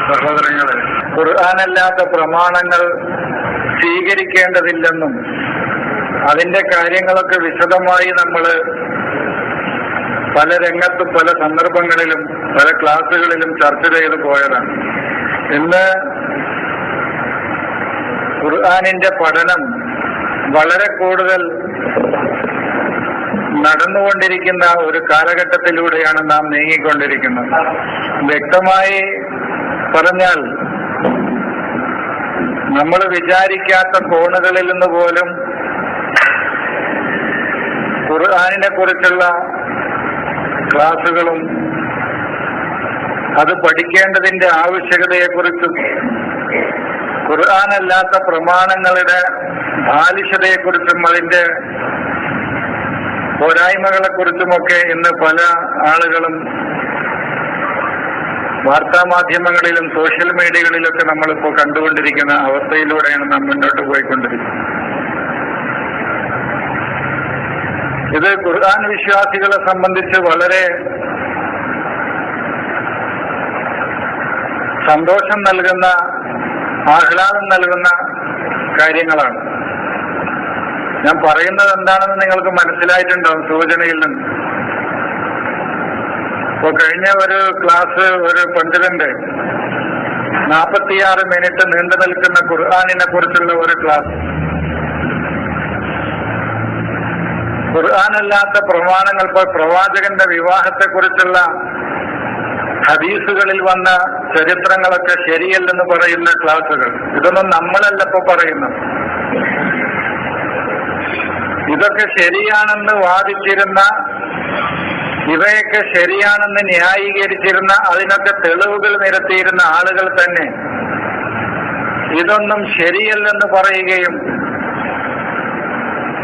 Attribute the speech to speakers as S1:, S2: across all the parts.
S1: സഹോദരങ്ങളെ, ഖുർആനല്ലാത്ത പ്രമാണങ്ങൾ സ്വീകരിക്കേണ്ടതില്ലെന്നും അതിന്റെ കാര്യങ്ങളൊക്കെ വിശദമായി നമ്മൾ പല രംഗത്തും പല സന്ദർഭങ്ങളിലും പല ക്ലാസുകളിലും ചർച്ച ചെയ്തു പോയതാണ്. ഇന്ന് ഖുർആനിന്റെ പഠനം വളരെ കൂടുതൽ നടന്നുകൊണ്ടിരിക്കുന്ന ഒരു കാലഘട്ടത്തിലൂടെയാണ് നാം നീങ്ങിക്കൊണ്ടിരിക്കുന്നത്. വ്യക്തമായി പറഞ്ഞാൽ നമ്മൾ വിചാരിക്കാത്ത കോണുകളിൽ നിന്ന് പോലും ഖുർആനിനെ കുറിച്ചുള്ള ക്ലാസുകളും അത് പഠിക്കേണ്ടതിന്റെ ആവശ്യകതയെക്കുറിച്ചും ഖുർആനല്ലാത്ത പ്രമാണങ്ങളുടെ ബാലിശതയെക്കുറിച്ചും അതിന്റെ പോരായ്മകളെക്കുറിച്ചുമൊക്കെ ഇന്ന് പല ആളുകളും വാർത്താമാധ്യമങ്ങളിലും സോഷ്യൽ മീഡിയകളിലൊക്കെ നമ്മളിപ്പോൾ കണ്ടുകൊണ്ടിരിക്കുന്ന അവസ്ഥയിലൂടെയാണ് നാം മുന്നോട്ട് പോയിക്കൊണ്ടിരിക്കുന്നത്. ഇത് ഖുർആൻ വിശ്വാസികളെ സംബന്ധിച്ച് വളരെ സന്തോഷം നൽകുന്ന, ആഹ്ലാദം നൽകുന്ന കാര്യങ്ങളാണ്. ഞാൻ പറയുന്നത് എന്താണെന്ന് നിങ്ങൾക്ക് മനസ്സിലായിട്ടുണ്ടാവും സൂചനയിൽ നിന്ന്. ഇപ്പൊ കഴിഞ്ഞ ഒരു ക്ലാസ് ഒരു പണ്ഡിതന്റെ 46 മിനിറ്റ് നീണ്ടു നിൽക്കുന്ന ഖുർആനിനെ കുറിച്ചുള്ള ഒരു ക്ലാസ്, ഖുർആനല്ലാത്ത പ്രമാണങ്ങൾ, ഇപ്പോൾ പ്രവാചകന്റെ വിവാഹത്തെ കുറിച്ചുള്ള ഹദീസുകളിൽ വന്ന ചരിത്രങ്ങളൊക്കെ ശരിയല്ലെന്ന് പറയുന്ന ക്ലാസുകൾ, ഇതൊന്നും നമ്മളല്ല ഇപ്പൊ പറയുന്നത്. ഇതൊക്കെ ശരിയാണെന്ന് വാദിച്ചിരുന്ന, ഇവയൊക്കെ ശരിയാണെന്ന് ന്യായീകരിച്ചിരുന്ന, അതിനൊക്കെ തെളിവുകൾ നിരത്തിയിരുന്ന ആളുകൾ തന്നെ ഇതൊന്നും ശരിയല്ലെന്ന് പറയുകയും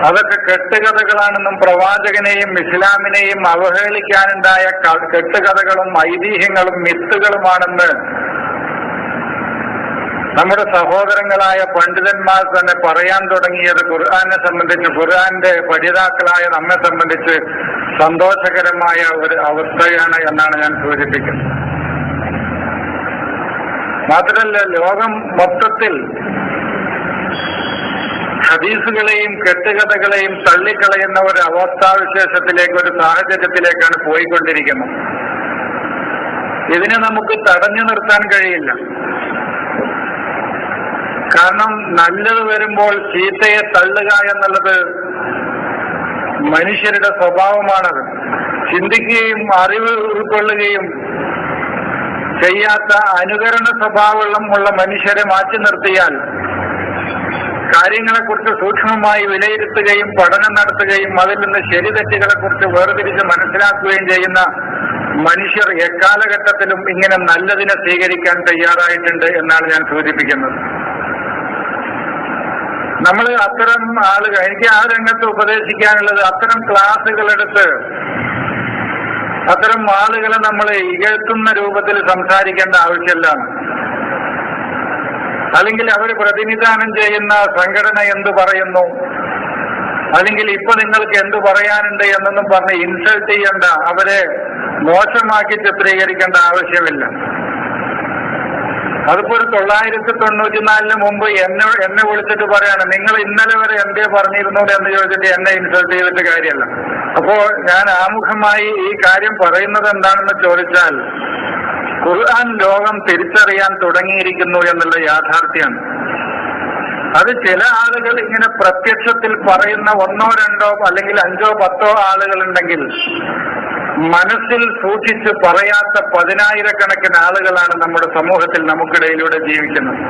S1: അതൊക്കെ കെട്ടുകഥകളാണെന്നും പ്രവാചകനെയും ഇസ്ലാമിനെയും അവഹേളിക്കാനുണ്ടായ കെട്ടുകഥകളും ഐതിഹ്യങ്ങളും മിത്തുകളുമാണെന്ന് നമ്മുടെ സഹോദരങ്ങളായ പണ്ഡിതന്മാർ തന്നെ പറയാൻ തുടങ്ങിയത് ഖുർആനെ സംബന്ധിച്ച്, ഖുർആന്റെ പഠിതാക്കളായ നമ്മെ സംബന്ധിച്ച് സന്തോഷകരമായ ഒരു അവസ്ഥയാണ് എന്നാണ് ഞാൻ സൂചിപ്പിക്കുന്നത്. മാത്രമല്ല, ലോകം മൊത്തത്തിൽ ഹദീസുകളെയും കെട്ടുകഥകളെയും തള്ളിക്കളയുന്ന ഒരു അവസ്ഥാവിശേഷത്തിലേക്ക്, ഒരു സാഹചര്യത്തിലേക്കാണ് പോയിക്കൊണ്ടിരിക്കുന്നത്. ഇതിനെ നമുക്ക് തടഞ്ഞു നിർത്താൻ കഴിയില്ല. കാരണം നല്ലത് വരുമ്പോൾ ചീത്തയെ തള്ളുക എന്നുള്ളത് മനുഷ്യരുടെ സ്വഭാവമാണത്. ചിന്തിക്കുകയും അറിവ് ഉൾക്കൊള്ളുകയും ചെയ്യാത്ത അനുകരണ സ്വഭാവമുള്ള മനുഷ്യരെ മാറ്റി നിർത്തിയാൽ, കാര്യങ്ങളെക്കുറിച്ച് സൂക്ഷ്മമായി വിലയിരുത്തുകയും പഠനം നടത്തുകയും അതിൽ നിന്ന് ശരി തെറ്റുകളെ കുറിച്ച് വേർതിരിച്ച് മനസ്സിലാക്കുകയും ചെയ്യുന്ന മനുഷ്യർ എക്കാലഘട്ടത്തിലും ഇങ്ങനെ നല്ലതിനെ സ്വീകരിക്കാൻ തയ്യാറായിട്ടുണ്ട് എന്നാണ് ഞാൻ സൂചിപ്പിക്കുന്നത്. നമ്മൾ അത്തരം ആളുകൾ, എനിക്ക് ആ രംഗത്ത് ഉപദേശിക്കാനുള്ളത്, അത്തരം ക്ലാസുകളെടുത്ത് അത്തരം ആളുകളെ നമ്മൾ ഇകഴ്ത്തുന്ന രൂപത്തിൽ സംസാരിക്കേണ്ട ആവശ്യമില്ല. അല്ലെങ്കിൽ അവർ പ്രതിനിധാനം ചെയ്യുന്ന സംഘടന എന്തു പറയുന്നു, അല്ലെങ്കിൽ ഇപ്പൊ നിങ്ങൾക്ക് എന്തു പറയാനുണ്ട് എന്നൊന്നും പറഞ്ഞ് ഇൻസൾട്ട് ചെയ്യേണ്ട, അവരെ മോശമാക്കി ചിത്രീകരിക്കേണ്ട ആവശ്യമില്ല. അതിപ്പോ ഒരു 994 മുമ്പ് എന്നെ വിളിച്ചിട്ട് പറയാണ്, നിങ്ങൾ ഇന്നലെ വരെ എന്തേ പറഞ്ഞിരുന്നു എന്ന് ചോദിച്ചിട്ട് എന്നെ ഇൻസൾട്ട് ചെയ്തിട്ട് കാര്യമല്ല. അപ്പോ ഞാൻ ആമുഖമായി ഈ കാര്യം പറയുന്നത് എന്താണെന്ന് ചോദിച്ചാൽ, ഖുർആൻ ലോകം തിരിച്ചറിയാൻ തുടങ്ങിയിരിക്കുന്നു എന്നുള്ള യാഥാർത്ഥ്യമാണ്. അത് ചില ആളുകൾ ഇങ്ങനെ പ്രത്യക്ഷത്തിൽ പറയുന്ന 1, 2 അല്ലെങ്കിൽ 5, 10 ആളുകളുണ്ടെങ്കിൽ മനസ്സിൽ സൂക്ഷിച്ച് പറയാത്ത 10,000-കണക്കിന് ആളുകളാണ് നമ്മുടെ സമൂഹത്തിൽ നമുക്കിടയിലൂടെ ജീവിക്കുന്നത്.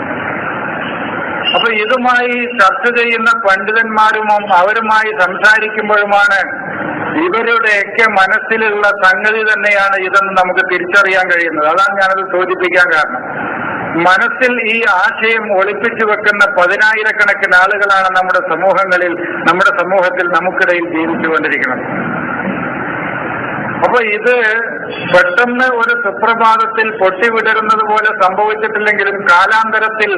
S1: അപ്പൊ ഇതുമായി ചർച്ച ചെയ്യുന്ന പണ്ഡിതന്മാരും അവരുമായി സംസാരിക്കുമ്പോഴുമാണ് ഇവരുടെയൊക്കെ മനസ്സിലുള്ള സംഗതി തന്നെയാണ് ഇതെന്ന് നമുക്ക് തിരിച്ചറിയാൻ കഴിയുന്നത്. അതാണ് ഞാനത് സൂചിപ്പിക്കാൻ കാരണം. മനസ്സിൽ ഈ ആശയം ഒളിപ്പിച്ചു വെക്കുന്ന 10,000-കണക്കിന് ആളുകളാണ് നമ്മുടെ സമൂഹത്തിൽ നമുക്കിടയിൽ ജീവിച്ചുകൊണ്ടിരിക്കുന്നത്. അപ്പൊ ഇത് പെട്ടെന്ന് ഒരു സുപ്രഭാതത്തിൽ പൊട്ടിവിടരുന്നത് പോലെ സംഭവിച്ചിട്ടില്ലെങ്കിലും കാലാന്തരത്തിൽ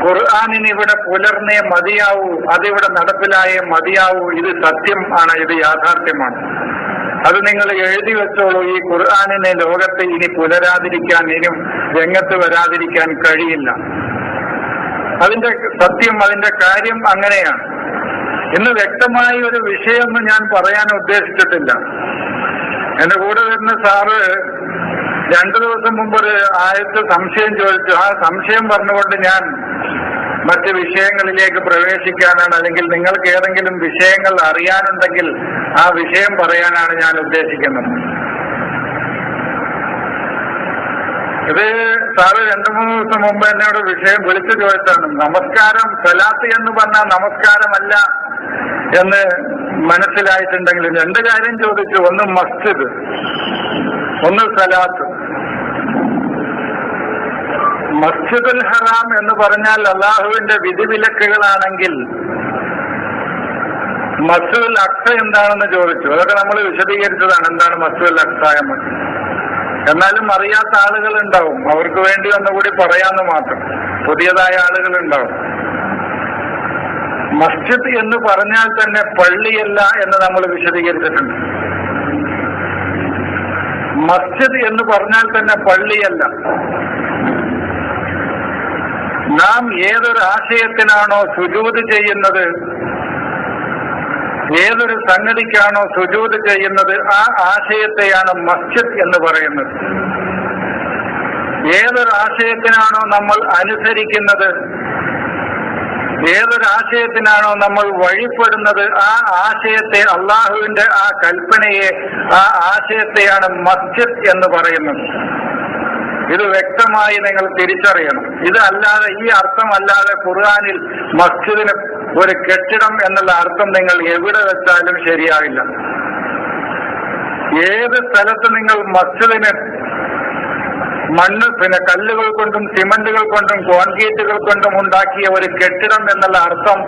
S1: ഖുർആനിന് ഇവിടെ പുലർന്നേ മതിയാവൂ, അതിവിടെ നടപ്പിലായേ മതിയാവൂ. ഇത് സത്യം ആണ്, ഇത് യാഥാർത്ഥ്യമാണ്. അത് നിങ്ങൾ എഴുതി വെച്ചോളൂ. ഈ ഖുർആനിനെ ലോകത്ത് ഇനി പുലരാതിരിക്കാൻ, ഇനിയും രംഗത്ത് വരാതിരിക്കാൻ കഴിയില്ല. അതിന്റെ സത്യം, അതിന്റെ കാര്യം അങ്ങനെയാണ്. ഇന്ന് വ്യക്തമായ ഒരു വിഷയമൊന്നും ഞാൻ പറയാൻ ഉദ്ദേശിച്ചിട്ടില്ല. എന്റെ കൂടെ വരുന്ന സാറ് 2 ദിവസം മുമ്പ് ഒരു ആയത്ത് സംശയം ചോദിച്ചു. ആ സംശയം പറഞ്ഞുകൊണ്ട് ഞാൻ മറ്റ് വിഷയങ്ങളിലേക്ക് പ്രവേശിക്കാനാണ്, അല്ലെങ്കിൽ നിങ്ങൾക്ക് ഏതെങ്കിലും വിഷയങ്ങൾ അറിയാനുണ്ടെങ്കിൽ ആ വിഷയം പറയാനാണ് ഞാൻ ഉദ്ദേശിക്കുന്നത്. ഇത് സാറ് 2-3 ദിവസം മുമ്പ് എന്നോട് വിഷയം വിളിച്ചു ചോദിച്ചാണ്. നമസ്കാരം സലാത്ത് എന്ന് പറഞ്ഞാൽ നമസ്കാരമല്ല എന്ന് മനസ്സിലായിട്ടുണ്ടെങ്കിൽ 2 കാര്യം ചോദിച്ചു. ഒന്ന് മസ്ജിദ്, ഒന്ന് സലാത്ത്. മസ്ജിദുൽ ഹറാം എന്ന് പറഞ്ഞാൽ അള്ളാഹുവിന്റെ വിധിവിലക്കുകളാണെങ്കിൽ മസ്ജിദുൽ അഖ്സ എന്താണെന്ന് ചോദിച്ചു. അതൊക്കെ നമ്മൾ വിശദീകരിച്ചതാണ്, എന്താണ് മസ്ജിദുൽ അഖ്സ എന്ന്. എന്നാലും അറിയാത്ത ആളുകൾ ഉണ്ടാവും, അവർക്ക് വേണ്ടി ഒന്നുകൂടി പറയാമെന്ന് മാത്രം. പുതിയതായ ആളുകൾ ഉണ്ടാവും. മസ്ജിദ് എന്ന് പറഞ്ഞാൽ തന്നെ പള്ളിയല്ല എന്ന് നമ്മൾ വിശദീകരിച്ചിട്ടുണ്ട്. മസ്ജിദ് എന്ന് പറഞ്ഞാൽ തന്നെ പള്ളിയല്ല. നാം ഏതൊരു ആശയത്തിനാണോ സുജൂദ് ചെയ്യുന്നത്, ഏതൊരു സംഗതിക്കാണോ സുജൂദ് ചെയ്യുന്നത്, ആ ആശയത്തെയാണ് മസ്ജിദ് എന്ന് പറയുന്നത്. ഏതൊരു ആശയത്തിനാണോ നമ്മൾ അനുസരിക്കുന്നത്, ഏതൊരു ആശയത്തിനാണോ നമ്മൾ വഴിപ്പെടുന്നത്, ആ ആശയത്തെ, അള്ളാഹുവിന്റെ ആ കൽപ്പനയെ, ആ ആശയത്തെയാണ് മസ്ജിദ് എന്ന് പറയുന്നത്. ഇത് വ്യക്തമായി നിങ്ങൾ തിരിച്ചറിയണം. ഇതല്ലാതെ, ഈ അർത്ഥമല്ലാതെ ഖുർആനിൽ മസ്ജിദിന് ഒരു കെട്ടിടം എന്നുള്ള അർത്ഥം നിങ്ങൾ എവിടെ വെച്ചാലും ശരിയാവില്ല. ഏത് സ്ഥലത്ത് നിങ്ങൾ മസ്ജിദിന് മണ്ണ്, കല്ലുകൾ കൊണ്ടും സിമന്റുകൾ കൊണ്ടും കോൺക്രീറ്റുകൾ കൊണ്ടും ഉണ്ടാക്കിയ ഒരു കെട്ടിടം എന്നുള്ള അർത്ഥം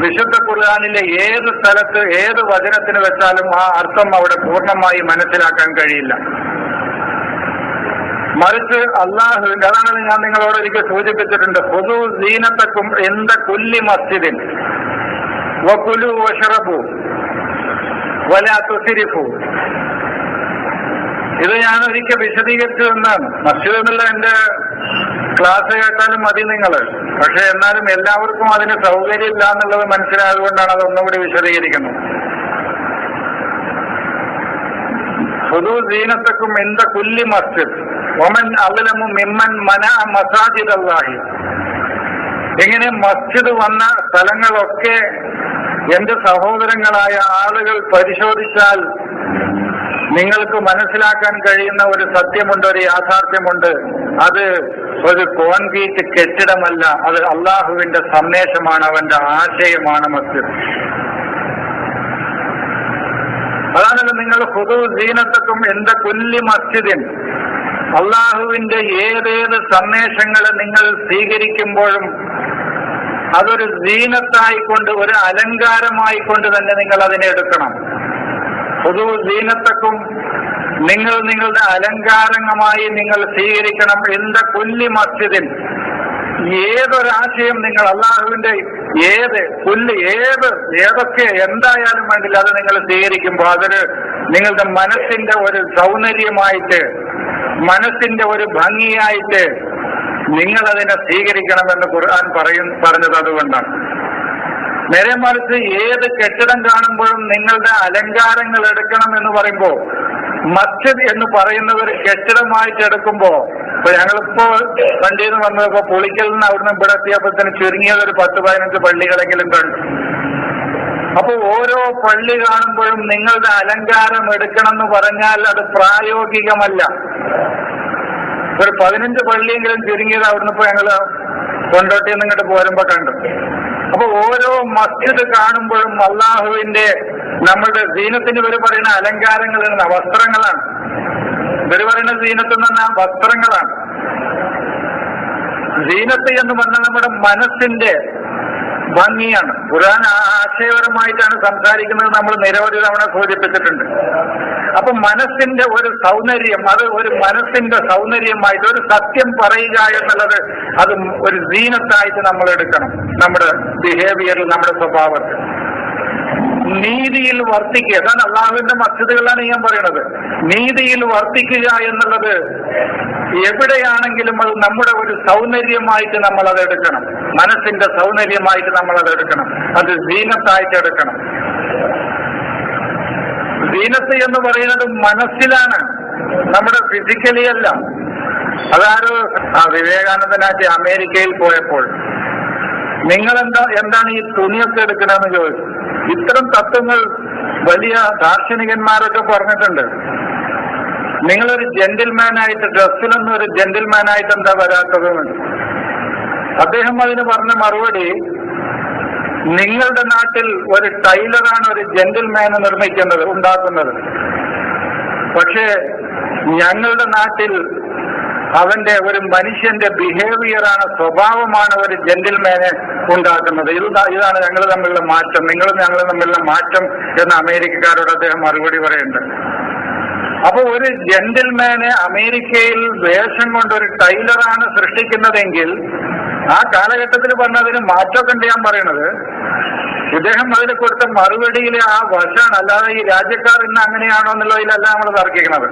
S1: വിശുദ്ധ ഖുർആനിലെ ഏത് സ്ഥലത്ത് ഏത് വചനത്തിന് വെച്ചാലും ആ അർത്ഥം അവിടെ പൂർണ്ണമായി മനസ്സിലാക്കാൻ കഴിയില്ല. മറിച്ച് അള്ളാഹുവിന്റെ, അതാണ് ഞാൻ നിങ്ങളോട് ഒരിക്കൽ സൂചിപ്പിച്ചിട്ടുണ്ട്, ഖുദൂ സീനത്തക്കും ഇൻദ കുല്ലി മസ്ജിദിൻ വകുലു വശറബു വലാ തുസ്രിഫു. ഇത് ഞാൻ ഒരിക്കൽ വിശദീകരിച്ചു തന്നാണ്. മസ്ജിദ് എന്നുള്ള എന്റെ ക്ലാസ് കേട്ടാലും മതി നിങ്ങൾ. പക്ഷെ എന്നാലും എല്ലാവർക്കും അതിന് സൗകര്യം ഇല്ല എന്നുള്ളത് മനസ്സിലായതുകൊണ്ടാണ് അത് ഒന്നുകൂടി വിശദീകരിക്കുന്നത്. ഖുദൂ സീനത്തക്കും ഇൻദ കുല്ലി മസ്ജിദ് വമൻ അസ്ലമു മിമ്മൻ മനഅ മസാജിദ അല്ലാഹി. ഇങ്ങനെ മസ്ജിദ് വന്ന സ്ഥലങ്ങളൊക്കെ എന്റെ സഹോദരങ്ങളായ ആളുകൾ പരിശോധിച്ചാൽ നിങ്ങൾക്ക് മനസ്സിലാക്കാൻ കഴിയുന്ന ഒരു സത്യമുണ്ട്, ഒരു യാഥാർത്ഥ്യമുണ്ട്. അത് ഒരു കോൺക്രീറ്റ് കെട്ടിടമല്ല, അത് അള്ളാഹുവിന്റെ സന്ദേശമാണ്, അവന്റെ ആശയമാണ് മസ്ജിദ്. അതാണല്ലോ നിങ്ങൾ ഖുദൂ സീനത്തക്കും ഇൻദ കുല്ലി മസ്ജിദിൻ. അള്ളാഹുവിന്റെ ഏതേത് സന്ദേശങ്ങൾ നിങ്ങൾ സ്വീകരിക്കുമ്പോഴും അതൊരു സീനത്തായിക്കൊണ്ട്, ഒരു അലങ്കാരമായിക്കൊണ്ട് തന്നെ നിങ്ങൾ അതിനെ എടുക്കണം. ഖുദൂ സീനത്തക്കും, നിങ്ങൾ നിങ്ങളുടെ അലങ്കാരമായി നിങ്ങൾ സ്വീകരിക്കണം. ഇൻദ കുല്ലി മസ്ജിദിൻ. ഏതൊരാശയം നിങ്ങൾ അള്ളാഹുവിന്റെ ഏതൊക്കെ എന്തായാലും വേണ്ടില്ല, അത് നിങ്ങൾ സ്വീകരിക്കുമ്പോൾ അതൊരു നിങ്ങളുടെ മനസ്സിന്റെ ഒരു സൗന്ദര്യമായിട്ട്, മനസ്സിന്റെ ഒരു ഭംഗിയായിട്ട് നിങ്ങൾ അതിനെ സ്വീകരിക്കണമെന്ന് ഖുർആൻ പറഞ്ഞത് അതുകൊണ്ടാണ്. നേരെ മറിച്ച് ഏത് കെട്ടിടം കാണുമ്പോഴും നിങ്ങളുടെ അലങ്കാരങ്ങൾ എടുക്കണം എന്ന് പറയുമ്പോൾ, മസ്ജിദ് എന്ന് പറയുന്നത് ഒരു കെട്ടിടമായിട്ട് എടുക്കുമ്പോ, ഇപ്പൊ ഞങ്ങളിപ്പോ വണ്ടിയിൽ നിന്ന് വന്നപ്പോ പുളിക്കൽ നിന്ന് അവിടുന്ന് ഇവിടെ എത്തിയപ്പോൾ തന്നെ ചുരുങ്ങിയത് ഒരു 10-15 പള്ളികളെങ്കിലും കണ്ടു. അപ്പൊ ഓരോ പള്ളി കാണുമ്പോഴും നിങ്ങളുടെ അലങ്കാരം എടുക്കണം എന്ന് പറഞ്ഞാൽ അത് പ്രായോഗികമല്ല. ഒരു 15 പള്ളിയെങ്കിലും ചുരുങ്ങിയത് അവിടുന്ന് ഇപ്പൊ ഞങ്ങള് കൊണ്ടോട്ടിയിൽ നിന്ന് ഇങ്ങോട്ട് പോരുമ്പോ കണ്ടു. അപ്പൊ ഓരോ മസ്ജിദ് കാണുമ്പോഴും അള്ളാഹുവിന്റെ, നമ്മുടെ സീനത്തിന് ഇവർ പറയുന്ന അലങ്കാരങ്ങളാണ്, വസ്ത്രങ്ങളാണ്. ഇവർ പറയുന്ന സീനത്ത് എന്ന് പറഞ്ഞാൽ വസ്ത്രങ്ങളാണ്. സീനത്ത് എന്ന് പറഞ്ഞാൽ നമ്മുടെ മനസ്സിന്റെ ഭംഗിയാണ്. ഖുർആൻ ആശയപരമായിട്ടാണ് സംസാരിക്കുന്നത്, നമ്മൾ നിരവധി തവണ സൂചിപ്പിച്ചിട്ടുണ്ട്. അപ്പൊ മനസ്സിന്റെ ഒരു സൗന്ദര്യം, അത് ഒരു മനസ്സിന്റെ സൗന്ദര്യമായിട്ട്, ഒരു സത്യം പറയുക എന്നുള്ളത് അത് ഒരു സീനത്തായിട്ട് നമ്മൾ എടുക്കണം നമ്മുടെ ബിഹേവിയറിൽ, നമ്മുടെ സ്വഭാവത്തിൽ. നീതിയിൽ വർത്തിക്കുക. അതാണ് അള്ളാഹുവിന്റെ മസ്ജിദുകളാണ് ഞാൻ പറയുന്നത്. നീതിയിൽ വർത്തിക്കുക എന്നുള്ളത് എവിടെയാണെങ്കിലും അത് നമ്മുടെ ഒരു സൗന്ദര്യമായിട്ട് നമ്മൾ അത് എടുക്കണം. മനസ്സിന്റെ സൗന്ദര്യമായിട്ട് നമ്മൾ അത് എടുക്കണം. അത് സീനത്തായിട്ട് എടുക്കണം. സീനത്ത് എന്ന് പറയുന്നത് മനസ്സിലാണ്, നമ്മുടെ ഫിസിക്കലി അല്ല. അതാരോ വിവേകാനന്ദനായിട്ട് അമേരിക്കയിൽ പോയപ്പോൾ എന്താണ് ഈ തുണിയൊക്കെ എടുക്കണമെന്ന് ചോദിച്ചു. ഇത്തരം തത്വങ്ങൾ വലിയ ദാർശനികന്മാരൊക്കെ പറഞ്ഞിട്ടുണ്ട്. നിങ്ങളൊരു ജെന്റിൽമാനായിട്ട്, ഡ്രസ്സിലൊന്നും ഒരു ജെന്റിൽമാനായിട്ട് എന്താ വരാത്തത്? അദ്ദേഹം അതിന് പറഞ്ഞ മറുപടി, നിങ്ങളുടെ നാട്ടിൽ ഒരു ടൈലറാണ് ഒരു ജെന്റിൽമാനെ ഉണ്ടാക്കുന്നത്. പക്ഷേ ഞങ്ങളുടെ നാട്ടിൽ അവന്റെ ഒരു മനുഷ്യന്റെ ബിഹേവിയറാണ്, സ്വഭാവമാണ് ഒരു ജെന്റിൽമാനെ ഉണ്ടാക്കുന്നത്. ഇതാണ് ഞങ്ങൾ തമ്മിലുള്ള മാറ്റം, നിങ്ങളും ഞങ്ങളും തമ്മിലുള്ള മാറ്റം എന്ന് അമേരിക്കക്കാരോട് അദ്ദേഹം മറുപടി പറയുന്നുണ്ട്. അപ്പൊ ഒരു ജെന്റിൽമാനെ അമേരിക്കയിൽ വേഷം കൊണ്ട് ഒരു ടൈലറാണ് സൃഷ്ടിക്കുന്നതെങ്കിൽ ആ കാലഘട്ടത്തിൽ പറഞ്ഞതിന് മാറ്റമൊക്കെ ഉണ്ട് ഞാൻ പറയണത്. ഇദ്ദേഹം അതിന് കൊടുത്ത മറുപടിയിലെ ആ വശാണ്, അല്ലാതെ ഈ രാജ്യക്കാർ ഇന്ന് അങ്ങനെയാണോ എന്നുള്ളതിലല്ല നമ്മൾ തർക്കിക്കുന്നത്.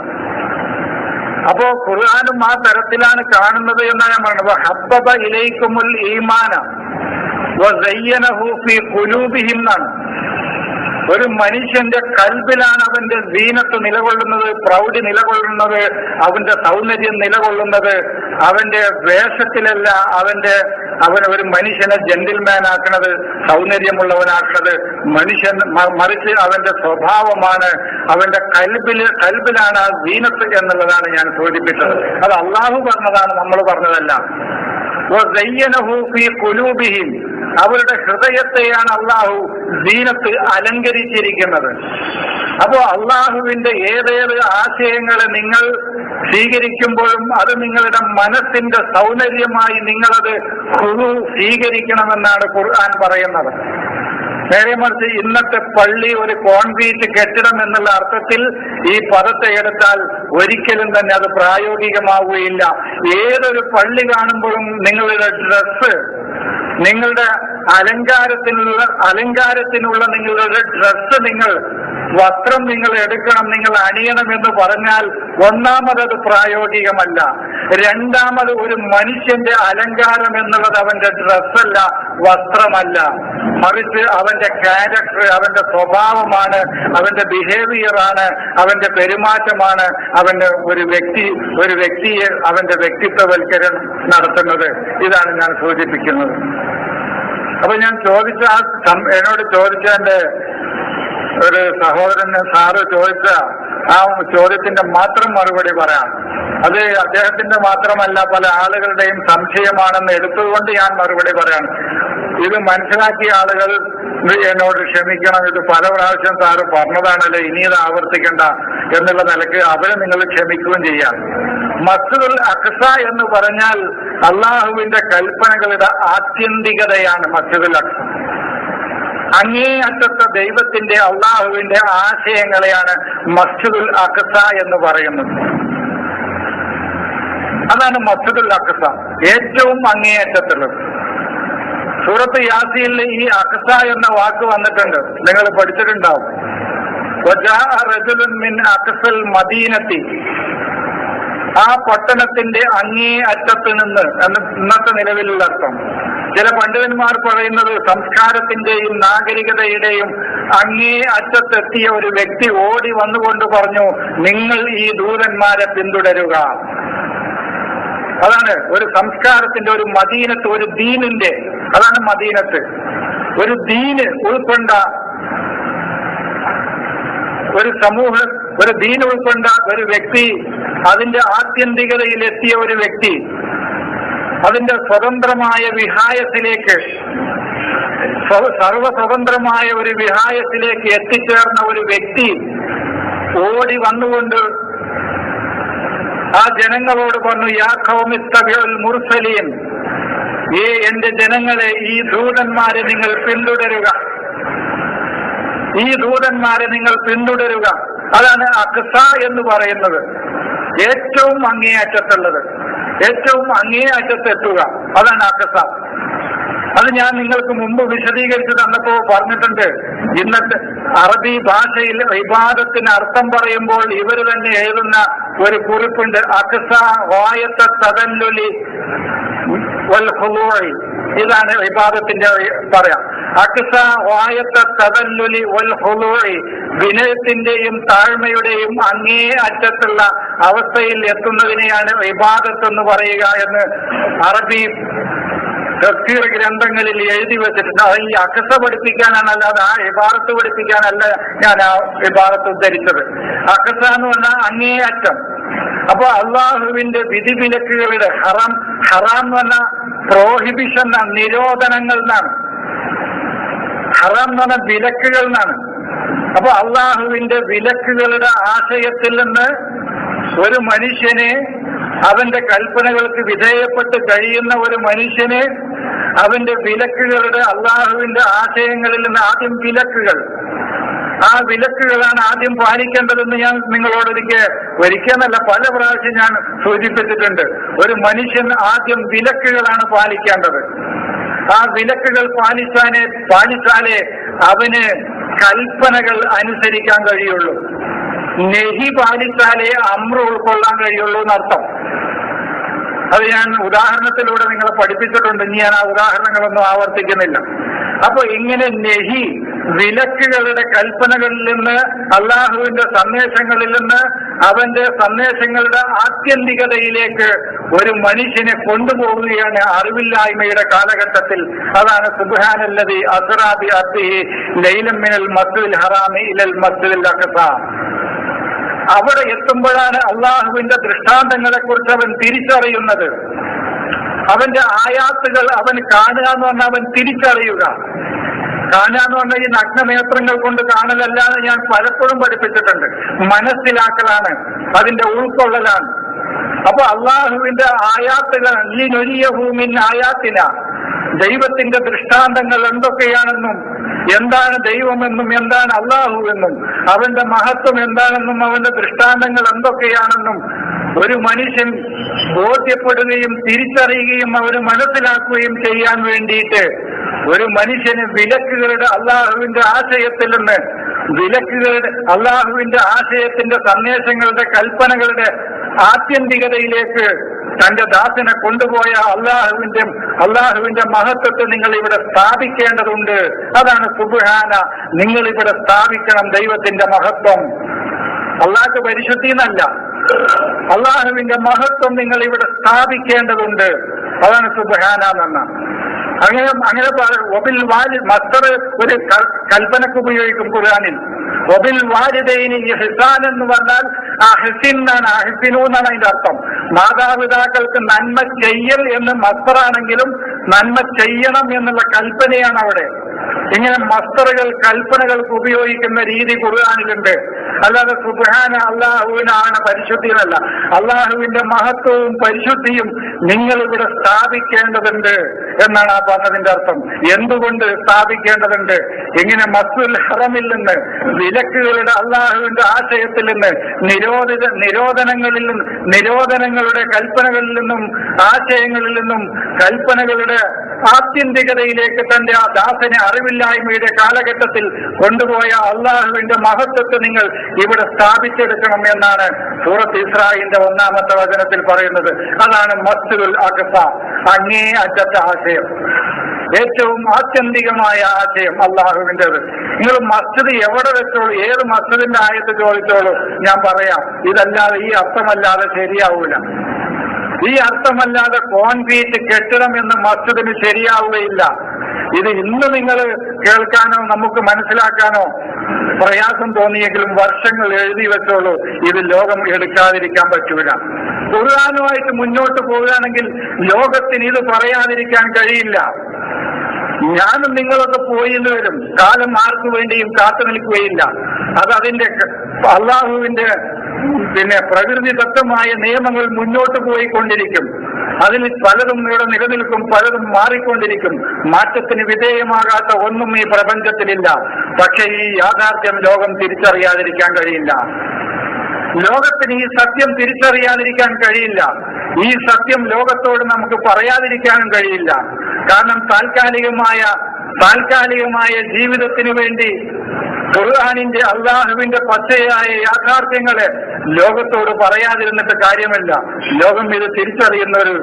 S1: അപ്പോ ഖുർആനും ആ തരത്തിലാണ് കാണുന്നത് എന്നാണ് ഞാൻ പറയുന്നത്. ഹബ്ബബ ഇലൈക്കുമുൽ ഈമാന വസയ്യനഹു ഫീ ഖുലൂബിഹിം എന്നാണ്. ഒരു മനുഷ്യന്റെ കൽബിലാണ് അവന്റെ സീനത്ത് നിലകൊള്ളുന്നത്, പ്രൗഢി നിലകൊള്ളുന്നത്, അവന്റെ സൗന്ദര്യം നിലകൊള്ളുന്നത്. അവന്റെ വേഷത്തിലല്ല അവൻ ഒരു മനുഷ്യനെ ജെന്റിൽമാൻ ആക്കണത്, സൗന്ദര്യമുള്ളവനാക്കണത്. മറിച്ച് അവന്റെ സ്വഭാവമാണ്, അവന്റെ കൽബിലാണ് ആ സീനത്ത് എന്നുള്ളതാണ് ഞാൻ സൂചിപ്പിച്ചത്. അത് അള്ളാഹു പറഞ്ഞതാണ്, നമ്മൾ പറഞ്ഞതല്ല. അവരുടെ ഹൃദയത്തെയാണ് അള്ളാഹു സീനത്ത് അലങ്കരിച്ചിരിക്കുന്നത്. അപ്പോ അള്ളാഹുവിന്റെ ഏതേത് ആശയങ്ങളെ നിങ്ങൾ സ്വീകരിക്കുമ്പോഴും അത് നിങ്ങളുടെ മനസ്സിന്റെ സൗന്ദര്യമായി നിങ്ങളത് സ്വീകരിക്കണമെന്നാണ് ഖുർആൻ പറയുന്നത്. നേരെ മറിച്ച് ഇന്നത്തെ പള്ളി ഒരു കോൺക്രീറ്റ് കെട്ടിടം എന്നുള്ള അർത്ഥത്തിൽ ഈ പദത്തെ എടുത്താൽ ഒരിക്കലും തന്നെ അത് പ്രായോഗികമാവുകയില്ല. ഏതൊരു പള്ളി കാണുമ്പോഴും നിങ്ങളുടെ ഡ്രസ്സ്, നിങ്ങളുടെ അലങ്കാരത്തിനുള്ള നിങ്ങളുടെ ഡ്രസ്സ്, വസ്ത്രം നിങ്ങൾ എടുക്കണം, നിങ്ങൾ അണിയണം എന്ന് പറഞ്ഞാൽ ഒന്നാമത് പ്രായോഗികമല്ല. രണ്ടാമത് ഒരു മനുഷ്യന്റെ അലങ്കാരം എന്നുള്ളത് അവന്റെ ഡ്രസ്സല്ല, വസ്ത്രമല്ല. മറിച്ച് അവന്റെ ക്യാരക്ടർ, അവന്റെ സ്വഭാവമാണ്, അവന്റെ ബിഹേവിയറാണ്, അവന്റെ പെരുമാറ്റമാണ്, അവന്റെ ഒരു വ്യക്തിയെ അവന്റെ വ്യക്തിത്വവൽക്കരണം നടത്തുന്നത്. ഇതാണ് ഞാൻ സൂചിപ്പിക്കുന്നത്. അപ്പൊ ഞാൻ എന്നോട് ചോദിച്ച എന്റെ ഒരു സഹോദരന് സാറ് ചോദിച്ച ആ ചോദ്യത്തിന്റെ മാത്രം മറുപടി പറയാം. അത് അദ്ദേഹത്തിന്റെ മാത്രമല്ല, പല ആളുകളുടെയും സംശയമാണെന്ന് എടുത്തുകൊണ്ട് ഞാൻ മറുപടി പറയാം. ഇത് മനസ്സിലാക്കിയ ആളുകൾ എന്നോട് ക്ഷമിക്കണം. ഇത് പല പ്രാവശ്യം സാറ് പറഞ്ഞതാണല്ലോ, ഇനി ഇത് ആവർത്തിക്കണ്ട എന്നുള്ള നിലക്ക് അവരെ നിങ്ങൾ ക്ഷമിക്കുകയും ചെയ്യാം. മസ്ജിദുൽ അഖ്സ എന്ന് പറഞ്ഞാൽ അള്ളാഹുവിന്റെ കൽപ്പനകളുടെ ആത്യന്തികതയാണ് മസ്ജിദുൽ അഖ്സ. അങ്ങേ അറ്റത്തെ ദൈവത്തിന്റെ, അള്ളാഹുവിന്റെ ആശയങ്ങളെയാണ് മസ്ജിദുൽ അഖ്സ എന്ന് പറയുന്നത്. അതാണ് മസ്ജിദുൽ അഖ്സ, ഏറ്റവും അങ്ങേയറ്റത്തുള്ളത്. സൂറത്ത് യാസീനിൽ ഈ അഖ്സ എന്ന വാക്ക് വന്നിട്ടുണ്ട്, നിങ്ങൾ പഠിച്ചിട്ടുണ്ടാവും. വജാഅ റജുലുൻ മിൻ അഖ്സൽ മദീനത്തി, ആ പട്ടണത്തിന്റെ അങ്ങേ അറ്റത്ത് നിന്ന് എന്ന് ഇന്നത്തെ നിലവിലുള്ള അർത്ഥം. ചില പണ്ഡിതന്മാർ പറയുന്നത് സംസ്കാരത്തിന്റെയും നാഗരികതയുടെയും അങ്ങേ അറ്റത്തെത്തിയ ഒരു വ്യക്തി ഓടി വന്നുകൊണ്ട് പറഞ്ഞു, നിങ്ങൾ ഈ ദൂതന്മാരെ പിന്തുടരുക. അതാണ് ഒരു സംസ്കാരത്തിന്റെ, ഒരു മദീനത്ത്, ഒരു ദീനിന്റെ, അതാണ് മദീനത്ത്. ഒരു ദീന് ഉൾക്കൊണ്ട ഒരു സമൂഹം, ഒരു ദീൻ ഉൾക്കൊണ്ട ഒരു വ്യക്തി, അതിന്റെ ആത്യന്തികതയിലെത്തിയ ഒരു വ്യക്തി, അതിന്റെ സ്വതന്ത്രമായ വിഹായത്തിലേക്ക്, സർവസ്വതന്ത്രമായ ഒരു വിഹായത്തിലേക്ക് എത്തിച്ചേർന്ന ഒരു വ്യക്തി ഓടി വന്നുകൊണ്ട് ആ ജനങ്ങളോട് പറഞ്ഞു, യാ ഖൗമി ഇത്തബിഉൽ മുർസലീൻ, എന്റെ ജനങ്ങളെ, ഈ ദൂതന്മാരെ നിങ്ങൾ പിന്തുടരുക, ഈ ദൂതന്മാരെ നിങ്ങൾ പിന്തുടരുക. അതാണ് അഖ്സ എന്ന് പറയുന്നത്. ഏറ്റവും അങ്ങേയറ്റത്തുള്ളത്, ഏറ്റവും അങ്ങേയറ്റത്തെത്തുക, അതാണ് അഖ്സ. അത് ഞാൻ നിങ്ങൾക്ക് മുമ്പ് വിശദീകരിച്ച് തന്നപ്പോ പറഞ്ഞിട്ടുണ്ട്. അറബി ഭാഷയിൽ ഇബാദത്തിന് അർത്ഥം പറയുമ്പോൾ ഇവർ തന്നെ എഴുതുന്ന ഒരു കുറിപ്പുണ്ട്. അക്സ ഗായത്ത തദല്ലുലി വൽ ഖുളൂഇ. ഇതാണ് ഇബാദത്തിന്റെ പറയാം. അക്സ ഗായത്ത തദല്ലുലി വൽ ഖുളൂഇ, വിനയത്തിന്റെയും താഴ്മയുടെയും അങ്ങേ അറ്റത്തുള്ള അവസ്ഥയിൽ എത്തുന്നതിനെയാണ് ഇബാദത്ത് എന്ന് പറയുക എന്ന് അറബി തഫ്സീർ ഗ്രന്ഥങ്ങളിൽ എഴുതി വെച്ചിട്ടുണ്ട്. അത് ഈ അക്സ പഠിപ്പിക്കാനാണ്, അല്ലാതെ ആ ഇബാദത്ത് പഠിപ്പിക്കാനല്ല ഞാൻ ആ ഇബാദത്ത് ഉദ്ധരിച്ചത്. അക്സ എന്ന് പറഞ്ഞാൽ അങ്ങേ അറ്റം. അപ്പൊ അള്ളാഹുവിന്റെ വിധിവിലക്കുകളുടെ ഹറാം എന്ന് പറഞ്ഞാൽ പ്രോഹിബിഷൻ, നിരോധനങ്ങൾ എന്നാണ്. ഹറാം എന്ന് പറഞ്ഞാൽ വിലക്കുകൾ എന്നാണ്. അപ്പൊ അള്ളാഹുവിന്റെ വിലക്കുകളുടെ ആശയത്തിൽ നിന്ന് ഒരു മനുഷ്യനെ, അവന്റെ കൽപ്പനകൾക്ക് വിധേയപ്പെട്ട് കഴിയുന്ന ഒരു മനുഷ്യന് അവന്റെ വിലക്കുകളുടെ, അള്ളാഹുവിന്റെ ആശയങ്ങളിൽ നിന്ന് ആദ്യം വിലക്കുകൾ, ആ വിലക്കുകളാണ് ആദ്യം പാലിക്കേണ്ടതെന്ന് ഞാൻ നിങ്ങളോട് ഒരിക്കലല്ല പല പ്രാവശ്യം ഞാൻ സൂചിപ്പിച്ചിട്ടുണ്ട്. ഒരു മനുഷ്യൻ ആദ്യം വിലക്കുകളാണ് പാലിക്കേണ്ടത്. ആ വിലക്കുകൾ പാലിച്ചാലേ അവന് കൽപ്പനകൾ അനുസരിക്കാൻ കഴിയുള്ളൂ. നെഹി പാലിച്ചാലേ അമ്ര ഉൾക്കൊള്ളാൻ കഴിയുള്ളൂ എന്നർത്ഥം. അത് ഞാൻ ഉദാഹരണത്തിലൂടെ നിങ്ങളെ പഠിപ്പിച്ചിട്ടുണ്ട്. ഇനി ഞാൻ ആ ഉദാഹരണങ്ങളൊന്നും ആവർത്തിക്കുന്നില്ല. അപ്പൊ ഇങ്ങനെ നെഹി, വിലക്കുകളുടെ കൽപ്പനകളിൽ നിന്ന്, അള്ളാഹുവിന്റെ സന്ദേശങ്ങളിൽ നിന്ന് അവന്റെ സന്ദേശങ്ങളുടെ ആത്യന്തികതയിലേക്ക് ഒരു മനുഷ്യനെ കൊണ്ടുപോവുകയാണ് അറിവില്ലായ്മയുടെ കാലഘട്ടത്തിൽ. അതാണ് സുബ്ഹാനല്ലദീ അസ്റാ ബി അബ്ദിഹി ലൈലൻ മിനൽ മസ്ജിദിൽ ഹറാമി ഇലൽ മസ്ജിദിൽ അഖ്സ. അവിടെ എത്തുമ്പോഴാണ് അള്ളാഹുവിന്റെ ദൃഷ്ടാന്തങ്ങളെ കുറിച്ച് അവൻ തിരിച്ചറിയുന്നത്. അവന്റെ ആയാത്തുകൾ അവൻ കാണുക എന്ന് പറഞ്ഞാൽ അവൻ തിരിച്ചറിയുക. കാണുക എന്ന് പറഞ്ഞാൽ ഈ നഗ്നനേത്രങ്ങൾ കൊണ്ട് കാണലല്ലാതെ ഞാൻ പലപ്പോഴും പഠിപ്പിച്ചിട്ടുണ്ട്. മനസ്സിലാക്കലാണ്, അതിന്റെ ഉൾക്കൊള്ളലാണ്. അപ്പൊ അള്ളാഹുവിന്റെ ആയാത്തുകൾ ലിനുരിയഹുമിൻ ആയാത്തിന, ദൈവത്തിന്റെ ദൃഷ്ടാന്തങ്ങൾ എന്തൊക്കെയാണെന്നും, എന്താണ് ദൈവമെന്നും എന്താണ് അള്ളാഹു എന്നും, അവന്റെ മഹത്വം എന്താണെന്നും അവന്റെ ദൃഷ്ടാന്തങ്ങൾ എന്തൊക്കെയാണെന്നും ഒരു മനുഷ്യൻ ബോധ്യപ്പെടുകയും തിരിച്ചറിയുകയും അവന് മനസ്സിലാക്കുകയും ചെയ്യാൻ വേണ്ടിയിട്ട് ഒരു മനുഷ്യന് വിലക്കുകളുടെ, അള്ളാഹുവിന്റെ ആശയത്തിൽ നിന്ന്, വിലക്കുകളുടെ, അള്ളാഹുവിന്റെ ആശയത്തിന്റെ സന്ദേശങ്ങളുടെ, കൽപ്പനകളുടെ ആത്യന്തികതയിലേക്ക് തന്റെ ദാസനെ കൊണ്ടുപോയ അള്ളാഹുവിന്റെ മഹത്വത്തെ നിങ്ങൾ ഇവിടെ സ്ഥാപിക്കേണ്ടതുണ്ട്. അതാണ് സുബ്ഹാന, നിങ്ങൾ ഇവിടെ സ്ഥാപിക്കണം ദൈവത്തിന്റെ മഹത്വം. അള്ളാഹ് പരിശുദ്ധി എന്നല്ല, അള്ളാഹുവിന്റെ മഹത്വം നിങ്ങൾ ഇവിടെ സ്ഥാപിക്കേണ്ടതുണ്ട്. അതാണ് സുബ്ഹാന എന്ന്. അങ്ങനെ ഒബിൽ മസ്തർ ഒരു കൽപ്പനക്ക് ഉപയോഗിക്കും ഖുർആനിൽ. ഒബിൽ വാലിദൈനി ഇഹ്സാൻ എന്ന് പറഞ്ഞാൽ അഹ്സിൻ എന്നാണ്, അഹ്സിനു എന്നാണ് അതിന്റെ അർത്ഥം. മാതാപിതാക്കൾക്ക് നന്മ ചെയ്യൽ എന്ന് മസ്തറാണെങ്കിലും നന്മ ചെയ്യണം എന്നുള്ള കൽപ്പനയാണ് അവിടെ. ഇങ്ങനെ മസ്തറുകൾ കൽപ്പനകൾക്ക് ഉപയോഗിക്കുന്ന രീതി ഖുർആനിലുണ്ട്. അല്ലാതെ സുബ്ഹാന അള്ളാഹുവിനാണ് പരിശുദ്ധി എന്നല്ല. അള്ളാഹുവിന്റെ മഹത്വവും പരിശുദ്ധിയും നിങ്ങൾ ഇവിടെ സ്ഥാപിക്കേണ്ടതുണ്ട് എന്നാണ് ആ പറഞ്ഞതിന്റെ അർത്ഥം. എന്തുകൊണ്ട് സ്ഥാപിക്കേണ്ടതുണ്ട്? ഇങ്ങനെ മസ്ജിദുൽ ഹറമിൽ നിന്ന്, വിലക്കുകളുടെ, അള്ളാഹുവിന്റെ ആശയത്തിൽ നിന്ന്, നിരോധനങ്ങളിൽ നിന്ന്, നിരോധനങ്ങളുടെ കൽപ്പനകളിൽ നിന്നും ആശയങ്ങളിൽ നിന്നും കൽപ്പനകളുടെ ആത്യന്തികതയിലേക്ക് തന്റെ ആ ദാസനെ അറിവില്ലായ്മയുടെ കാലഘട്ടത്തിൽ കൊണ്ടുപോയ അള്ളാഹുവിന്റെ മഹത്വത്തെ നിങ്ങൾ ഇവിടെ സ്ഥാപിച്ചെടുക്കണം എന്നാണ് സൂറത്ത് ഇസ്രാഈലിന്റെ 1-ാമത്തെ വചനത്തിൽ പറയുന്നത്. അതാണ് മസ്ജിദുൽ അഖ്സ, അങ്ങേ അറ്റത്തെ ആശയം, ഏറ്റവും ആത്യന്തികമായ ആശയം അള്ളാഹുവിൻ്റെത്. നിങ്ങൾ മസ്ജിദ് എവിടെ വെച്ചോളൂ, ഏത് മസ്ജിദിന്റെ ആയത്ത് ചോദിച്ചോളൂ, ഞാൻ പറയാം. ഇതല്ലാതെ, ഈ അർത്ഥമല്ലാതെ ശരിയാവൂല. ഈ അർത്ഥമല്ലാതെ കോൺക്രീറ്റ് കെട്ടിടം എന്ന് മസ്ജിദിന് ശരിയാവുകയില്ല. ഇത് ഇന്ന് നിങ്ങൾ കേൾക്കാനോ നമുക്ക് മനസ്സിലാക്കാനോ പ്രയാസം തോന്നിയെങ്കിലും വർഷങ്ങൾ എഴുതി വെച്ചോളൂ, ഇത് ലോകം എടുക്കാതിരിക്കാൻ പറ്റൂല. ഖുർആനുമായിട്ട് മുന്നോട്ട് പോവുകയാണെങ്കിൽ ലോകത്തിന് ഇത് പറയാതിരിക്കാൻ കഴിയില്ല. ഞാനും നിങ്ങളൊക്കെ പോയി എന്ന് വരും. കാലം ആർക്കു വേണ്ടിയും കാത്തു നിൽക്കുകയില്ല. അത് അതിന്റെ അള്ളാഹുവിന്റെ പ്രകൃതിദത്തമായ നിയമങ്ങൾ മുന്നോട്ട് പോയിക്കൊണ്ടിരിക്കും. അതിൽ പലതും ഇവിടെ നിലനിൽക്കും, പലതും മാറിക്കൊണ്ടിരിക്കും. മാറ്റത്തിന് വിധേയമാകാത്ത ഒന്നും ഈ പ്രപഞ്ചത്തിലില്ല. പക്ഷെ ഈ യാഥാർത്ഥ്യം ലോകം തിരിച്ചറിയാതിരിക്കാൻ കഴിയില്ല. ലോകത്തിന് ഈ സത്യം തിരിച്ചറിയാതിരിക്കാൻ കഴിയില്ല. ഈ സത്യം ലോകത്തോട് നമുക്ക് പറയാതിരിക്കാനും കഴിയില്ല. കാരണം താൽക്കാലികമായ ജീവിതത്തിന് വേണ്ടി ഖുർആനിന്റെ അള്ളാഹുവിന്റെ പച്ചയായ യാഥാർത്ഥ്യങ്ങളെ ലോകത്തോട് പറയാതിരുന്നിട്ട് കാര്യമില്ല. ലോകം ഇത് തിരിച്ചറിയുന്ന ഒരു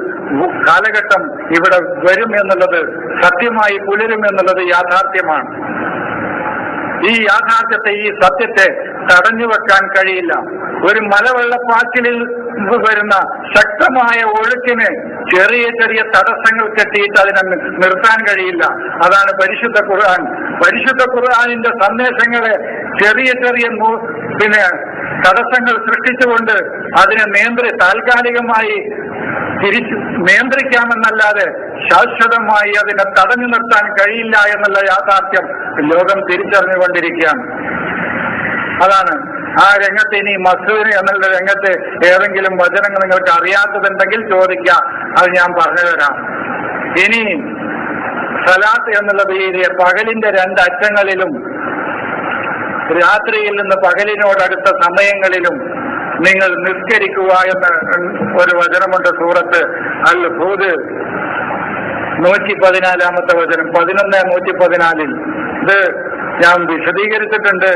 S1: കാലഘട്ടം ഇവിടെ വരും എന്നുള്ളത്, സത്യമായി പുലരും എന്നുള്ളത് യാഥാർത്ഥ്യമാണ്. ഈ യാഥാർത്ഥ്യത്തെ, ഈ സത്യത്തെ തടഞ്ഞു വെക്കാൻ കഴിയില്ല. ഒരു മലവെള്ളപ്പാച്ചിലിൽ വരുന്ന ശക്തമായ ഒഴുക്കിന് ചെറിയ ചെറിയ തടസ്സങ്ങൾ കെട്ടിയിട്ട് അതിനെ നിർത്താൻ കഴിയില്ല. അതാണ് പരിശുദ്ധ ഖുർആൻ. പരിശുദ്ധ ഖുർആനിന്റെ സന്ദേശങ്ങളെ ചെറിയ ചെറിയ തടസ്സങ്ങൾ സൃഷ്ടിച്ചുകൊണ്ട് അതിനെ താൽക്കാലികമായി നിയന്ത്രിക്കാമെന്നല്ലാതെ ശാശ്വതമായി അതിനെ തടഞ്ഞു നിർത്താൻ കഴിയില്ല എന്നുള്ള യാഥാർത്ഥ്യം ലോകം തിരിച്ചറിഞ്ഞുകൊണ്ടിരിക്കുകയാണ്. അതാണ് ആ രംഗത്ത്. ഇനി മസ്ഊദ് എന്നുള്ള രംഗത്ത് ഏതെങ്കിലും വചനങ്ങൾ നിങ്ങൾക്ക് അറിയാത്തതുണ്ടെങ്കിൽ ചോദിക്കാം, അത് ഞാൻ പറഞ്ഞു തരാം. ഇനി സലാത്ത് എന്നുള്ള പേര് പകലിന്റെ രണ്ടറ്റങ്ങളിലും രാത്രിയിൽ നിന്ന് പകലിനോടടുത്ത സമയങ്ങളിലും നിങ്ങൾ നിസ്കരിക്കുക എന്ന ഒരു വചനമുണ്ട് സൂറത്ത് അൽ ഹൂദ് 114 വചനം, 11:114. ഇത് ഞാൻ വിശദീകരിച്ചിട്ടുണ്ട്.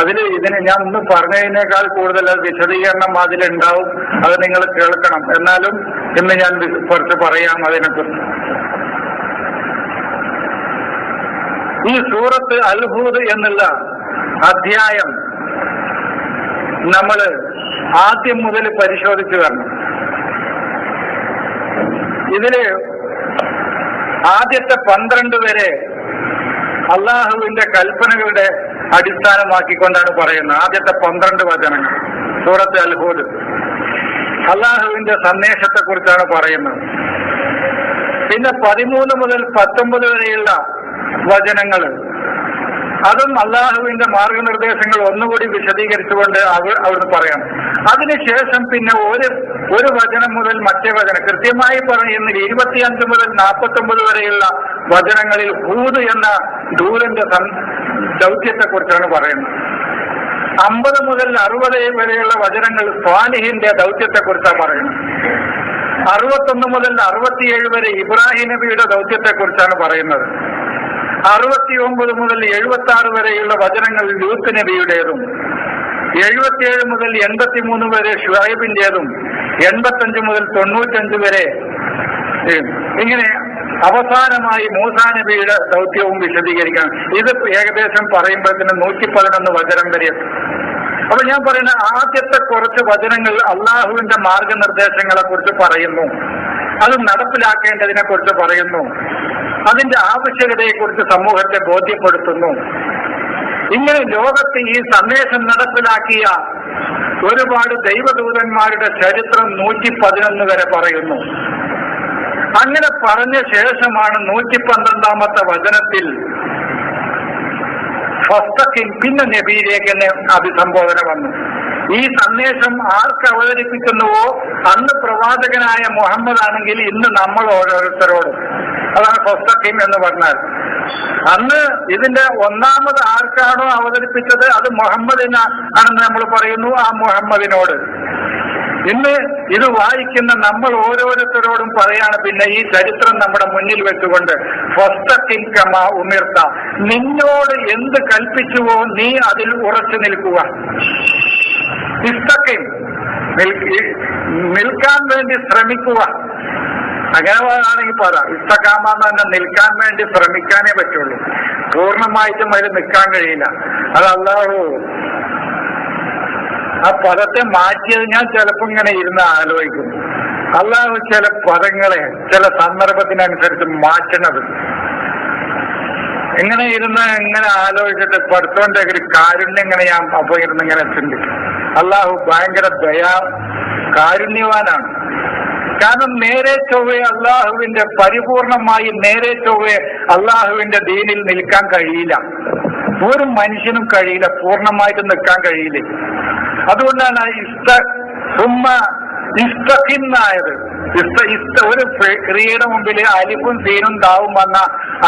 S1: ഇതിന് ഞാൻ ഒന്ന് പറഞ്ഞതിനേക്കാൾ കൂടുതൽ അത് വിശദീകരണം അതിലുണ്ടാവും. അത് നിങ്ങൾ കേൾക്കണം. എന്നാലും ഇന്ന് ഞാൻ കുറച്ച് പറയാം അതിനെക്കുറിച്ച്. ഈ സൂറത്ത് അൽ ഹൂദ് എന്നുള്ള അധ്യായം നമ്മൾ ആദ്യം മുതൽ പരിശോധിച്ചു വരണം. ഇതില് ആദ്യത്തെ 12 വരെ അള്ളാഹുവിന്റെ കൽപ്പനകളുടെ അടിസ്ഥാനമാക്കിക്കൊണ്ടാണ് പറയുന്നത്. ആദ്യത്തെ 12 വചനങ്ങൾ സൂറത്ത് അൽ ഹൂദ് അള്ളാഹുവിന്റെ സന്ദേശത്തെ കുറിച്ചാണ് പറയുന്നത്. പിന്നെ 13 മുതൽ 19 വരെയുള്ള വചനങ്ങൾ അതും അള്ളാഹുവിന്റെ മാർഗനിർദ്ദേശങ്ങൾ ഒന്നുകൂടി വിശദീകരിച്ചുകൊണ്ട് അവിടുന്ന് പറയണം. അതിനുശേഷം പിന്നെ ഒരു വചനം മുതൽ മറ്റേ വചനം കൃത്യമായി പറയുന്നത് 25 മുതൽ 49 വരെയുള്ള വചനങ്ങളിൽ ഹൂദ് എന്ന ദൂതന്റെ ദൗത്യത്തെ കുറിച്ചാണ് പറയുന്നത്. 50 മുതൽ 60 വരെയുള്ള വചനങ്ങൾ സ്വാലിഹിന്റെ ദൗത്യത്തെ കുറിച്ചാണ് പറയുന്നത്. 61 മുതൽ 67 വരെ ഇബ്രാഹിം നബിയുടെ ദൗത്യത്തെ കുറിച്ചാണ് പറയുന്നത്. 69 മുതൽ 76 വരെയുള്ള വചനങ്ങൾ ലൂത്ത് നബിയുടേതും, 77 മുതൽ 83 വരെ ഷുഐബിന്റേതും, 85 മുതൽ 95 വരെ ഇങ്ങനെ അവസാനമായി മൂസാ നബിയുടെ ദൗത്യവും വിശദീകരിക്കണം. ഇത് ഏകദേശം പറയുമ്പോഴത്തേന് 111 വചനം വരെ. അപ്പൊ ഞാൻ പറയുന്ന ആദ്യത്തെ കുറച്ച് വചനങ്ങൾ അള്ളാഹുവിന്റെ മാർഗനിർദ്ദേശങ്ങളെ കുറിച്ച് പറയുന്നു, അത് നടപ്പിലാക്കേണ്ടതിനെ കുറിച്ച് പറയുന്നു, അതിന്റെ ആവശ്യകതയെക്കുറിച്ച് സമൂഹത്തെ ബോധ്യപ്പെടുത്തുന്നു. ഇങ്ങനെ ലോകത്ത് ഈ സന്ദേശം നടപ്പിലാക്കിയ ഒരുപാട് ദൈവദൂതന്മാരുടെ ചരിത്രം 111 വരെ പറയുന്നു. അങ്ങനെ പറഞ്ഞ ശേഷമാണ് 112 വചനത്തിൽ പിന്നെ നബിയിലേക്ക് തന്നെ അഭിസംബോധന വന്നു. ഈ സന്ദേശം ആർക്ക് അവതരിപ്പിക്കുന്നുവോ അന്ന് പ്രവാചകനായ മുഹമ്മദ് ആണെങ്കിൽ ഇന്ന് നമ്മൾ ഓരോരുത്തരോടും, അതാണ് ഫസ്തഖീം എന്ന് പറഞ്ഞാൽ. അന്ന് ഇതിന്റെ ഒന്നാമത് ആർക്കാണോ അവതരിപ്പിച്ചത് അത് മുഹമ്മദിനാണെന്ന് നമ്മൾ പറയുന്നു, ആ മുഹമ്മദിനോട്. ഇന്ന് ഇത് വായിക്കുന്ന നമ്മൾ ഓരോരുത്തരോടും പറയാണ്. പിന്നെ ഈ ചരിത്രം നമ്മുടെ മുന്നിൽ വെച്ചുകൊണ്ട് ഫസ്തഖീം കമാ ഉമിർത, നിന്നോട് എന്ത് കൽപ്പിച്ചുവോ നീ അതിൽ ഉറച്ചു നിൽക്കുക. ഇസ്തഖീം, നിൽക്കാൻ വേണ്ടി ശ്രമിക്കുക. അങ്ങനെ ആണെങ്കിൽ പറ ഇസ്തഖാമെന്ന് തന്നെ നിൽക്കാൻ വേണ്ടി ശ്രമിക്കാനേ പറ്റുള്ളൂ. പൂർണ്ണമായിട്ടും അതിൽ നിൽക്കാൻ കഴിയില്ല. അത് അല്ലാഹു ആ പദത്തെ മാറ്റിയത് ഞാൻ ചിലപ്പോൾ ഇങ്ങനെ ഇരുന്ന് ആലോചിക്കും. അല്ലാഹു ചില പദങ്ങളെ ചില സന്ദർഭത്തിനനുസരിച്ച് മാറ്റുന്നത് ഇങ്ങനെ ആലോചിച്ചിട്ട് പഠിത്തോന്റെ ഒരു കാരുണ്യം ഇങ്ങനെ ഞാൻ അപ്പൊ ഇരുന്ന് ഇങ്ങനെ ചിന്തിക്കും. അല്ലാഹു ഭയങ്കര കാരുണ്യവാനാണ്. കാരണം നേരെ ചൊവ്വേ അള്ളാഹുവിന്റെ പരിപൂർണമായി നേരെ ചൊവ്വേ അള്ളാഹുവിന്റെ ദീനിൽ നിൽക്കാൻ കഴിയില്ല. ഒരു മനുഷ്യനും കഴിയില്ല, പൂർണ്ണമായിട്ട് നിൽക്കാൻ കഴിയില്ല. അതുകൊണ്ടാണ് ഇസ്തഖിന്നായത്. ഒരു ക്രിയയുടെ മുമ്പിൽ അലിഫും സീനും താവും വന്ന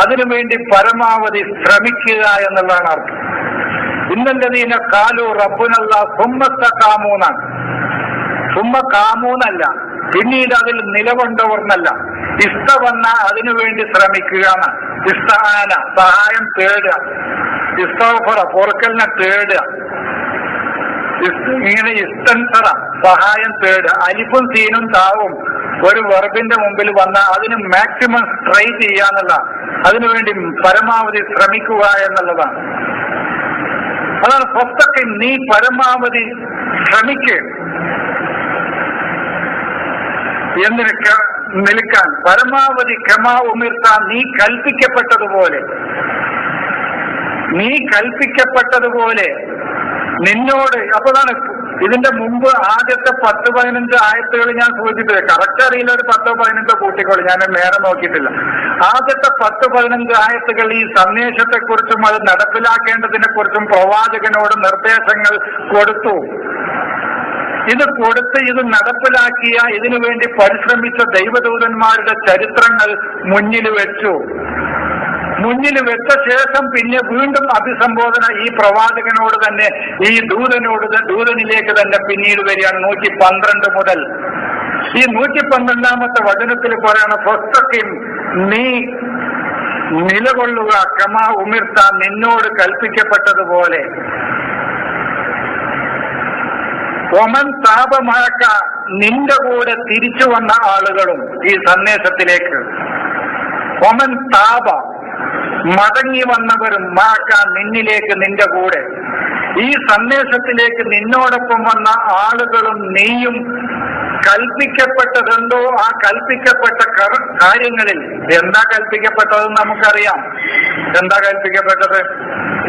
S1: അതിനുവേണ്ടി പരമാവധി ശ്രമിക്കുക എന്നുള്ളതാണ് അർത്ഥം. ഇന്നല്ലദീന ഖാലു റബ്ബുനല്ലാ സുമ്മസ്തഖാമൂന്നാണ്. സുമ്മ കാമൂന്നല്ല, പിന്നീട് അതിൽ നിലകൊണ്ടവർന്നല്ല. ഇസ്ത വന്ന അതിനുവേണ്ടി ശ്രമിക്കുക, ഇസ്തഹാന സഹായം തേടുക. ഇസ്തഗ്ഫറ പൊറുക്കലിനെ തേടുക, ഇങ്ങനെ ഇസ്തൻസറ സഹായം തേടുക. അലിഫും സീനും താവും ഒരു വെർബിന്റെ മുമ്പിൽ വന്നാൽ അതിന് മാക്സിമം ട്രൈ ചെയ്യാന്നുള്ള, അതിനുവേണ്ടി പരമാവധി ശ്രമിക്കുക എന്നുള്ളതാണ്. അതാണ് സ്വത്തൊക്കെ നീ പരമാവധി ശ്രമിക്കുക എന്നിട്ട് നിൽക്കാൻ. പരമാവധി കമാ ഉമിർത്ത, നീ കൽപ്പിക്കപ്പെട്ടതുപോലെ, നീ കൽപ്പിക്കപ്പെട്ടതുപോലെ നിന്നോട്. അപ്പോഴാണ് ഇതിന്റെ മുമ്പ് ആദ്യത്തെ 10-15 ആയത്തുകൾ ഞാൻ സൂചിപ്പിച്ചത്. കറക്റ്റ് അറിയില്ല, ഒരു 10-15 കൂട്ടിക്കോളൂ, ഞാൻ നേരെ നോക്കിയിട്ടില്ല. ആദ്യത്തെ 10-15 ആയത്തുകൾ ഈ സന്ദേശത്തെക്കുറിച്ചും അത് നടപ്പിലാക്കേണ്ടതിനെ കുറിച്ചും പ്രവാചകനോട് നിർദ്ദേശങ്ങൾ കൊടുത്തു. ഇത് കൊടുത്ത് ഇത് നടപ്പിലാക്കിയ, ഇതിനു വേണ്ടി പരിശ്രമിച്ച ദൈവദൂതന്മാരുടെ ചരിത്രങ്ങൾ മുന്നിൽ വെച്ചു. മുന്നിൽ വെച്ച ശേഷം പിന്നെ വീണ്ടും അഭിസംബോധന ഈ പ്രവാചകനോട് തന്നെ, ഈ ദൂതനിലേക്ക് തന്നെ പിന്നീട് വരികയാണ് 112 മുതൽ. ഈ 112-ാമത്തെ വചനത്തിൽ പറയാണ്, ഫസ്തഖിം, നീ നിലകൊള്ളുക, കമാ ഉമിർത്ത, നിന്നോട് കൽപ്പിക്കപ്പെട്ടതുപോലെ. ഒമൻ താപമാക്ക, നിന്റെ കൂടെ തിരിച്ചു വന്ന ആളുകളും ഈ സന്ദേശത്തിലേക്ക്. ഒമൻ താപ, മടങ്ങി വന്നവരും, മാക്ക, നിന്നിലേക്ക്, നിന്റെ കൂടെ. ഈ സന്ദേശത്തിലേക്ക് നിന്നോടൊപ്പം വന്ന ആളുകളും നീയും കൽപ്പിക്കപ്പെട്ടതുണ്ടോ? ആ കൽപ്പിക്കപ്പെട്ട കാര്യങ്ങളിൽ എന്താ കൽപ്പിക്കപ്പെട്ടതെന്ന് നമുക്കറിയാം. എന്താ കൽപ്പിക്കപ്പെട്ടത്?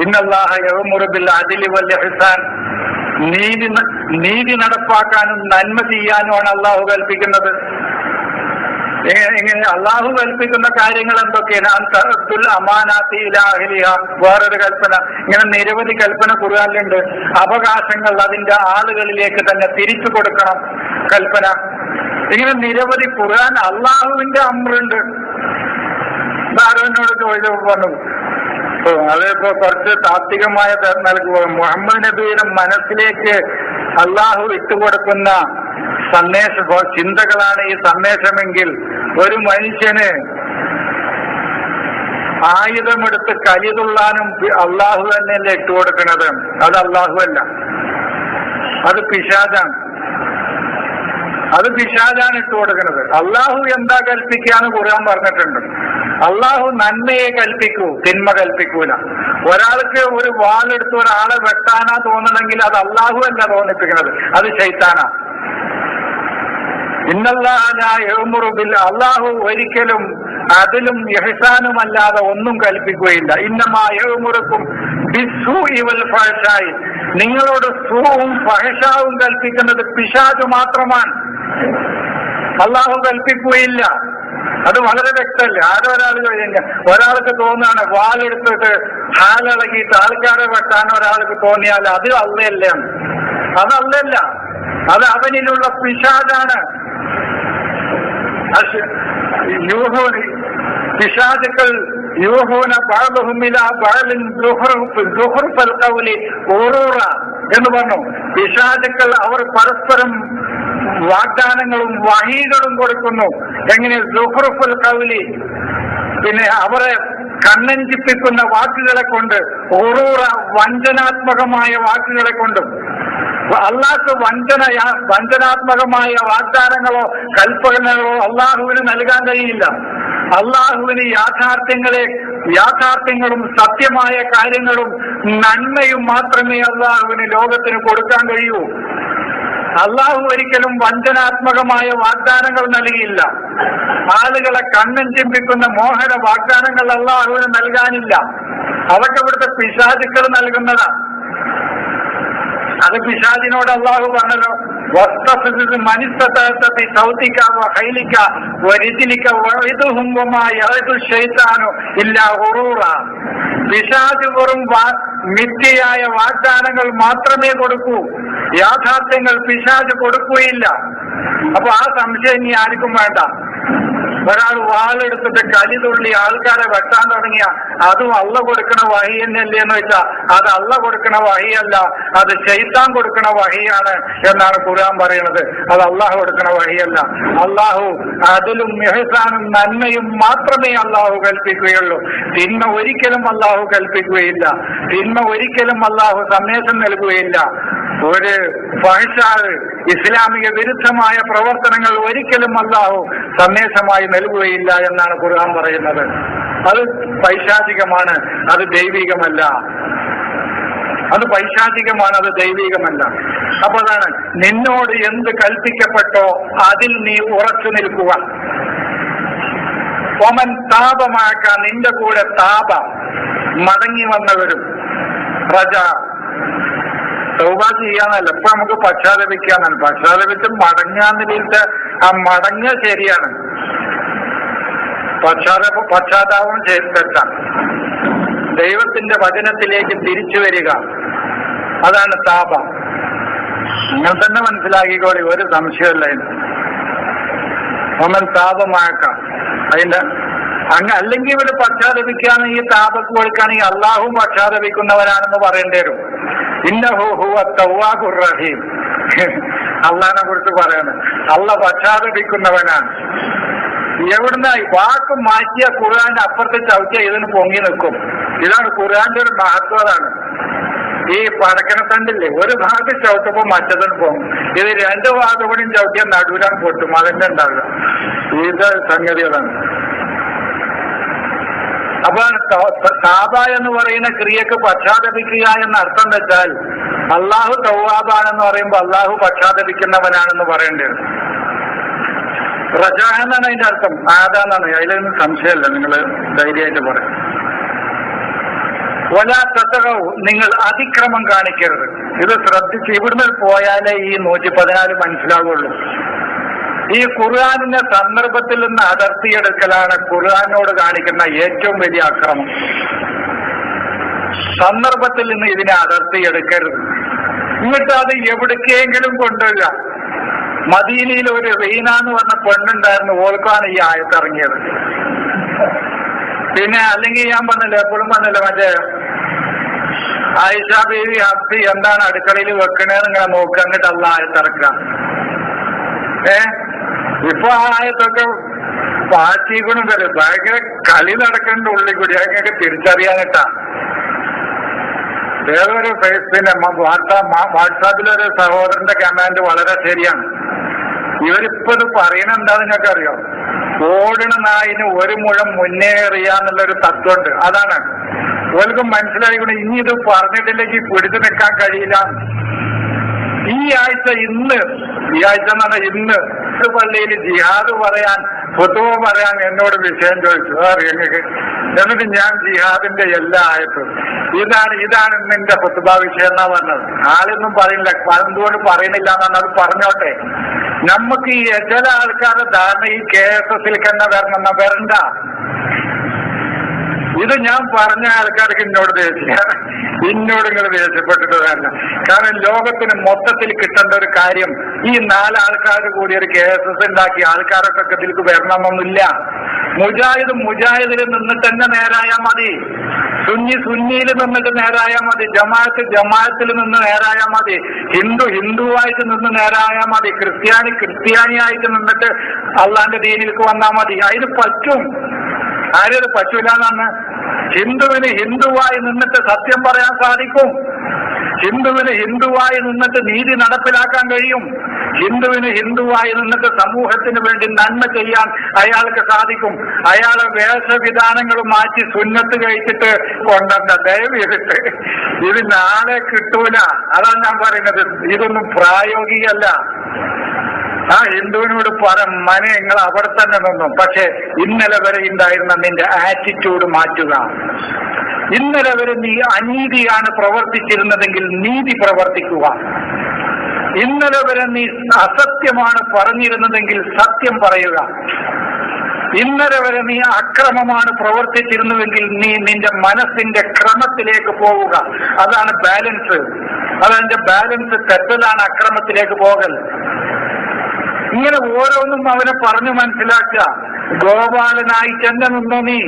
S1: ഇന്നല്ലാഹ യഅ്മുറു ബിൽ അദ്ലി വൽ ഇഹ്സാൻ, നീതി നടപ്പാക്കാനും നന്മ ചെയ്യാനുമാണ് അള്ളാഹു കൽപ്പിക്കുന്നത്. ഇങ്ങനെ അള്ളാഹു കൽപ്പിക്കുന്ന കാര്യങ്ങൾ എന്തൊക്കെയാണ്? അൻതഅദ്ദുൽ അമാനാത്തി ഇലാ അഹ്ലിഹാ, വേറൊരു കൽപ്പന. ഇങ്ങനെ നിരവധി കൽപ്പന ഖുർആനിലുണ്ട്. അവകാശങ്ങൾ അതിന്റെ ആളുകളിലേക്ക് തന്നെ തിരിച്ചു കൊടുക്കണം കൽപ്പന. ഇങ്ങനെ നിരവധി ഖുർആൻ അള്ളാഹുവിന്റെ അമ്രുണ്ട്. ആരോനോട് ചോദിച്ചപ്പോൾ പറഞ്ഞു, അതിപ്പോ കുറച്ച് താത്വികമായ നൽകുക. മുഹമ്മദ് നബിയുടെ മനസ്സിലേക്ക് അള്ളാഹു ഇട്ടുകൊടുക്കുന്ന ചിന്തകളാണ് ഈ സന്ദേശമെങ്കിൽ ഒരു മനുഷ്യന് ആയുധമെടുത്ത് കലിതുള്ളാനും അള്ളാഹു തന്നെയല്ലേ ഇട്ടുകൊടുക്കുന്നത്. അത് അള്ളാഹു അല്ല, അത് പിശാചാണ്. ഇട്ടുകൊടുക്കുന്നത്. അള്ളാഹു എന്താ കൽപ്പിക്കാന്ന് ഖുർആൻ പറഞ്ഞിട്ടുണ്ട്. അള്ളാഹു നന്മയെ കൽപ്പിക്കൂ, തിന്മ കൽപ്പിക്കൂല. ഒരാൾക്ക് ഒരു വാളെടുത്ത് ഒരാളെ വെട്ടാനാ തോന്നണമെങ്കിൽ അത് അള്ളാഹു അല്ല തോന്നിപ്പിക്കുന്നത്, അത് ശൈത്താനാ. ഇന്നല്ലാഹ ലാ യഅ്മുറു ബിൽ, അള്ളാഹു ഒരിക്കലും അതിലും ഇഹ്സാനുമല്ലാതെ ഒന്നും കൽപ്പിക്കുകയില്ല. ഇന്നമാ യഅ്മുറുക്കും ബിസ്സൂഇ വൽ ഫഹ്ശാഇ, നിങ്ങളോട് സൂവും ഫഹ്ശാവും കൽപ്പിക്കുന്നത് പിശാച് മാത്രമാണ്, അള്ളാഹു കൽപ്പിക്കുകയില്ല. അത് വളരെ വ്യക്തമല്ലേ? ആരോ ഒരാൾക്ക് തോന്നുകയാണ് വാളെടുത്തിട്ട് ഹാലിളകിയിട്ട് ആൾക്കാരെ വെട്ടാൻ ഒരാൾക്ക് തോന്നിയാൽ അത് അള്ളയല്ലേ? അതല്ലല്ല, അത് അവനിലുള്ള പിശാചാണ്. പിശാചുക്കൾ യൂഹൂന ബഅ്ദുഹും ഇലാ ബഅ്ദിൻ സുഖ്റുഫൽ ഖൗലി ഊറൂറ എന്ന് പറഞ്ഞു. പിശാചുക്കൾ അവർ പരസ്പരം വാഗ്ദാനങ്ങളും വഹീകളും കൊടുക്കുന്നു. എങ്ങനെ? സുഖ്റുഫൽ ഖൗലി, പിന്നെ അവരെ കണ്ണഞ്ചിപ്പിക്കുന്ന വാക്കുകളെ കൊണ്ട്, ഊറൂറ വഞ്ചനാത്മകമായ വാക്കുകളെ കൊണ്ടും. അള്ളാഹ്ക്ക് വഞ്ചനാത്മകമായ വാഗ്ദാനങ്ങളോ കൽപ്പനകളോ അള്ളാഹുവിന് നൽകാൻ കഴിയില്ല. അള്ളാഹുവിന് യാഥാർത്ഥ്യങ്ങളും സത്യമായ കാര്യങ്ങളും നന്മയും മാത്രമേ അള്ളാഹുവിന് ലോകത്തിന് കൊടുക്കാൻ കഴിയൂ. അള്ളാഹു ഒരിക്കലും വഞ്ചനാത്മകമായ വാഗ്ദാനങ്ങൾ നൽകിയില്ല. ആളുകളെ കണ്ണഞ്ചിപ്പിക്കുന്ന മോഹന വാഗ്ദാനങ്ങൾ അള്ളാഹുവിന് നൽകാനില്ല. അതൊക്കെ ഇവിടുത്തെ പിശാചുക്കൾ നൽകുന്നതാണ്. അത് പിശാചിനോട് അള്ളാഹു പറഞ്ഞല്ലോ, പിശാച് വെറും മിഥ്യയായ വാഗ്ദാനങ്ങൾ മാത്രമേ കൊടുക്കൂ, യാഥാർത്ഥ്യങ്ങൾ പിശാച് കൊടുക്കുകയില്ല. അപ്പൊ ആ സംശയം ഇനി ആർക്കും വേണ്ട. ഒരാൾ വാളെടുത്തിട്ട് കലിതുള്ളി ആൾക്കാരെ വെട്ടാൻ തുടങ്ങിയ അതും അള്ള കൊടുക്കണ വഹി തന്നെയല്ലേ എന്ന് വെച്ചാൽ അത് അള്ള കൊടുക്കണ വഹിയല്ല, അത് ശൈത്താൻ കൊടുക്കണ വഹിയാണ് എന്നാണ് ഖുർആൻ പറയുന്നത്. അത് അള്ളാഹു കൊടുക്കണ വഹിയല്ല. അള്ളാഹു അതിലും ഇഹ്സാനും നന്മയും മാത്രമേ അള്ളാഹു കൽപ്പിക്കുകയുള്ളൂ. തിന്മ ഒരിക്കലും അള്ളാഹു കൽപ്പിക്കുകയില്ല. തിന്മ ഒരിക്കലും അള്ളാഹു സന്ദേശം നൽകുകയില്ല. ഒരു ഫഹ്ശാഹ് ഇസ്ലാമിക വിരുദ്ധമായ പ്രവർത്തനങ്ങൾ ഒരിക്കലും അള്ളാഹു സന്ദേശമായി നൽകുകയില്ല എന്നാണ് ഖുർആൻ പറയുന്നത്. അത് പൈശാചികമാണ്, അത് ദൈവികമല്ല. അത് പൈശാചികമാണ്, അത് ദൈവികമല്ല. അപ്പൊ അതാണ് നിന്നോട് എന്ത് കൽപ്പിക്കപ്പെട്ടോ അതിൽ നീ ഉറച്ചു നിൽക്കുക. ഒമൻ താപമാക്ക, നിന്റെ കൂടെ താപ മടങ്ങി വന്നവരും റജ തൗബ ചെയ്യാന്നല്ല, ഇപ്പൊ നമുക്ക് പശ്ചാത്തപിക്കാന്നല്ല. പശ്ചാത്തപിച്ച് മടങ്ങാന്നിട്ട് ആ മടങ്ങ ശരിയാണ്, പശ്ചാത്താപം തെറ്റാണ്. ദൈവത്തിന്റെ വചനത്തിലേക്ക് തിരിച്ചു വരിക, അതാണ് താപ. നിങ്ങൾ തന്നെ മനസ്സിലാക്കിക്കോളി, ഒരു സംശയമല്ല. ഒമൻ താപമാക്കാം അതിന്റെ അല്ലെങ്കിൽ ഇവിടെ പശ്ചാത്തപിക്കാന്ന് ഈ താപക്ക് കൊടുക്കുകയാണെങ്കിൽ അള്ളാഹും പശ്ചാത്തപിക്കുന്നവരാണെന്ന് പറയേണ്ടി വരും. ഇന്നഹു ഹുവ തവ്വാബുർ റഹീം, അള്ളാഹിനെ കുറിച്ച് പറയാണ്. അള്ള പശ്ചാത്തപിക്കുന്നവനാണ്. എവിടുന്ന വാക്ക് മാറ്റിയ ഖുർആന്റെ അപ്പുറത്ത് ചവിട്ടിയ ഇതിന് പൊങ്ങി നിൽക്കും. ഇതാണ് ഖുർആന്റെ ഒരു മഹത്വം. അതാണ് ഈ പടക്കണത്തണ്ടില്ലേ, ഒരു ഭാഗത്ത് ചവിട്ടുമ്പോൾ മറ്റതിന് പോകും. ഇത് രണ്ട് ഭാഗം കൂടിയും ചവിട്ടിയ നടുവിലാണ് പൊട്ടും, അതിന്റെ ഉണ്ടാവുക. ഇത് സംഗതികളാണ്. അപ്പൊ താബ എന്ന് പറയുന്ന ക്രിയക്ക് പശ്ചാത്തപിക്കുക എന്ന അർത്ഥം വെച്ചാൽ അള്ളാഹു തൗവാബാണെന്ന് പറയുമ്പോൾ അള്ളാഹു പശ്ചാത്തപിക്കുന്നവനാണെന്ന് പറയേണ്ടത്. റജ എന്നാണ് അതിന്റെ അർത്ഥം, ആദാന്നാണ്. അതിലൊന്നും സംശയമല്ല, നിങ്ങൾ ധൈര്യമായിട്ട് പറയും. വലാ തതഗൗ, നിങ്ങൾ അതിക്രമം കാണിക്കരുത്. ഇത് ശ്രദ്ധിച്ച് ഇവിടുന്ന് പോയാലേ ഈ 114 മനസ്സിലാവുള്ളൂ. ഈ ഖുർആനിന്റെ സന്ദർഭത്തിൽ നിന്ന് അടർത്തിയെടുക്കലാണ് ഖുർആനോട് കാണിക്കുന്ന ഏറ്റവും വലിയ അക്രമം. സന്ദർഭത്തിൽ നിന്ന് ഇതിനെ അടർത്തിയെടുക്കരുത്. എന്നിട്ട് അത് എവിടേക്കെങ്കിലും കൊണ്ടുവരിക. മദീനയിൽ ഒരു റീന എന്ന് പറഞ്ഞ പെണ്ണുണ്ടായിരുന്നു, ഓൾക്കാണ് ഈ ആയത്തിറങ്ങിയത്. പിന്നെ അല്ലെങ്കിൽ ഞാൻ പറഞ്ഞില്ല, എപ്പോഴും പറഞ്ഞില്ല, മറ്റേ ആയിഷ ബീവി ഹബ്ബി എന്താണ് അടുക്കളയിൽ വെക്കണേന്ന് ഇങ്ങനെ നോക്കുക, എന്നിട്ട് അള്ള ആയത്തിറക്കുക. ഇപ്പൊ ആ ആയത്തൊക്കെ പാച്ചിഗുണം തരും. ഭയങ്കര കളി നടക്കേണ്ട ഉള്ളിൽ കൂടി അതൊക്കെ തിരിച്ചറിയാനിട്ടാ. വേറൊരു പിന്നെ വാട്സാപ്പിലൊരു സഹോദരന്റെ കമാൻഡ് വളരെ ശരിയാണ്. ഇവരിപ്പോ ഇത് പറയണ എന്താന്ന് നിങ്ങൾക്ക് അറിയോ? ഓടണ നായിന് ഒരു മുഴം മുന്നേ എറിയാന്നുള്ളൊരു തത്വമുണ്ട്. അതാണ് ഓൽക്കും മനസ്സിലായിക്കൊണ്ട് ഇനി ഇത് പറഞ്ഞിട്ടില്ലെങ്കിൽ പിടിച്ചു നിൽക്കാൻ കഴിയില്ല. ഈ ആഴ്ച ഈ ആഴ്ച എന്ന് പറഞ്ഞാൽ ഇന്ന് പള്ളിയിൽ ജിഹാദ് പറയാൻ ഫത്വ പറയാൻ എന്നോട് വിഷയം ചോദിച്ചു. അറിയങ്ങൾക്ക്. എന്നിട്ട് ഞാൻ ജിഹാദിന്റെ എല്ലാ ആയത്തും ഇതാണ് ഇന്നെന്റെ ഫത്വ വിഷയം എന്നാ പറഞ്ഞത്. ആളൊന്നും പറയില്ല, എന്തുകൊണ്ട് പറയുന്നില്ല എന്നാണ്. അത് പറഞ്ഞോട്ടെ. നമുക്ക് ഈ ചില ആൾക്കാരുടെ ധാരണ ഈ KSSൽ തന്നെ വരണ്ട. ഇത് ഞാൻ പറഞ്ഞ ആൾക്കാർക്ക് എന്നോട് നിങ്ങൾ ദേഷ്യപ്പെട്ടിട്ട് വരണ്ട. കാരണം ലോകത്തിന് മൊത്തത്തിൽ കിട്ടേണ്ട ഒരു കാര്യം ഈ 4 ആൾക്കാർ കൂടി ഒരു KSS ഉണ്ടാക്കി ആൾക്കാരൊക്കെ ഇതിലേക്ക് വരണമെന്നൊന്നുമില്ല. മുജാഹിദിൽ നിന്നിട്ട് തന്നെ നേരായാൽ മതി. സുന്നിയിൽ നിന്നിട്ട് നേരായാൽ മതി. ജമാഅത്തിൽ നിന്ന് നേരായാൽ മതി. ഹിന്ദുവായിട്ട് നിന്ന് നേരായാൽ മതി. ക്രിസ്ത്യാനിയായിട്ട് നിന്നിട്ട് അള്ളാന്റെ ദീനിലേക്ക് വന്നാൽ മതി. അതിന് പറ്റും. ആരത് പറ്റൂല എന്നാണ്? ഹിന്ദുവിന് ഹിന്ദുവായി നിന്നിട്ട് സത്യം പറയാൻ സാധിക്കും. ഹിന്ദുവിന് ഹിന്ദുവായി നിന്നിട്ട് നീതി നടപ്പിലാക്കാൻ കഴിയും. ഹിന്ദുവിന് ഹിന്ദുവായി നിന്നിട്ട് സമൂഹത്തിന് വേണ്ടി നന്മ ചെയ്യാൻ അയാൾക്ക് സാധിക്കും. അയാളെ വേഷവിധാനങ്ങൾ മാറ്റി സുന്നത്ത് കഴിച്ചിട്ട് കൊണ്ടുവന്ന ദയവ് ചെയ്തിട്ട് ഇത് നാളെ കിട്ടൂല. അതാണ് ഞാൻ പറയുന്നത്. ഇതൊന്നും പ്രായോഗികമല്ല. ആ ഹിന്ദുവിനോട് മനെ നിങ്ങൾ അവിടെ തന്നെ നിന്നു. പക്ഷെ ഇന്നലെ വരെ ഉണ്ടായിരുന്ന നിന്റെ ആറ്റിറ്റ്യൂഡ് മാറ്റുക. ഇന്നലെ വരെ നീ അനീതിയാണ് പ്രവർത്തിച്ചിരുന്നതെങ്കിൽ നീതി പ്രവർത്തിക്കുക. ഇന്നലെ വരെ നീ അസത്യമാണ് പറഞ്ഞിരുന്നതെങ്കിൽ സത്യം പറയുക. ഇന്നലെ വരെ നീ അക്രമമാണ് പ്രവർത്തിച്ചിരുന്നുവെങ്കിൽ നീ നിന്റെ മനസ്സിന്റെ ക്രമത്തിലേക്ക് പോവുക. അതാണ് ബാലൻസ്. അതെന്റെ ബാലൻസ് തെറ്റലാണ് അക്രമത്തിലേക്ക് പോകൽ. ഇങ്ങനെ ഓരോന്നും അവനെ പറഞ്ഞു മനസ്സിലാക്കുക. ഗോപാലനായി തന്നെ നിന്നോ? നീ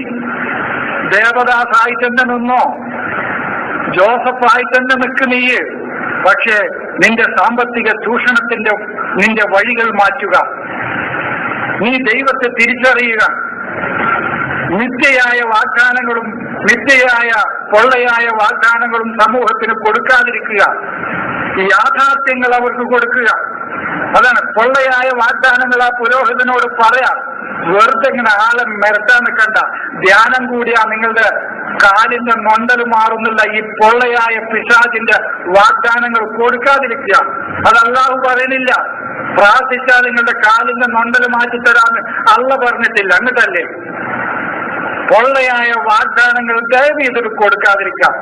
S1: ദേവദാസായി തന്നെ നിന്നോ? ജോസഫായി തന്നെ നിൽക്ക് നീ. പക്ഷേ നിന്റെ സാമ്പത്തിക ചൂഷണത്തിന്റെ നിന്റെ വഴികൾ മാറ്റുക. നീ ദൈവത്തെ തിരിച്ചറിയുക. നിത്യയായ വാഗ്ദാനങ്ങളും നിത്യയായ പൊള്ളയായ വാഗ്ദാനങ്ങളും സമൂഹത്തിന് കൊടുക്കാതിരിക്കുക. യാഥാർത്ഥ്യങ്ങൾ അവർക്ക് കൊടുക്കുക. അതാണ് പൊള്ളയായ വാഗ്ദാനങ്ങൾ ആ പുരോഹിതനോട് പറയാം. വെറുതെ ഇങ്ങനെ ആളെ മെരട്ടാൻ നിൽക്കണ്ട. ധ്യാനം കൂടിയാ നിങ്ങളുടെ കാലിന്റെ നൊണ്ടൽ മാറുന്നില്ല. ഈ പൊള്ളയായ പിശാചിന്റെ വാഗ്ദാനങ്ങൾ കൊടുക്കാതിരിക്കുക. അത് അല്ലാഹു പറയുന്നില്ല. പ്രാർത്ഥിച്ചാൽ നിങ്ങളുടെ കാലിന്റെ നൊണ്ടൽ മാറ്റിത്തരാന്ന് അള്ള പറഞ്ഞിട്ടില്ല. എന്നിട്ടല്ലേ പൊള്ളയായ വാഗ്ദാനങ്ങൾ ദയവ് ചെയ്തിട്ട് കൊടുക്കാതിരിക്കാം.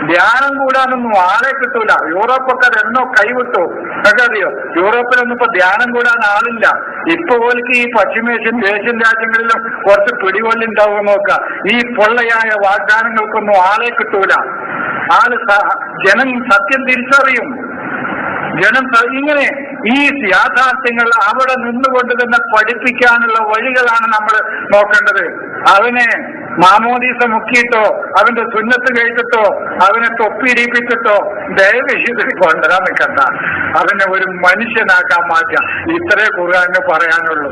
S1: ധ്യാനം കൂടാനൊന്നും ആളെ കിട്ടൂല. യൂറോപ്പൊക്കെ അതെന്നോ കൈവിട്ടു. ഒക്കെ അറിയോ? യൂറോപ്പിലൊന്നും ഇപ്പൊ ധ്യാനം കൂടാൻ ആളില്ല. ഇപ്പൊ പോലും ഈ പശ്ചിമേഷ്യൻ ഏഷ്യൻ രാജ്യങ്ങളിലും കുറച്ച് പിടികൊല്ലുണ്ടാവും നോക്കുക. ഈ പൊള്ളയായ വാഗ്ദാനങ്ങൾക്കൊന്നും ആളെ കിട്ടൂല. ജനം സത്യം തിരിച്ചറിയും. ജനം ഇങ്ങനെ ഈ യാഥാർത്ഥ്യങ്ങൾ അവിടെ നിന്നുകൊണ്ട് തന്നെ പഠിപ്പിക്കാനുള്ള വഴികളാണ് നമ്മൾ നോക്കേണ്ടത്. അവനെ മാമോദീസ മുക്കിയിട്ടോ അവന്റെ സുന്നത്ത് കഴിച്ചിട്ടോ അവനെ തൊപ്പിരിപ്പിച്ചിട്ടോ ദയവ് കൊണ്ടുവരാൻ നിൽക്കണ്ട. അവനെ ഒരു മനുഷ്യനാക്കാൻ മാറ്റാം. ഇത്രേ ഖുർആന് പറയാനുള്ളൂ.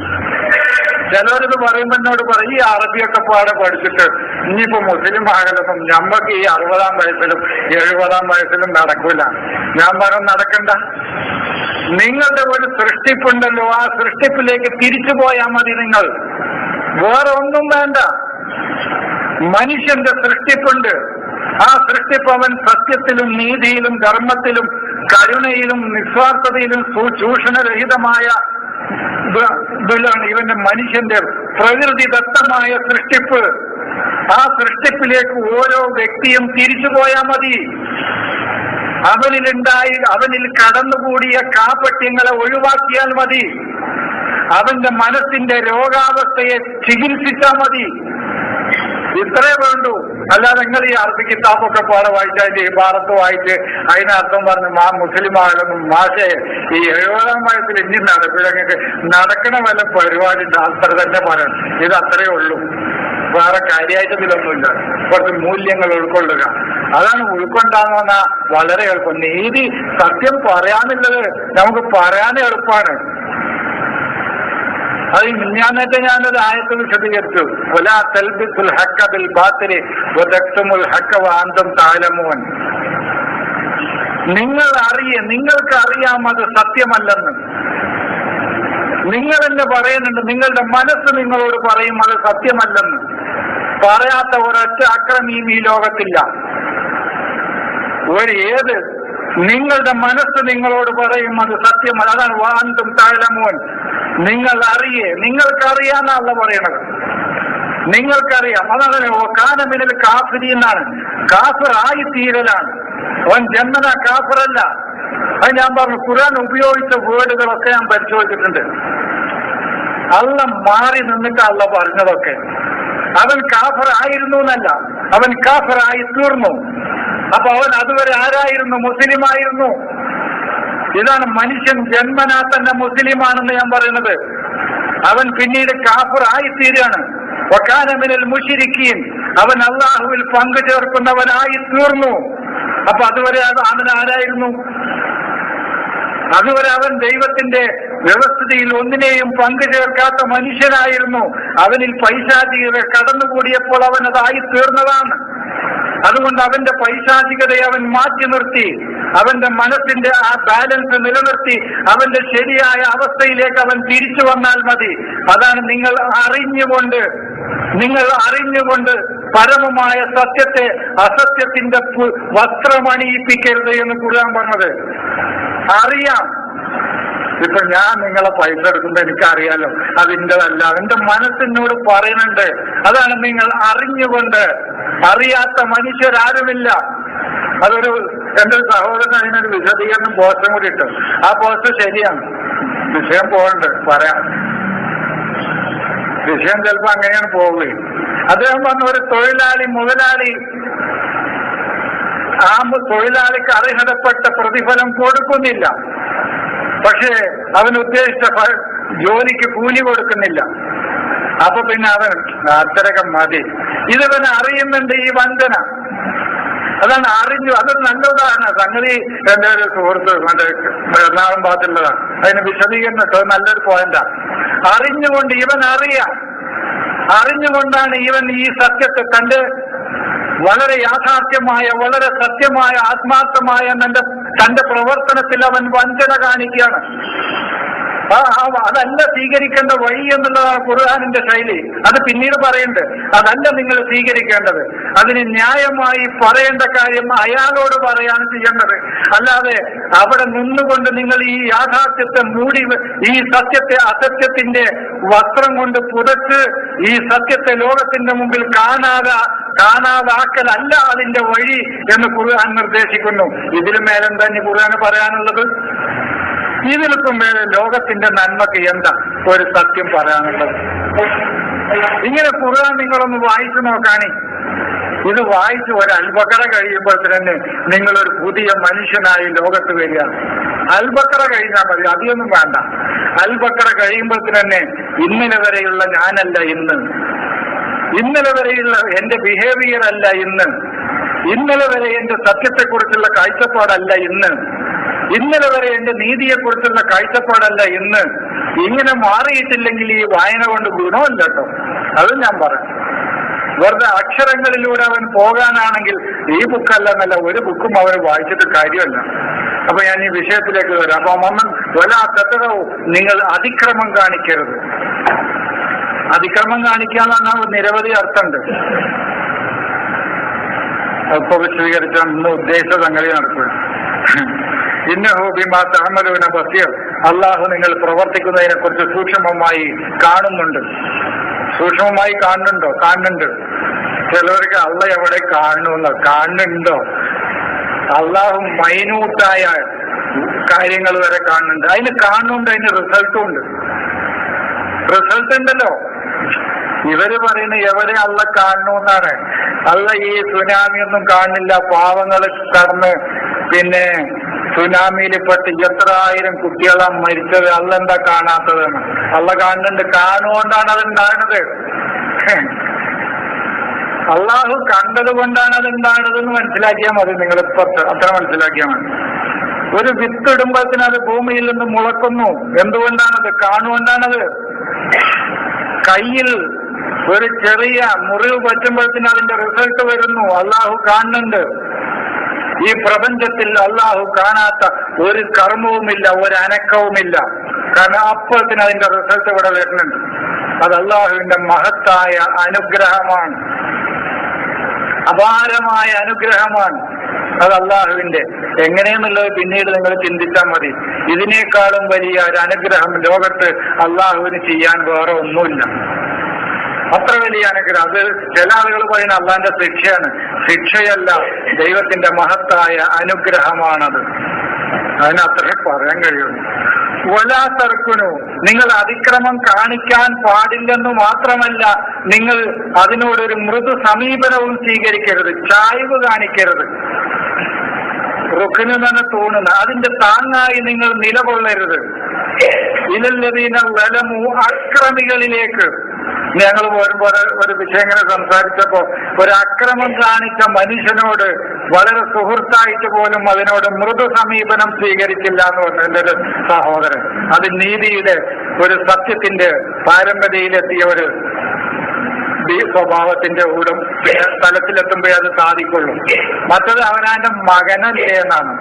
S1: ചിലവരിത് പറയുമ്പോ എന്നോട് പറയും, ഈ അറബിയൊക്കെ പാടെ പഠിച്ചിട്ട് ഇനിയിപ്പോ മുസ്ലിം ആകലൊന്നും ഞമ്മക്ക് ഈ 60-ാം വയസ്സിലും 70-ാം വയസ്സിലും നടക്കൂല. ഞാൻ പറഞ്ഞു നടക്കണ്ട. നിങ്ങളുടെ ഒരു സൃഷ്ടിപ്പുണ്ടല്ലോ, ആ സൃഷ്ടിപ്പിലേക്ക് തിരിച്ചു പോയാൽ മതി. നിങ്ങൾ വേറെ ഒന്നും വേണ്ട. മനുഷ്യന്റെ സൃഷ്ടിപ്പുണ്ട്. ആ സൃഷ്ടിപ്പ് അവൻ സത്യത്തിലും നീതിയിലും ധർമ്മത്തിലും കരുണയിലും നിസ്വാർത്ഥതയിലും ചൂഷണരഹിതമായ ഇവന്റെ മനുഷ്യന്റെ പ്രകൃതിദത്തമായ സൃഷ്ടിപ്പ്. ആ സൃഷ്ടിപ്പിലേക്ക് ഓരോ വ്യക്തിയും തിരിച്ചു പോയാൽ മതി. അവനിൽ കടന്നുകൂടിയ കാപട്യങ്ങളെ ഒഴിവാക്കിയാൽ മതി. അവന്റെ മനസ്സിന്റെ രോഗാവസ്ഥയെ ചികിത്സിച്ചാൽ മതി. ഇത്രേ വേണ്ടു. അല്ലാതെ നിങ്ങൾ ഈ അറബി കിതാബൊക്കെ പാടെ വായിച്ചാൽ ഈ ഭാരത്ത് വായിച്ച് അതിനർത്ഥം പറഞ്ഞു മുസ്ലിം ആകണം മാഷേ ഈ 70-ാം വയസ്സിൽ ഇനി നടപ്പിലങ്ങൾക്ക് നടക്കണ വല്ല പരിപാടി അത്ര തന്നെ പറയണം. ഇത് അത്രേ ഉള്ളൂ. വേറെ കാര്യമായിട്ട് ഇതിലൊന്നുമില്ല. കുറച്ച് മൂല്യങ്ങൾ ഉൾക്കൊള്ളുക. അതാണ് ഉൾക്കൊണ്ടാകുന്ന വളരെ എളുപ്പം. നീതി സത്യം പറയാനുള്ളത് നമുക്ക് പറയാൻ എളുപ്പമാണ്. അത് മിഞ്ഞാന്നേറ്റ് ഞാനൊരു ആയത്ത് വിശദീകരിച്ചു. വലാ തൽബിസുൽ ഹഖ്ക ബിൽ ബാത്തിലി വതക്തുമുൽ ഹഖ്ക വഅൻതും തഅലമൂൻ. നിങ്ങൾക്ക് അറിയാം അത് സത്യമല്ലെന്ന്. നിങ്ങൾ തന്നെ പറയുന്നുണ്ട്. നിങ്ങളുടെ മനസ്സ് നിങ്ങളോട് പറയും അത് സത്യമല്ലെന്ന്. പറയാത്ത ഒരൊറ്റ അക്രമിയും ഈ ലോകത്തില്ല. നിങ്ങളുടെ മനസ്സ് നിങ്ങളോട് പറയും അത് സത്യമല്ല. അതാണ് വഅൻതും തഅലമൂൻ. നിങ്ങൾക്കറിയാന്നല്ല പറയണത്. നിങ്ങൾക്കറിയാം. അതാണ് കാനമിനൽ കാഫിരി എന്നാണ്. കാഫിർ ആയി തീരലാണ്. അവൻ ജന്മന കാഫിറല്ല. അത് ഞാൻ പറഞ്ഞു. ഖുർആൻ ഉപയോഗിച്ച വേർഡുകളൊക്കെ ഞാൻ പരിശോധിച്ചിട്ടുണ്ട്. അള്ള മാറി നിന്നിട്ട് അള്ള പറഞ്ഞതൊക്കെ. അവൻ കാഫിർ ആയിരുന്നു എന്നല്ല, അവൻ കാഫിറായി തീർന്നു. അപ്പൊ അവൻ അതുവരെ ആരായിരുന്നു? മുസ്ലിമായിരുന്നു. ഇതാണ് മനുഷ്യൻ ജന്മനാ തന്നെ മുസ്ലിമാണെന്ന് ഞാൻ പറയുന്നത്. അവൻ പിന്നീട് കാഫിർ ആയിത്തീരാണ്. വകാന മിനൽ മുശ്രിക്കീൻ. അവൻ അള്ളാഹുവിൽ പങ്കു ചേർക്കുന്നവനായി തീർന്നു. അപ്പൊ അതുവരെ അവൻ ആരായിരുന്നു? അതുവരെ അവൻ ദൈവത്തിന്റെ വ്യവസ്ഥിതിയിൽ ഒന്നിനെയും പങ്കു ചേർക്കാത്ത മനുഷ്യനായിരുന്നു. അവനിൽ പൈശാചികത കടന്നുകൂടിയപ്പോൾ അവൻ അതായി തീർന്നതാണ്. അതുകൊണ്ട് അവന്റെ പൈശാചികതയെ അവൻ മാറ്റി നിർത്തി. അവന്റെ മനസ്സിന്റെ ആ ബാലൻസ് നിലനിർത്തി അവന്റെ ശരിയായ അവസ്ഥയിലേക്ക് അവൻ തിരിച്ചു വന്നാൽ മതി. അതാണ് നിങ്ങൾ അറിഞ്ഞുകൊണ്ട് പരമമായ സത്യത്തെ അസത്യത്തിന്റെ വസ്ത്രമണിയിപ്പിക്കരുത് എന്ന് ഖുർആൻ പറഞ്ഞത്. അറിയാം. ഇപ്പൊ ഞാൻ നിങ്ങളെ പൈസ എടുക്കുമ്പോ എനിക്കറിയാലോ അതിൻ്റെതല്ല. എന്റെ മനസ്സിനോട് പറയുന്നുണ്ട്. അതാണ് നിങ്ങൾ അറിഞ്ഞുകൊണ്ട്. അറിയാത്ത മനുഷ്യരാരുമില്ല. അതൊരു എന്റെ സഹോദരൻ അതിനൊരു വിശദീകരണം പോസ്റ്റും കൂടി ഇട്ടു. ആ പോസ്റ്റ് ശരിയാണ്. വിഷയം പോകണ്ട് പറയാം. വിഷയം ചിലപ്പോ അങ്ങനെയാണ് പോവുകയും. അദ്ദേഹം പറഞ്ഞ ഒരു മുതലാളി ആ തൊഴിലാളിക്ക് അർഹതപ്പെട്ട പ്രതിഫലം കൊടുക്കുന്നില്ല. പക്ഷേ അവൻ ഉദ്ദേശിച്ച ജോലിക്ക് കൂലി കൊടുക്കുന്നില്ല. അപ്പൊ പിന്നെ അത് അത്രയൊക്കെ മതി. ഇതിവൻ അറിയുന്നുണ്ട് ഈ വഞ്ചന. അതാണ് അറിഞ്ഞു. അതൊരു നല്ല ഉദാഹരണം. സംഗതി എന്റെ ഒരു സുഹൃത്ത് മറ്റേ എറണാകുളം ഭാഗത്തുള്ളതാണ്. അതിന് വിശദീകരണം കേട്ടോ, നല്ലൊരു പോയിന്റാ. അറിഞ്ഞുകൊണ്ട് ഇവൻ അറിഞ്ഞുകൊണ്ടാണ് ഇവൻ ഈ സത്യത്തെ തന്റെ വളരെ യാഥാർത്ഥ്യമായ, വളരെ സത്യമായ, ആത്മാർത്ഥമായ തന്റെ പ്രവർത്തനത്തിൽ അവൻ വഞ്ചന കാണിക്കുകയാണ്. അതല്ല സ്വീകരിക്കേണ്ട വഴി എന്നുള്ളതാണ് ഖുർആനിന്റെ ശൈലി. അത് പിന്നീട് പറയുന്നുണ്ട്. അതല്ല നിങ്ങൾ സ്വീകരിക്കേണ്ടത്. അതിന് ന്യായമായി പറയേണ്ട കാര്യം അയാളോട് പറയാണ് ചെയ്യേണ്ടത്. അല്ലാതെ അവിടെ നിന്നുകൊണ്ട് നിങ്ങൾ ഈ യാഥാർത്ഥ്യത്തെ മൂടി, ഈ സത്യത്തെ അസത്യത്തിന്റെ വസ്ത്രം കൊണ്ട് പുതച്ച് ഈ സത്യത്തെ ലോകത്തിന്റെ മുമ്പിൽ കാണാതാക്കലല്ല അതിന്റെ വഴി എന്ന് ഖുർആൻ നിർദ്ദേശിക്കുന്നു. ഇതിനു മേലെന്താ ഇനി ഖുർആന് പറയാനുള്ളത്? ഇതിലിപ്പം ലോകത്തിന്റെ നന്മക്ക് എന്താ ഒരു സത്യം പറയാനുള്ളത്? ഇങ്ങനെ ഖുർആൻ നിങ്ങളൊന്ന് വായിച്ചു നോക്കാണി. ഇത് വായിച്ച് ഒരു അൽബക്കറ കഴിയുമ്പോൾ തന്നെ നിങ്ങളൊരു പുതിയ മനുഷ്യനായി ലോകത്ത് വരികയാണ്. അൽബക്കറ കഴിഞ്ഞാൽ മതി, അധികമൊന്നും വേണ്ട. അൽബക്കറ കഴിയുമ്പോൾ തന്നെ ഇന്നലെ വരെയുള്ള ഞാനല്ല ഇന്ന്, ഇന്നലെ വരെയുള്ള എന്റെ ബിഹേവിയർ അല്ല ഇന്ന്, ഇന്നലെ വരെ എന്റെ സത്യത്തെക്കുറിച്ചുള്ള കാഴ്ചപ്പാടല്ല ഇന്ന്, ഇന്നലെ വരെ എന്റെ നീതിയെക്കുറിച്ചുള്ള കാഴ്ചപ്പാടല്ല ഇന്ന്. ഇങ്ങനെ മാറിയിട്ടില്ലെങ്കിൽ ഈ വായന കൊണ്ട് ഗുണമല്ല കേട്ടോ. അതും ഞാൻ പറയാം. വെറുതെ അക്ഷരങ്ങളിലൂടെ അവൻ പോകാനാണെങ്കിൽ ഈ ബുക്കല്ല എന്നല്ല ഒരു ബുക്കും അവന് വായിച്ചിട്ട് കാര്യമല്ല. അപ്പൊ ഞാൻ ഈ വിഷയത്തിലേക്ക് വരാം. അപ്പൊ മമ്മൻ വലാത്തവും, നിങ്ങൾ അതിക്രമം കാണിക്കരുത്. അതിക്രമം കാണിക്കാന്ന് പറഞ്ഞാൽ നിരവധി അർത്ഥമുണ്ട്. അപ്പൊ വിശദീകരിച്ച ഉദ്ദേശ സംഗതി നടക്കുക. ഇന്നഹു ബിമാ തഅമലൂന ബസീർ, അള്ളാഹു നിങ്ങൾ പ്രവർത്തിക്കുന്നതിനെ കുറിച്ച് സൂക്ഷ്മമായി കാണുന്നുണ്ട്. സൂക്ഷ്മമായി കാണുന്നുണ്ട്. ചിലവർക്ക് അള്ള എവിടെ കാണുന്നുണ്ടോ? അള്ളാഹു മൈന്യൂട്ടായ കാര്യങ്ങൾ വരെ കാണുന്നുണ്ട്. അതിന് കാണുന്നുണ്ട്, അതിന് റിസൾട്ടും ഉണ്ട്. റിസൾട്ട് ഉണ്ടല്ലോ. ഇവര് പറയുന്നത് എവിടെ അള്ള കാണുന്നു എന്നാണ്. അള്ള ഈ സുനാമി ഒന്നും കാണുന്നില്ല. പാവങ്ങൾ കടന്ന് പിന്നെ സുനാമിയിൽപ്പെട്ട് എത്ര ആയിരം കുട്ടികളാ മരിച്ചത്. അള്ള എന്താ കാണാത്തതെന്ന്? അള്ള കാണുന്നുണ്ട്. കാണുകൊണ്ടാണ് അത് ഉണ്ടാകുന്നത്. അള്ളാഹു കണ്ടത് കൊണ്ടാണ് അത് ഉണ്ടാകുന്നതെന്ന് മനസ്സിലാക്കിയാൽ മതി. നിങ്ങൾ അത്ര മനസ്സിലാക്കിയാൽ മതി. ഒരു വിത്ത് ഇടുമ്പോഴത്തിന് അത് ഭൂമിയിൽ നിന്ന് മുളക്കുന്നു. എന്തുകൊണ്ടാണത്? കാണുകൊണ്ടാണത്. കയ്യിൽ ഒരു ചെറിയ മുറിവ് പറ്റുമ്പോഴത്തിന് അതിന്റെ റിസൾട്ട് വരുന്നു. അള്ളാഹു കാണുന്നുണ്ട്. ഈ പ്രപഞ്ചത്തിൽ അള്ളാഹു കാണാത്ത ഒരു കർമ്മവുമില്ല, ഒരു അനക്കവുമില്ല. കാരണം അപ്പോഴത്തിന് അതിന്റെ റിസൾട്ട് ഇവിടെ വരുന്നുണ്ട്. അത് അള്ളാഹുവിന്റെ മഹത്തായ അനുഗ്രഹമാണ്, അപാരമായ അനുഗ്രഹമാണ്. അത് അള്ളാഹുവിന്റെ. എങ്ങനെയെന്നുള്ളത് പിന്നീട് നിങ്ങൾ ചിന്തിച്ചാൽ മതി. ഇതിനേക്കാളും വലിയ ഒരു അനുഗ്രഹം ലോകത്ത് അള്ളാഹുവിന് ചെയ്യാൻ വേറെ ഒന്നുമില്ല. അത്ര വലിയ അനുഗ്രഹം. അത് ചില ആളുകൾ പറയുന്ന അള്ളാന്റെ ശിക്ഷയാണ്. ശിക്ഷയല്ല, ദൈവത്തിന്റെ മഹത്തായ അനുഗ്രഹമാണത്. അതിനത്രേ പറയാൻ കഴിയുള്ളൂ. വലാതർക്കുനു, നിങ്ങൾ അതിക്രമം കാണിക്കാൻ പാടില്ലെന്നു മാത്രമല്ല, നിങ്ങൾ അതിനോടൊരു മൃദു സമീപനവും സ്വീകരിക്കരുത്, ചായ്വ് കാണിക്കരുത്. റുക്കിന് തന്നെ തോന്നുന്ന അതിന്റെ താങ്ങായി നിങ്ങൾ നിലകൊള്ളരുത്. ഇലല്ലദീന വലമു, അക്രമികളിലേക്ക്. ഞങ്ങൾ വരുമ്പോ ഒരു വിഷയം ഇങ്ങനെ സംസാരിച്ചപ്പോ ഒരു അക്രമം കാണിച്ച മനുഷ്യനോട് വളരെ സുഹൃത്തായിട്ട് പോലും അതിനോട് മൃദു സമീപനം സ്വീകരിച്ചില്ല എന്ന് പറഞ്ഞു എന്റെ ഒരു സഹോദരൻ. അത് നീതിയുടെ ഒരു സത്യത്തിന്റെ പാരമ്പര്യയിലെത്തിയ ഒരു സ്വഭാവത്തിന്റെ ഊടും സ്ഥലത്തിലെത്തുമ്പോഴേ അത് സാധിക്കുള്ളൂ. മറ്റത് അവനാന്റെ മകനല്ലേ എന്നാണ്.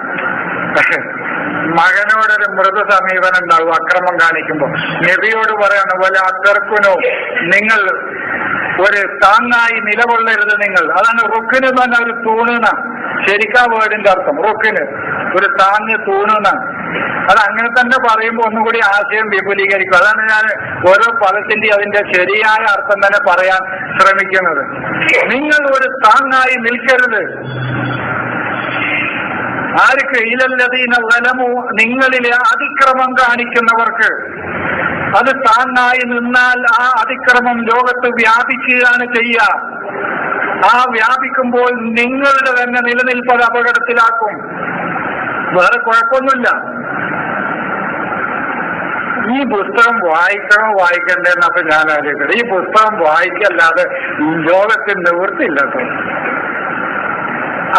S1: മകനോടൊരു മൃദു സമീപനം ഉണ്ടാവും അക്രമം കാണിക്കുമ്പോൾ. നബിയോട് പറയാണ് പോലെ അത്തർക്കുനോ, നിങ്ങൾ ഒരു താങ്ങായി നിലകൊള്ളരുത്. നിങ്ങൾ അതാണ് റുക്കിന് തന്നെ ഒരു തൂണുന്ന ശരിക്കാ വേർഡിന്റെ അർത്ഥം. റുക്കിന് ഒരു താങ്ങ് തൂണുന്ന. അത് അങ്ങനെ തന്നെ പറയുമ്പോൾ ഒന്നുകൂടി ആശയം വിപുലീകരിക്കും. അതാണ് ഞാൻ ഓരോ പദത്തിന്റെ അതിന്റെ ശരിയായ അർത്ഥം തന്നെ പറയാൻ ശ്രമിക്കുന്നത്. നിങ്ങൾ ഒരു താങ്ങായി നിൽക്കരുത്. ആർക്ക്? ഇലല്ലദീന വലമു, നിങ്ങളിലെ അതിക്രമം കാണിക്കുന്നവർക്ക്. അത് താങ്ങായി നിന്നാൽ ആ അതിക്രമം ലോകത്ത് വ്യാപിക്കുകയാണ് ചെയ്യുക. ആ വ്യാപിക്കുമ്പോൾ നിങ്ങളുടെ തന്നെ നിലനിൽപ്പ് അത് അപകടത്തിലാക്കും. വേറെ കുഴപ്പമൊന്നുമില്ല. ഈ പുസ്തകം വായിക്കണോ വായിക്കണ്ടേന്നൊക്കെ ഞാൻ ആലോചിക്കട്ടെ. ഈ പുസ്തകം വായിക്കല്ലാതെ ലോകത്തിൽ നിവൃത്തിയില്ലട്ടോ.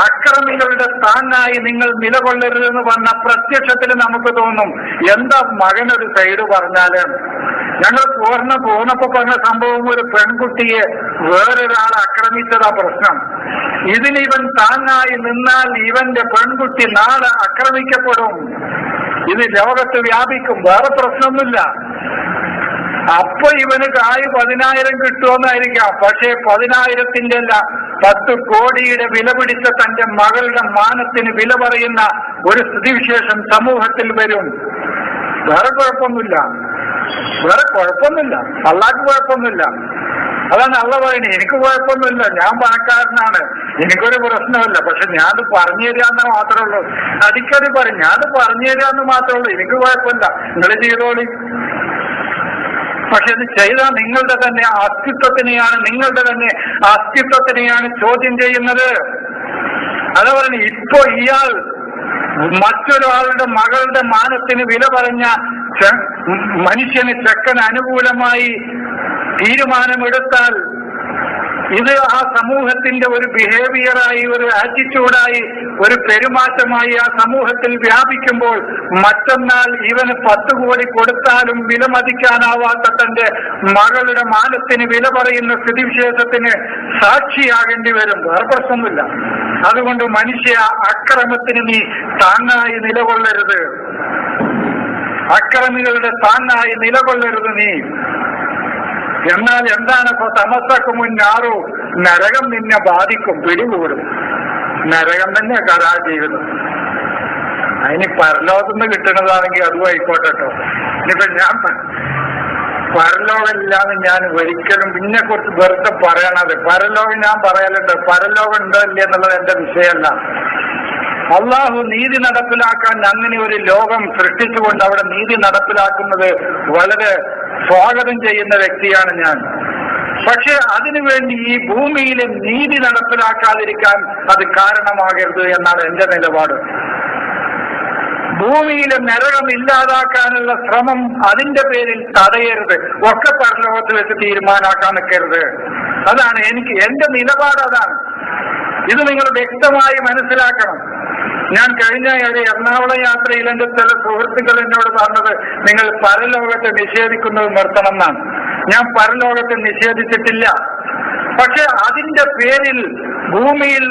S1: അക്രമികളുടെ താങ്ങായി നിങ്ങൾ നിലകൊള്ളരുതെന്ന് പറഞ്ഞ പ്രത്യക്ഷത്തിൽ നമുക്ക് തോന്നും എന്താ മകനൊരു സൈഡ് പറഞ്ഞാല്. ഞങ്ങൾ പോന്നപ്പോ പറഞ്ഞ സംഭവം ഒരു പെൺകുട്ടിയെ വേറൊരാൾ ആക്രമിച്ചതാ പ്രശ്നം. ഇതിനിവൻ താങ്ങായി നിന്നാൽ ഇവന്റെ പെൺകുട്ടി നാളെ ആക്രമിക്കപ്പെടും. ഇത് ലോകത്ത് വ്യാപിക്കും. വേറെ പ്രശ്നമൊന്നുമില്ല. അപ്പൊ ഇവന് കായ് 10,000 കിട്ടുമെന്നായിരിക്കാം. പക്ഷേ 10,000-ന്റെ അല്ല, 10 കോടിയുടെ വില പിടിച്ച തന്റെ മകളുടെ മാനത്തിന് വില പറയുന്ന ഒരു സ്ഥിതിവിശേഷം സമൂഹത്തിൽ വരും. വേറെ കുഴപ്പമൊന്നുമില്ല. അള്ളാഹ്ക്ക് കുഴപ്പമൊന്നുമില്ല. അതാണ് അള്ള പറയുന്നത്. എനിക്ക് കുഴപ്പമൊന്നുമില്ല, ഞാൻ പണക്കാരനാണ്, എനിക്കൊരു പ്രശ്നമല്ല. പക്ഷെ ഞാനത് പറഞ്ഞു തരാന്ന് മാത്രമേ ഉള്ളൂ. അടിക്കടി പറയും ഞാനത് പറഞ്ഞു തരാന്ന് മാത്രമേ ഉള്ളൂ, എനിക്ക് കുഴപ്പമില്ല, നിങ്ങൾ ചെയ്തോളി. പക്ഷെ ഇത് ചെയ്താൽ നിങ്ങളുടെ തന്നെ അസ്തിത്വത്തിനെയാണ് ചോദ്യം ചെയ്യുന്നത്. അതാ പറഞ്ഞു, ഇപ്പൊ ഇയാൾ മറ്റൊരാളുടെ മകളുടെ മാനത്തിന് വില പറഞ്ഞ മനുഷ്യന് ചെക്കന് അനുകൂലമായി തീരുമാനമെടുത്താൽ ഇത് ആ സമൂഹത്തിന്റെ ഒരു ബിഹേവിയറായി, ഒരു ആറ്റിറ്റ്യൂഡായി, ഒരു പെരുമാറ്റമായി ആ സമൂഹത്തിൽ വ്യാപിക്കുമ്പോൾ മറ്റന്നാൾ ഇവന് 10 കോടി കൊടുത്താലും വിലമതിക്കാനാവാത്ത തന്റെ മകളുടെ മാനത്തിന് വില പറയുന്ന സ്ഥിതിവിശേഷത്തിന് സാക്ഷിയാകേണ്ടി വരും. വേറെ പ്രശ്നമൊന്നുമില്ല. അതുകൊണ്ട് മനുഷ്യ അക്രമത്തിന് നീ താങ്ങായി നിലകൊള്ളരുത്. അക്രമികളുടെ താങ്ങായി നിലകൊള്ളരുത് നീ. എന്നാൽ എന്താണ് തമസക്ക് മുന്നാറോ, നരകം നിന്നെ ബാധിക്കും, പിടികൂടും. നരകം തന്നെ കഥാജീവിതം. അതിന് പരലോകത്തുനിന്ന് കിട്ടുന്നതാണെങ്കിൽ അതും ആയിക്കോട്ടെ കേട്ടോ. ഇനിയിപ്പോ ഞാൻ പരലോകമില്ലാന്ന് ഞാൻ ഒരിക്കലും പിന്നെ കുറിച്ച് വെറുതെ പറയണത്. പരലോകം ഞാൻ പറയലുണ്ട്. പരലോകം ഉണ്ടോ ഇല്ല എന്നുള്ളത് എന്റെ വിഷയമല്ല. അള്ളാഹു നീതി നടപ്പിലാക്കാൻ അങ്ങനെ ഒരു ലോകം സൃഷ്ടിച്ചുകൊണ്ട് അവിടെ നീതി നടപ്പിലാക്കുന്നത് വളരെ സ്വാഗതം ചെയ്യുന്ന വ്യക്തിയാണ് ഞാൻ. പക്ഷെ അതിനുവേണ്ടി ഈ ഭൂമിയിലെ നീതി നടപ്പിലാക്കാതിരിക്കാൻ അത് കാരണമാകരുത് എന്നാണ് എന്റെ നിലപാട്. ഭൂമിയിലെ നരകം ഇല്ലാതാക്കാനുള്ള ശ്രമം അതിന്റെ പേരിൽ തടയരുത്. ഒക്കെ പരലോകത്ത് വെച്ച് തീരുമാനാക്കാൻ നിൽക്കരുത്. അതാണ് എന്റെ നിലപാട്. അതാണ്. ഇത് നിങ്ങൾ വ്യക്തമായി മനസ്സിലാക്കണം. ഞാൻ കഴിഞ്ഞ ഒരു എറണാകുളം യാത്രയിൽ എന്റെ ചില സുഹൃത്തുക്കൾ എന്നോട് പറഞ്ഞത് നിങ്ങൾ പരലോകത്തെ നിഷേധിക്കുന്നത് നിർത്തണം എന്നാണ്. ഞാൻ പരലോകത്തെ നിഷേധിച്ചിട്ടില്ല. പക്ഷെ അതിന്റെ പേരിൽ ഭൂമിയിൽ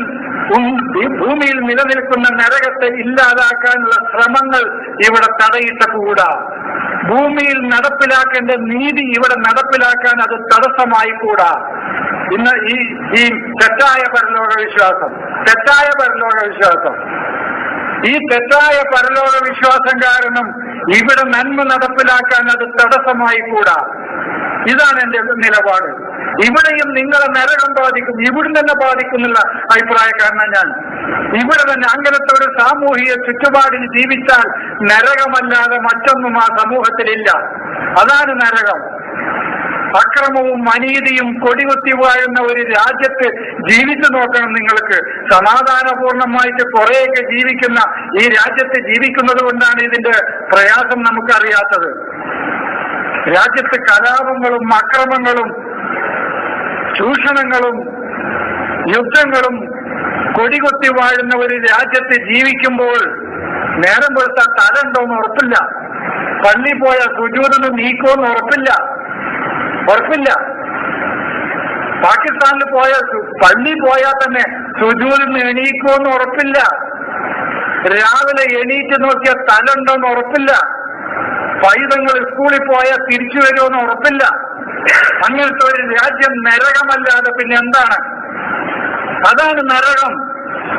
S1: നിലനിൽക്കുന്ന നരകത്തെ ഇല്ലാതാക്കാനുള്ള ശ്രമങ്ങൾ ഇവിടെ തടയിട്ടകൂടാ. ഭൂമിയിൽ നടപ്പിലാക്കേണ്ട നീതി ഇവിടെ നടപ്പിലാക്കാൻ അത് തടസ്സമായി കൂടാ. ഇന്ന് ഈ തെറ്റായ പരലോക വിശ്വാസം ഈ തെറ്റായ പരലോക വിശ്വാസം കാരണം ഇവിടെ നന്മ നടപ്പിലാക്കാൻ അത് തടസ്സമായി കൂടാ. ഇതാണ് എന്റെ നിലപാട്. ഇവിടെയും നിങ്ങളെ നരകം ബാധിക്കും, ഇവിടുന്ന് തന്നെ ബാധിക്കുന്നുള്ള അഭിപ്രായക്കാരനാണ് ഞാൻ. ഇവിടെ തന്നെ അങ്ങനത്തെ ഒരു സാമൂഹിക ചുറ്റുപാടിൽ ജീവിച്ചാൽ നരകമല്ലാതെ മറ്റൊന്നും ആ സമൂഹത്തിലില്ല. അതാണ് നരകം. അക്രമവും അനീതിയും കൊടികുത്തി വാഴുന്ന ഒരു രാജ്യത്ത് ജീവിച്ചു നോക്കണം നിങ്ങൾക്ക്. സമാധാനപൂർണമായിട്ട് കുറേയൊക്കെ ജീവിക്കുന്ന ഈ രാജ്യത്ത് ജീവിക്കുന്നത് കൊണ്ടാണ് ഇതിന്റെ പ്രയാസം നമുക്കറിയാത്തത്. രാജ്യത്ത് കലാപങ്ങളും അക്രമങ്ങളും ചൂഷണങ്ങളും യുദ്ധങ്ങളും കൊടികുത്തി വാഴുന്ന ഒരു രാജ്യത്ത് ജീവിക്കുമ്പോൾ നേരം വെളുത്താൽ തല ഉണ്ടോന്ന് ഉറപ്പില്ല, പള്ളി പോയ സുജൂദിന് നീക്കോന്ന് ഉറപ്പില്ല. പാകിസ്ഥാനിൽ പള്ളി പോയാൽ തന്നെ സുജൂദിന് എണീക്കുമെന്ന് ഉറപ്പില്ല. രാവിലെ എണീറ്റ് നോക്കിയാൽ തല ഉണ്ടോന്ന് ഉറപ്പില്ല. പൈതങ്ങൾ സ്കൂളിൽ പോയാൽ തിരിച്ചു വരുമെന്ന് ഉറപ്പില്ല. അങ്ങനത്തെ ഒരു രാജ്യം നരകമല്ലാതെ പിന്നെ എന്താണ്? അതാണ് നരകം.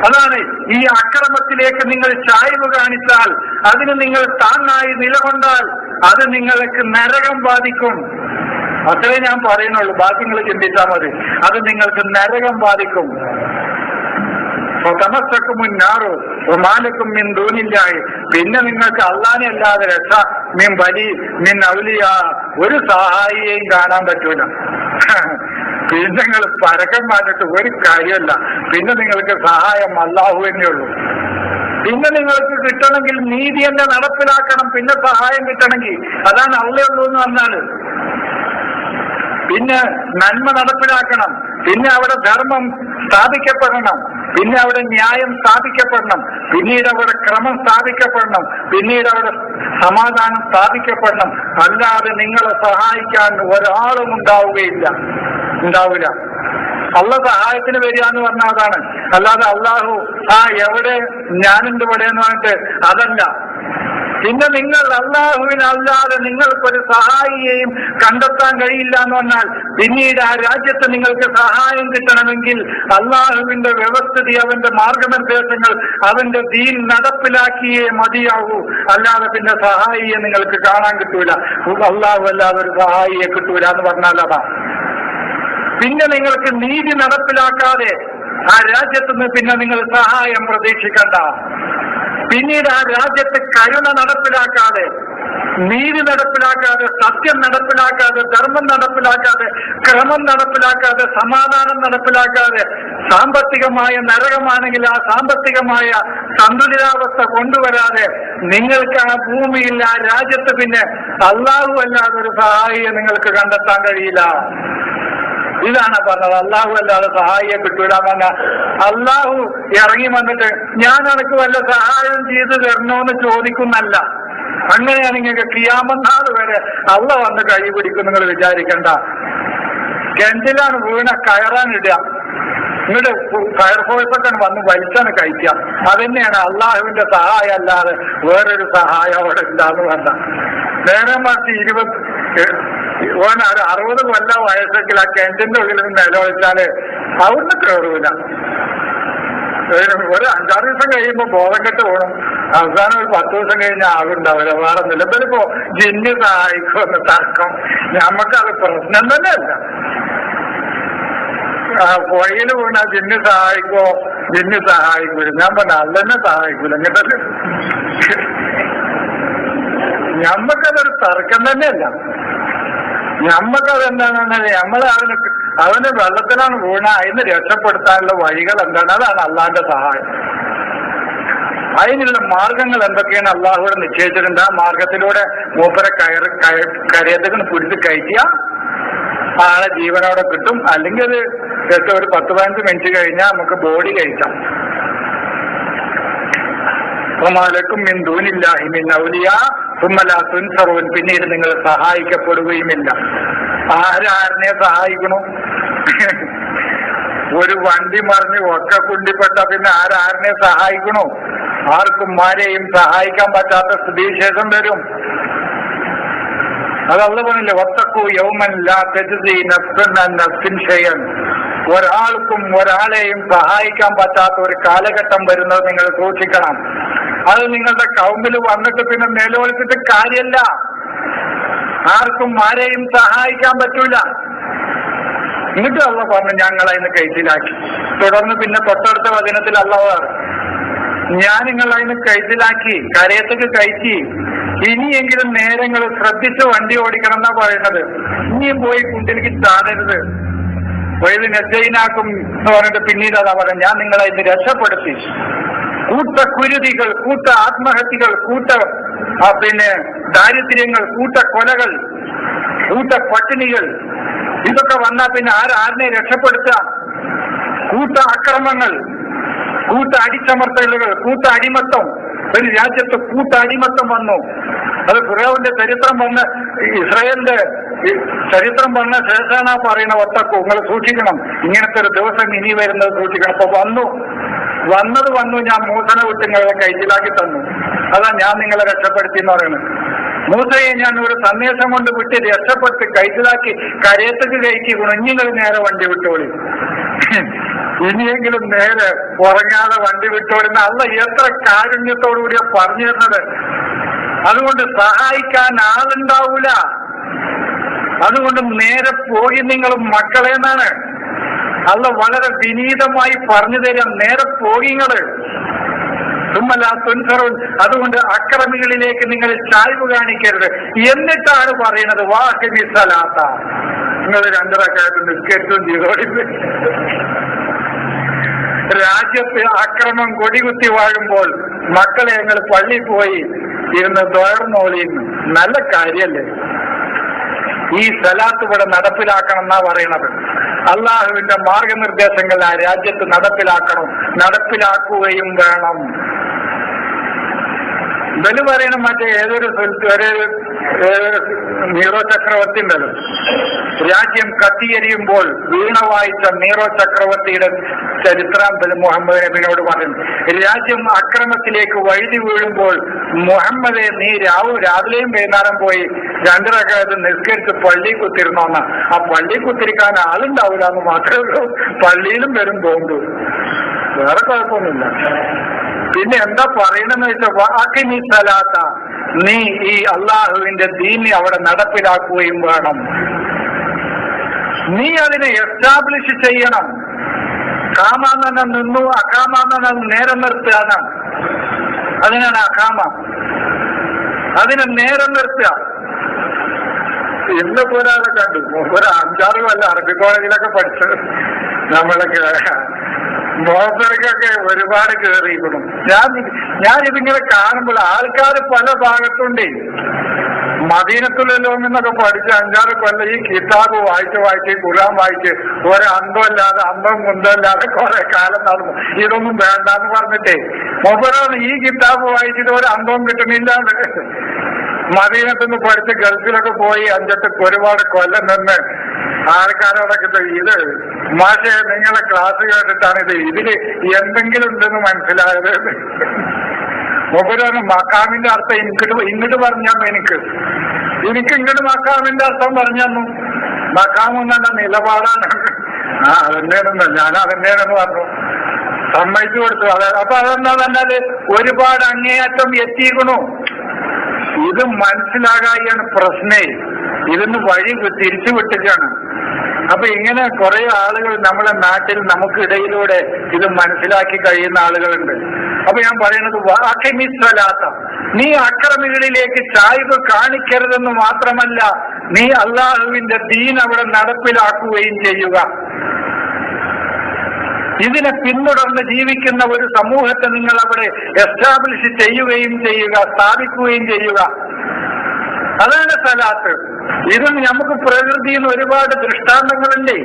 S1: അതാണ് ഈ അക്രമത്തിലേക്ക് നിങ്ങൾ ചായ്വ് കാണിച്ചാൽ, അതിന് നിങ്ങൾ താങ്ങായി നിലകൊണ്ടാൽ അത് നിങ്ങൾക്ക് നരകം ബാധിക്കും. അത്രേ ഞാൻ പറയുന്നുള്ളൂ. ബാക്കി നിങ്ങൾ ചിന്തിച്ചാൽ മതി. അത് നിങ്ങൾക്ക് നരകം ബാധിക്കും. മുന്നാറോ ഒമാലക്കും മിൻ ദൂനില്ലാഹി, പിന്നെ നിങ്ങൾക്ക് അള്ളാനെ അല്ലാതെ രക്ഷ മിൻ ഔലിയ ഒരു സഹായിയെയും കാണാൻ പറ്റൂല. പിന്നെ നിങ്ങൾ പരക്കം പറഞ്ഞിട്ട് ഒരു കാര്യമല്ല. പിന്നെ നിങ്ങൾക്ക് സഹായം അല്ലാഹു തന്നെ ഉള്ളൂ. പിന്നെ നിങ്ങൾക്ക് കിട്ടണമെങ്കിൽ നീതി തന്നെ നടപ്പിലാക്കണം, പിന്നെ സഹായം കിട്ടണമെങ്കിൽ. അതാണ് അള്ളയുള്ളൂ എന്ന് പറഞ്ഞാല്. പിന്നെ നന്മ നടപ്പിലാക്കണം, പിന്നെ അവിടെ ധർമ്മം സ്ഥാപിക്കപ്പെടണം, പിന്നെ അവിടെ ന്യായം സ്ഥാപിക്കപ്പെടണം, പിന്നീട് അവിടെ ക്രമം സ്ഥാപിക്കപ്പെടണം, പിന്നീട് അവിടെ സമാധാനം സ്ഥാപിക്കപ്പെടണം. അല്ലാതെ നിങ്ങളെ സഹായിക്കാൻ ഒരാളും ഉണ്ടാവില്ല. അള്ള സഹായത്തിന് വരിക എന്ന് പറഞ്ഞാൽ അതാണ്. അല്ലാതെ അള്ളാഹു എവിടെ ഞാനുണ്ട് ഇവിടെ എന്ന് പറഞ്ഞിട്ട് അതല്ല. പിന്നെ നിങ്ങൾ അല്ലാഹുവിനല്ലാതെ നിങ്ങൾക്കൊരു സഹായിയെയും കണ്ടെത്താൻ കഴിയില്ല എന്ന് പറഞ്ഞാൽ പിന്നീട് ആ രാജ്യത്ത് നിങ്ങൾക്ക് സഹായം കിട്ടണമെങ്കിൽ അള്ളാഹുവിന്റെ വ്യവസ്ഥിതി, അവന്റെ മാർഗനിർദ്ദേശങ്ങൾ, അവന്റെ ദീൻ നടപ്പിലാക്കിയേ മതിയാവൂ. അല്ലാതെ പിന്നെ സഹായിയെ നിങ്ങൾക്ക് കാണാൻ കിട്ടൂല. അള്ളാഹു അല്ലാതെ ഒരു സഹായിയെ കിട്ടൂല എന്ന് പറഞ്ഞാൽ അതാ. പിന്നെ നിങ്ങൾക്ക് നീതി നടപ്പിലാക്കാതെ ആ രാജ്യത്തുനിന്ന് പിന്നെ നിങ്ങൾ സഹായം പ്രതീക്ഷിക്കണ്ട. പിന്നീട് ആ രാജ്യത്ത് കരുണ നടപ്പിലാക്കാതെ, നീതി നടപ്പിലാക്കാതെ, സത്യം നടപ്പിലാക്കാതെ, ധർമ്മം നടപ്പിലാക്കാതെ, ക്രമം നടപ്പിലാക്കാതെ, സമാധാനം നടപ്പിലാക്കാതെ, സാമ്പത്തികമായ നരകമാണെങ്കിൽ ആ സാമ്പത്തികമായ സന്തുലിതാവസ്ഥ കൊണ്ടുവരാതെ നിങ്ങൾക്ക് ആ ഭൂമിയിൽ, ആ രാജ്യത്ത് പിന്നെ അള്ളാഹു അല്ലാതെ ഒരു സഹായിയെ നിങ്ങൾക്ക് കണ്ടെത്താൻ കഴിയില്ല. ഇതാണ് പറഞ്ഞത്. അള്ളാഹു അല്ലാതെ സഹായിയെ കിട്ടൂല പറഞ്ഞ അള്ളാഹു ഇറങ്ങി വന്നിട്ട് ഞാൻ എനിക്ക് വല്ല സഹായം ചെയ്തു തരണോന്ന് ചോദിക്കുന്നല്ല. അങ്ങനെയാണെങ്കിൽ ഖിയാമത്ത് വരെ അള്ള വന്ന് കൈ പിടിക്കും നിങ്ങൾ വിചാരിക്കണ്ട. കിണറ്റിലാണ് വീണ കയറാനിടുക, ഇങ്ങോട്ട് ഫയർഫോഴ്സൊക്കെ വന്ന് വലിച്ചാണ് കഴിക്കുക. അതന്നെയാണ് അള്ളാഹുവിന്റെ സഹായം അല്ലാതെ വേറൊരു സഹായം അവിടെ ഇല്ലാന്ന് പറഞ്ഞ. നേരെ മറിച്ച് 60 കൊല്ലം വയസ്സെങ്കിൽ ആ കിണറ്റിന്റെ ഉള്ളിൽ നിന്ന് നിലവിളിച്ചാല് അവിടുന്ന് കയറൂല. ഒരു 5-6 ദിവസം കഴിയുമ്പോ ബോധം കെട്ട് പോകണം. അവസാനം ഒരു 10 ദിവസം കഴിഞ്ഞാൽ ആളുണ്ടാവില്ല. വേറെ നിലവിലിപ്പോ ജിന്ന് സഹായിക്കുമെന്ന് തർക്കം. ഞമ്മക്കത് പ്രശ്നം തന്നെയല്ല. പുഴയിൽ വീണ ജിന്ന് സഹായിക്കൂല. ഞാൻ പറഞ്ഞ അല്ലെന്നെ സഹായിക്കൂല. എന്നിട്ടല്ലേ ഞമ്മക്കതൊരു തർക്കം തന്നെയല്ല. ഞമ്മക്കതെന്താണെന്ന് അവന് വെള്ളത്തിലാണ് വീണ, അതിന് രക്ഷപ്പെടുത്താനുള്ള വഴികൾ എന്താണ്? അതാണ് അള്ളാന്റെ സഹായം. അതിനുള്ള മാർഗങ്ങൾ എന്തൊക്കെയാണ് അള്ളാഹുവിടെ നിശ്ചയിച്ചിട്ടുണ്ട്. ആ മാർഗത്തിലൂടെ മൂപ്പരെ കരയത്തേക്ക് പിടിച്ച് കയറ്റിയ ആളെ ജീവനോടെ കിട്ടും. അല്ലെങ്കിൽ ഒരു 10-15 മിനിറ്റ് കഴിഞ്ഞാൽ നമുക്ക് ബോഡി കഴിക്കാം. പിന്നീട് നിങ്ങൾ സഹായിക്കപ്പെടുകയുമില്ല. ആരാരനെ സഹായിക്കണു? ഒരു വണ്ടി മറിഞ്ഞ് ഒക്കെ കുണ്ടിപ്പെട്ട പിന്നെ ആരാരനെ സഹായിക്കണു? ആർക്കും ആരെയും സഹായിക്കാൻ പറ്റാത്ത സ്ഥിതിവിശേഷം വരും. അതല്ല പറഞ്ഞില്ലേ, വത്തക്കു യൗമൻ ലാ തജ്സി നഫ്സുൻ അൻ നഫ്സിൻ ഷൈഅൻ. ഒരാൾക്കും ഒരാളെയും സഹായിക്കാൻ പറ്റാത്ത ഒരു കാലഘട്ടം വരുന്നത് നിങ്ങൾ സൂക്ഷിക്കണം. അത് നിങ്ങളുടെ കൗമിൽ വന്നിട്ട് പിന്നെ നിലവിളിച്ചിട്ട് കാര്യമല്ല. ആർക്കും ആരെയും സഹായിക്കാൻ പറ്റൂല. എന്നിട്ട് അള്ള പറഞ്ഞു ഞങ്ങളതിന് കൈത്തിലാക്കി. തുടർന്ന് പിന്നെ തൊട്ടടുത്ത വചനത്തിൽ അള്ളാഹു ഞാൻ നിങ്ങളതിന് കൈത്തിലാക്കി, കരയത്തേക്ക് കയറ്റി. ഇനിയെങ്കിലും നേരങ്ങൾ ശ്രദ്ധിച്ച് വണ്ടി ഓടിക്കണം എന്നാ പറയുന്നത്. ഇനിയും പോയി കുണ്ടിലേക്ക് ചാടരുത്. വൈദ്യ നെജയിനാക്കും എന്ന് പറഞ്ഞിട്ട് പിന്നീട് അതാ പറയാം ഞാൻ നിങ്ങളതിന് രക്ഷപ്പെടുത്തി. കൂട്ട കുരുതികൾ, കൂട്ട ആത്മഹത്യകൾ, പിന്നെ ദാരിദ്ര്യങ്ങൾ, കൂട്ട കൊലകൾ, കൂട്ട പട്ടിണികൾ, ഇതൊക്കെ വന്നാൽ പിന്നെ ആരിനെ രക്ഷപ്പെടുത്തുക? കൂട്ട അക്രമങ്ങൾ, കൂട്ട അടിച്ചമർത്തലുകൾ, കൂട്ട അടിമത്തം. ഒരു രാജ്യത്ത് കൂട്ട അടിമത്തം വന്നു. അത് ഫിറഔന്റെ ചരിത്രം വന്ന് ഇസ്രായേലിന്റെ ചരിത്രം പറഞ്ഞ ശേഷമാണ് പറയുന്ന ഒത്തക്കു. നിങ്ങൾ സൂക്ഷിക്കണം, ഇങ്ങനത്തെ ഒരു ദിവസം ഇനി വരുന്നത് സൂക്ഷിക്കണം. അപ്പൊ വന്നു ഞാൻ മൂസനെ വിട്ട് നിങ്ങളെ കൈച്ചിലാക്കി തന്നു. അതാ ഞാൻ നിങ്ങളെ രക്ഷപ്പെടുത്തി എന്ന് പറയുന്നത്. മൂസയെ ഞാൻ ഒരു സന്ദേശം കൊണ്ട് വിട്ട് രക്ഷപ്പെട്ട് കൈച്ചിലാക്കി കരയത്തേക്ക് കയറ്റി കുഞ്ഞുങ്ങൾ നേരെ വണ്ടി വിട്ടോളി. ഇനിയെങ്കിലും നേരെ ഉറങ്ങാതെ വണ്ടി വിട്ടോടുന്ന അള്ള എത്ര കാരുണ്യത്തോടുകൂടിയാ പറഞ്ഞു തരുന്നത്. അതുകൊണ്ട് സഹായിക്കാൻ ആളുണ്ടാവൂല. അതുകൊണ്ട് നേരെ പോയി നിങ്ങൾ മക്കളെന്നാണ് അള്ള വളരെ വിനീതമായി പറഞ്ഞു തരാം. നേരെ പോയിങ്ങള് അതുകൊണ്ട് അക്രമികളിലേക്ക് നിങ്ങൾ ചായ്വ് കാണിക്കരുത്. എന്നിട്ടാണ് പറയുന്നത് വാഹിബി സലാത്ത, നിങ്ങൾ 2 റക്അത്ത് നിസ്കരിച്ചും ചെയ്തോളി. രാജ്യത്ത് അക്രമം കൊടികുത്തി വാഴുമ്പോൾ മക്കളെ ഞങ്ങൾ പള്ളിയിൽ പോയി ഇരുന്ന് തുടർന്നോളിന്ന്. നല്ല കാര്യല്ലേ? ഈ സലാത്ത് ഇവിടെ നടപ്പിലാക്കണം എന്നാ പറയണത്. അള്ളാഹുവിന്റെ മാർഗനിർദ്ദേശങ്ങൾ ആ രാജ്യത്ത് നടപ്പിലാക്കണം, നടപ്പിലാക്കുകയും വേണം. ബലു പറയണം മറ്റേ ഏതൊരു നീറോ ചക്രവർത്തി ഉണ്ടല്ലോ, രാജ്യം കത്തിയെരിയുമ്പോൾ വീണ വായിച്ച നീറോ ചക്രവർത്തിയുടെ ചരിത്രം മുഹമ്മദ് നബിനോട് പറയുന്നു. രാജ്യം അക്രമത്തിലേക്ക് വഴുതി വീഴുമ്പോൾ മുഹമ്മദെ നീ രാവിലെയും വൈകുന്നേരം പോയി 2 റക്അത്ത് നിസ്കരിച്ച് പള്ളി കുത്തിരുന്നോന്ന. ആ പള്ളി കുത്തിരിക്കാൻ ആളുണ്ടാവില്ല എന്ന് മാത്രമേ ഉള്ളൂ, പള്ളിയിലും വരും ബോംബ്, വേറെ കുഴപ്പമൊന്നുമില്ല. പിന്നെ എന്താ പറയണെന്ന് വെച്ചാൽ സലാത്ത, നീ ഈ അള്ളാഹുവിന്റെ ദീനി അവിടെ നടപ്പിലാക്കുകയും വേണം. നീ അതിനെ എസ്റ്റാബ്ലിഷ് ചെയ്യണം. കാമാന്നെ നിന്നു, അകാമാന്നെ നേരം നിർത്തുകയാണ്. അതിനാണ് അകാമ, അതിനെ നേരം നിർത്തുക. ഇന്ന് ഒരാളെ കണ്ടു, ഒരു 5-6 കൊല്ലം അറബി കോളേജിലൊക്കെ പഠിച്ചത് നമ്മളൊക്കെ മോസർക്കൊക്കെ ഒരുപാട് കേറിയിരിക്കണം. ഞാനിതിങ്ങനെ കാണുമ്പോൾ ആൾക്കാർ പല ഭാഗത്തുണ്ടേ. മദീനത്തുലലോം എന്നൊക്കെ പഠിച്ച് 5-6 കൊല്ലം ഈ കിതാബ് വായിച്ച് ഖുർആൻ വായിച്ച് ഒരന്തമില്ലാതെ അന്തം കുന്തമില്ലാതെ കുറെ കാലം നടന്നു. ഇതൊന്നും വേണ്ടാന്ന് പറഞ്ഞിട്ടേ മൂപ്പരാണ് ഈ കിതാബ് വായിച്ചിട്ട് ഒരു അന്തവും കിട്ടുന്നില്ലാണ്ട് മദീനത്തുനിന്ന് പഠിച്ച് ഗൾഫിലൊക്കെ പോയി 5-8 ഒരുപാട് കൊല്ലം നിന്ന് ആൾക്കാരോടൊക്കെ ഇത് മാഷെ നിങ്ങളെ ക്ലാസ് കേട്ടിട്ടാണ് ഇതില് എന്തെങ്കിലും ഉണ്ടെന്ന് മനസ്സിലായത്. മൂപ്പരാണ് മക്കാമിന്റെ അർത്ഥം ഇങ്ങോട്ട് പറഞ്ഞു എനിക്ക് ഇങ്ങോട്ട് മക്കാമിന്റെ അർത്ഥം പറഞ്ഞു തന്നു. മക്കാമെന്ന നിലപാടാണ്. അതെന്നേനെന്ന് ഞാൻ അതെന്നേനെന്ന് പറഞ്ഞു, സമ്മതിച്ചു കൊടുത്തു. അപ്പൊ അതെന്താ പറഞ്ഞാല് ഒരുപാട് അങ്ങേയറ്റം എത്തിക്കണു. ഇത് മനസ്സിലാകായാണ് പ്രശ്നേ. ഇതിന് വഴി തിരിച്ചു വിട്ടുകയാണ്. അപ്പൊ ഇങ്ങനെ കുറെ ആളുകൾ നമ്മളെ നാട്ടിൽ നമുക്കിടയിലൂടെ ഇത് മനസ്സിലാക്കി കഴിയുന്ന ആളുകളുണ്ട്. അപ്പൊ ഞാൻ പറയുന്നത് വാക്കിമിസ്വലാത്ത, നീ അക്രമികളിലേക്ക് ചായ്വ് കാണിക്കരുതെന്ന് മാത്രമല്ല, നീ അള്ളാഹുവിന്റെ ദീൻ അവിടെ നടപ്പിലാക്കുകയും ചെയ്യുക. ഇതിനെ പിന്തുടർന്ന് ജീവിക്കുന്ന ഒരു സമൂഹത്തെ നിങ്ങൾ അവിടെ എസ്റ്റാബ്ലിഷ് ചെയ്യുകയും ചെയ്യുക, സ്ഥാപിക്കുകയും ചെയ്യുക. അതാണ് സലാത്ത്. ഇതിൽ നമുക്ക് പ്രകൃതിയിൽ ഒരുപാട് ദൃഷ്ടാന്തങ്ങളുണ്ടേ.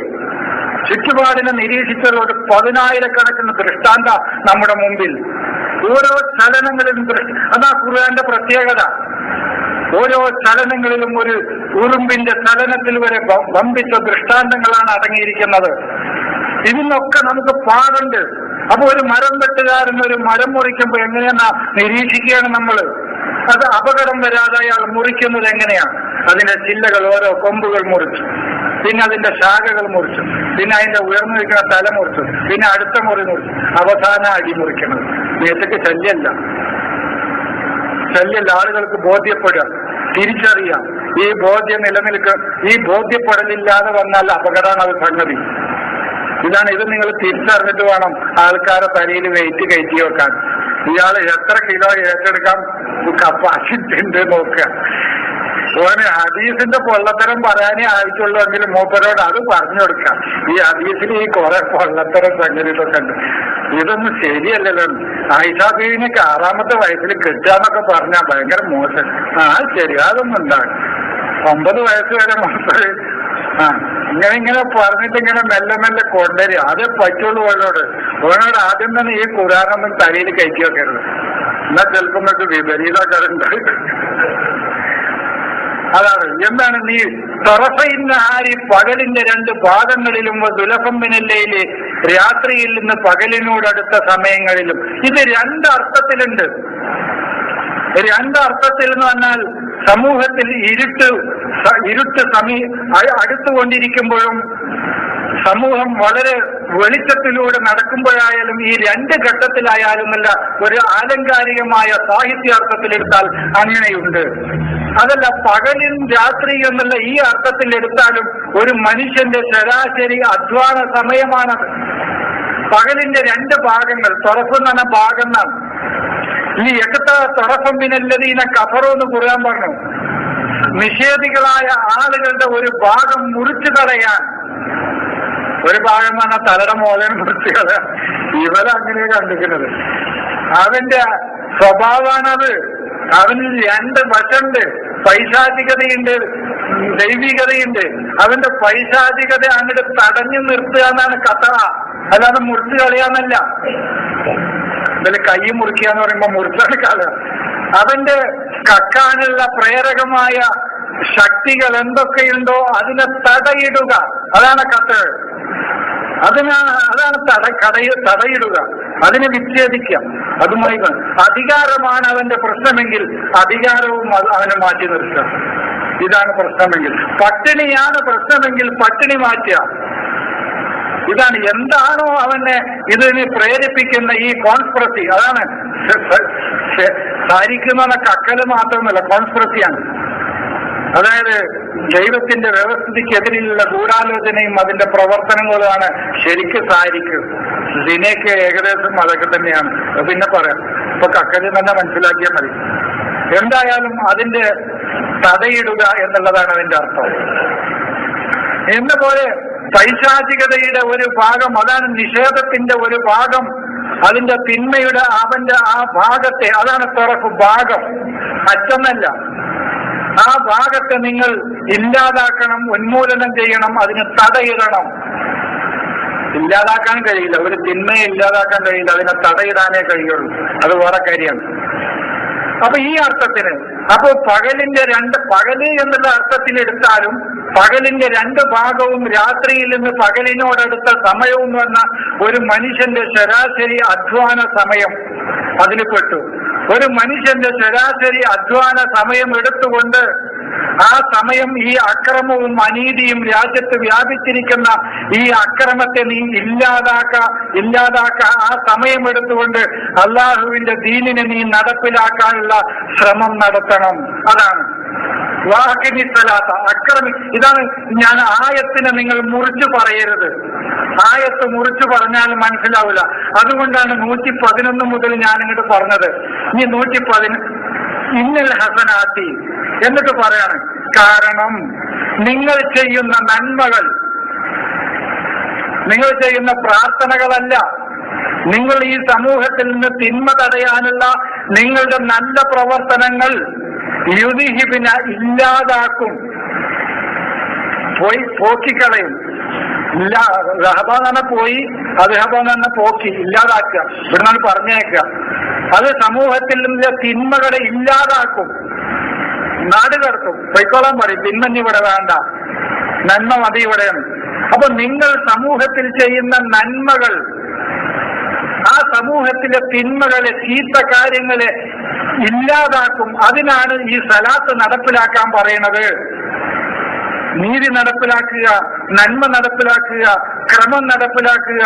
S1: ചുറ്റുപാടിനെ നിരീക്ഷിച്ചുള്ള 10,000-കണക്കിന് ദൃഷ്ടാന്ത നമ്മുടെ മുമ്പിൽ. ഓരോ ചലനങ്ങളിലും അതാ ഖുർആന്റെ പ്രത്യേകത. ഓരോ ചലനങ്ങളിലും ഒരു ഉറുമ്പിന്റെ ചലനത്തിൽ വരെ വമ്പിച്ച ദൃഷ്ടാന്തങ്ങളാണ് അടങ്ങിയിരിക്കുന്നത്. ഇതിനൊക്കെ നമുക്ക് പാടുണ്ട്. അപ്പൊ ഒരു മരം വെട്ടുകാരൻ ഒരു മരം മുറിക്കുമ്പോ എങ്ങനെയാ നിരീക്ഷിക്കുകയാണ് നമ്മള്. അത് അപകടം വരാതെ അയാൾ മുറിക്കുന്നത് എങ്ങനെയാണ്? അതിന്റെ ചില്ലകൾ, ഓരോ കൊമ്പുകൾ മുറിച്ചു, പിന്നെ അതിന്റെ ശാഖകൾ മുറിച്ചു, പിന്നെ അതിന്റെ ഉയർന്നു നിൽക്കുന്ന തല മുറിച്ചു, പിന്നെ അടുത്ത മുറി മുറിച്ചു, അവസാന അടി മുറിക്കുന്നത്. നേരത്തെ ശല്യമല്ല. ആളുകൾക്ക് ബോധ്യപ്പെടുക, തിരിച്ചറിയാം. ഈ ബോധ്യം ഈ ബോധ്യപ്പെടലില്ലാതെ വന്നാൽ അപകടമാണ് അത് സംഗതി. ഇതാണ്. ഇത് നിങ്ങൾ തിരിച്ചറിഞ്ഞിട്ട് വേണം ആൾക്കാരെ തലയിൽ വെയിറ്റ് കയറ്റി വെക്കാൻ. ഇയാൾ എത്ര കിലോ ഏറ്റെടുക്കാൻ കപ്പാസിറ്റി ഉണ്ട് നോക്കുക. ഓന് ഹദീസിന്റെ പൊള്ളത്തരം പറയാനേ ആവശ്യമുള്ളൂ എങ്കിലും മൂപ്പരോട് അത് പറഞ്ഞു കൊടുക്കാം. ഈ ഹദീസിൽ ഈ കുറെ പൊള്ളത്തരം സംഗതികളൊക്കെ ഉണ്ട്. ഇതൊന്നും ശരിയല്ലല്ലോ. ആയിഷാ ബീവിനൊക്കെ 6ാമത്തെ വയസ്സിൽ കിട്ടാന്നൊക്കെ പറഞ്ഞാൽ ഭയങ്കര മോശം. ശരി, അതൊന്നും ഉണ്ടാകും. 9 വയസ്സ് വരെ മാത്രമേ ഇങ്ങനെ പറഞ്ഞിട്ട് ഇങ്ങനെ മെല്ലെ മെല്ലെ കൊണ്ടുവരിക. അതേ പറ്റുള്ളൂ. ഓനോട് ആദ്യം തന്നെ ഈ ഖുർആനൊന്നും തലയിൽ കയറ്റി വെക്കരുത്. എന്നാൽ ചിലപ്പോൾ നമുക്ക് വിപരീതക്കാരുണ്ട്. അതാണ്. എന്താണ് നീ തൊറഫയിന്നാരി, പകലിന്റെ 2 ഭാഗങ്ങളിലും ദുലഫമ്മിനല്ലയില്, രാത്രിയിൽ നിന്ന് പകലിനോടടുത്ത സമയങ്ങളിലും. ഇത് 2 അർത്ഥത്തിലുണ്ട്. 2 അർത്ഥത്തിൽ എന്ന് പറഞ്ഞാൽ സമൂഹത്തിൽ ഇരുട്ട് അടുത്തുകൊണ്ടിരിക്കുമ്പോഴും സമൂഹം വളരെ വെളിച്ചത്തിലൂടെ നടക്കുമ്പോഴായാലും ഈ 2 ഘട്ടത്തിലായാലുമല്ല, ഒരു ആലങ്കാരികമായ സാഹിത്യാർത്ഥത്തിലെടുത്താൽ അങ്ങനെയുണ്ട്. അതല്ല പകലും രാത്രി എന്നുള്ള ഈ അർത്ഥത്തിലെടുത്താലും ഒരു മനുഷ്യന്റെ ശരാശരി അധ്വാന സമയമാണത്. പകലിന്റെ 2 ഭാഗങ്ങൾ, തൊറഫ് എന്ന് പറഞ്ഞ ഭാഗം എന്നാണ്. ഈ തൊറഫമ്മിനല്ലതീന കഫറോന്ന് ഖുർആൻ പറഞ്ഞു. നിഷേധികളായ ആളുകളുടെ ഒരു ഭാഗം മുറിച്ചു കളയാൻ. ഒരു ഭാഗം പറഞ്ഞാൽ തലയുടെ മോദനം മുറിച്ചു കളയാൻ. ഇവരങ്ങനെ കണ്ടിരിക്കുന്നത്. അവന്റെ സ്വഭാവമാണത്. അവനിൽ രണ്ട് വശമുണ്ട്, പൈശാചികതയുണ്ട്, ദൈവികതയുണ്ട്. അവന്റെ പൈശാചികത അങ്ങോട്ട് തടഞ്ഞു നിർത്തുക എന്നാണ് കഥ, അല്ലാതെ മുറിച്ചു കളയാന്നല്ല. ഇതിൽ കൈ മുറിക്കുക എന്ന് പറയുമ്പോ മുറിച്ചാണ് കള. അവന്റെ കക്കാനുള്ള പ്രേരകമായ ശക്തികൾ എന്തൊക്കെയുണ്ടോ അതിനെ തടയിടുക, അതാണ് കത്ത്. അതാണ് തടയിടുക, അതിനെ വിച്ഛേദിക്കാം. അതുമായി അധികാരമാണ് അവന്റെ പ്രശ്നമെങ്കിൽ അധികാരവും അവനെ മാറ്റി നിർത്തുക. ഇതാണ് പ്രശ്നമെങ്കിൽ. പട്ടിണിയാണ് പ്രശ്നമെങ്കിൽ പട്ടിണി മാറ്റുക. ഇതാണ് എന്താണോ അവനെ ഇതിന് പ്രേരിപ്പിക്കുന്ന ഈ കോൺസ്പിറസി. അതാണ് സാരിക്കുന്ന കക്കല് മാത്രമല്ല, കോൺസ്പിറസിയാണ്. അതായത് ദൈവത്തിന്റെ വ്യവസ്ഥിതിക്കെതിരെയുള്ള ഗൂഢാലോചനയും അതിന്റെ പ്രവർത്തനങ്ങളുമാണ് ശരിക്കും സാരിക്ക്. ദിനയ്ക്ക് ഏകദേശം അതൊക്കെ തന്നെയാണ്. പിന്നെ പറയാം, ഇപ്പൊ കക്കല് തന്നെ മനസ്സിലാക്കിയാൽ മതി. എന്തായാലും അതിന്റെ തടയിടുക എന്നുള്ളതാണ് അതിന്റെ അർത്ഥം. എന്ന പോലെ പൈശാചികതയുടെ ഒരു ഭാഗം, അതാണ് നിഷേധത്തിന്റെ ഒരു ഭാഗം, അതിന്റെ തിന്മയുടെ അവന്റെ ആ ഭാഗത്തെ, അതാണ് തുറക്ക് ഭാഗം, അറ്റന്നല്ല. ആ ഭാഗത്തെ നിങ്ങൾ ഇല്ലാതാക്കണം, ഉന്മൂലനം ചെയ്യണം, അതിന് തടയിടണം. ഇല്ലാതാക്കാൻ കഴിയില്ല, ഒരു തിന്മയെ ഇല്ലാതാക്കാൻ കഴിയില്ല, അതിനെ തടയിടാനേ കഴിയുള്ളൂ. അത് വേറെ കാര്യമാണ്. അപ്പൊ ഈ അർത്ഥത്തിന്, അപ്പൊ പകല് എന്നുള്ള അർത്ഥത്തിലെടുത്താലും പകലിന്റെ രണ്ട് ഭാഗവും രാത്രിയിൽ നിന്ന് പകലിനോടടുത്ത സമയവും എന്ന ഒരു മനുഷ്യന്റെ ശരാശരി അധ്വാന സമയം അതിൽ പെട്ടു. ഒരു മനുഷ്യന്റെ ശരാശരി അധ്വാന സമയം എടുത്തുകൊണ്ട് ആ സമയം ഈ അക്രമവും അനീതിയും രാജ്യത്ത് വ്യാപിച്ചിരിക്കുന്ന ഈ അക്രമത്തെ നീ ഇല്ലാതാക്ക ആ സമയം എടുത്തുകൊണ്ട് അള്ളാഹുവിന്റെ ദീനിനെ നീ നടപ്പിലാക്കാനുള്ള ശ്രമം നടത്തണം. അതാണ് വാഹിനി സലാത്ത ഇതാണ് ഞാൻ ആയത്തിനെ നിങ്ങൾ മുറിച്ചു പറയരുത്. ആയത്ത് മുറിച്ചു പറഞ്ഞാൽ മനസ്സിലാവില്ല. അതുകൊണ്ടാണ് 111 മുതൽ ഞാൻ ഇങ്ങോട്ട് പറഞ്ഞത്. ഇനി 110 ഇന്നൽ ഹസനാത്തി എന്നിട്ട് പറയാണ്. കാരണം നിങ്ങൾ ചെയ്യുന്ന നന്മകൾ, നിങ്ങൾ ചെയ്യുന്ന പ്രാർത്ഥനകളല്ല, നിങ്ങൾ ഈ സമൂഹത്തിൽ നിന്ന് തിന്മ തടയാനുള്ള നിങ്ങളുടെ നല്ല പ്രവർത്തനങ്ങൾ യുദിഹിബിന ഇല്ലാതാക്കും, പോക്കിക്കളയും. റഹബാനെ പോയി അദ്ദേഹബാനെ പോക്കി ഇല്ലാതാക്കുക, ഇവിടുന്നാണ് പറഞ്ഞേക്കുക. അത് സമൂഹത്തിൽ നിന്ന് തിന്മകളെ ഇല്ലാതാക്കും, നാട് കടത്തും. പൊയ്ക്കോളാൻ പറയും, തിന്മ ഇവിടെ വേണ്ട, നന്മ മതി ഇവിടെയാണ്. അപ്പൊ നിങ്ങൾ സമൂഹത്തിൽ ചെയ്യുന്ന നന്മകൾ ആ സമൂഹത്തിലെ തിന്മകളെ, ചീത്ത കാര്യങ്ങളെ ഇല്ലാതാക്കും. അതിനാണ് ഈ സലാത്ത് നടപ്പിലാക്കാൻ പറയുന്നത്. നീതി നടപ്പിലാക്കുക, നന്മ നടപ്പിലാക്കുക, ക്രമം നടപ്പിലാക്കുക,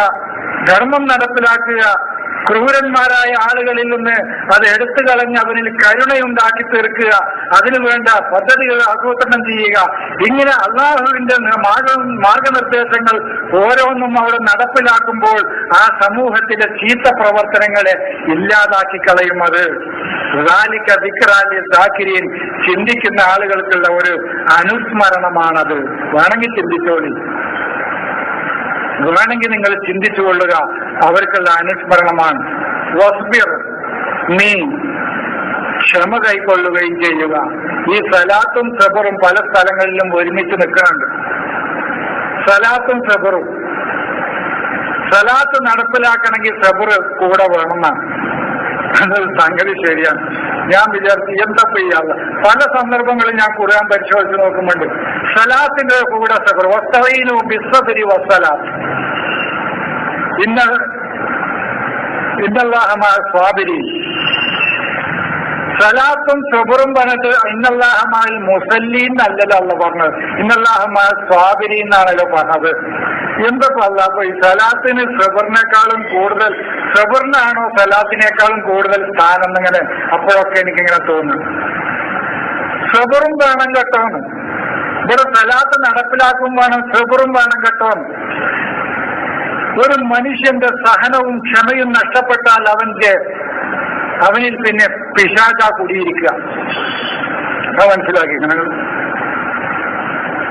S1: ധർമ്മം നടപ്പിലാക്കുക, ക്രൂരന്മാരായ ആളുകളിൽ നിന്ന് അത് എടുത്തു കളഞ്ഞ് അവനിൽ കരുണയുണ്ടാക്കി തീർക്കുക, അതിനു വേണ്ട പദ്ധതികൾ ആസൂത്രണം ചെയ്യുക. ഇങ്ങനെ അള്ളാഹുവിന്റെ മാർഗനിർദ്ദേശങ്ങൾ ഓരോന്നും അവിടെ നടപ്പിലാക്കുമ്പോൾ ആ സമൂഹത്തിലെ ചീത്ത പ്രവർത്തനങ്ങളെ ഇല്ലാതാക്കി കളയും. അത് ചിന്തിക്കുന്ന ആളുകൾക്കുള്ള ഒരു അനുസ്മരണമാണത്. വേണമെങ്കിൽ ചിന്തിച്ചോളി, വേണമെങ്കിൽ നിങ്ങൾ ചിന്തിച്ചു കൊള്ളുക, അവർക്കുള്ള അനുസ്മരണമാണ്. വസ്ബിർ, നീ ക്ഷമ കൈക്കൊള്ളുകയും ചെയ്യുക. ഈ സലാത്തും സബറും പല സ്ഥലങ്ങളിലും ഒരുമിച്ച് നിൽക്കുന്നുണ്ട്. സലാത്തും സബറും, സലാത്ത് നടപ്പിലാക്കണമെങ്കിൽ സബർ കൂടെ വേണമെന്നാണ്. അതൊരു സംഗതി ശരിയാണ്. ഞാൻ വിചാരിച്ചു എന്താ ചെയ്യാറില്ല. പല സന്ദർഭങ്ങളിൽ ഞാൻ ഖുർആൻ പരിശോധിച്ച് നോക്കുമ്പോണ്ട് സലാത്തിന്റെ കൂടെ സബർ, വസ്തഈനു ബിസ്സബ്രി വസ്സലാത്ത്, ഇന്നല്ലാഹ മഅ സ്വാബിരീൻ. സലാത്തും സബറും പറഞ്ഞിട്ട് ഇന്നല്ലാഹ മഅൽ മുസല്ലീൻ എന്നല്ലല്ലോ അള്ളാഹ് പറഞ്ഞത്, ഇന്നല്ലാഹ മഅ സ്വാബിരീൻ എന്നാണല്ലോ പറഞ്ഞത്. എന്താ അല്ല, അപ്പൊ ഈ സലാത്തിന് സബറിനേക്കാളും കൂടുതൽ, സബറിനാണോ സലാത്തിനേക്കാളും കൂടുതൽ സ്ഥാനം എന്നിങ്ങനെ അപ്പോഴൊക്കെ എനിക്കിങ്ങനെ തോന്നുന്നു. സബറും വേണം കേട്ടോന്ന്, ഇവിടെ സലാത്ത് നടപ്പിലാക്കും വേണം, സബറും വേണം കേട്ടോന്ന്. ഒരു മനുഷ്യന്റെ സഹനവും ക്ഷമയും നഷ്ടപ്പെട്ടാൽ അവനിൽ പിന്നെ പിശാച കുടിയിരിക്കുക. അത് മനസ്സിലാക്കി നിങ്ങൾ.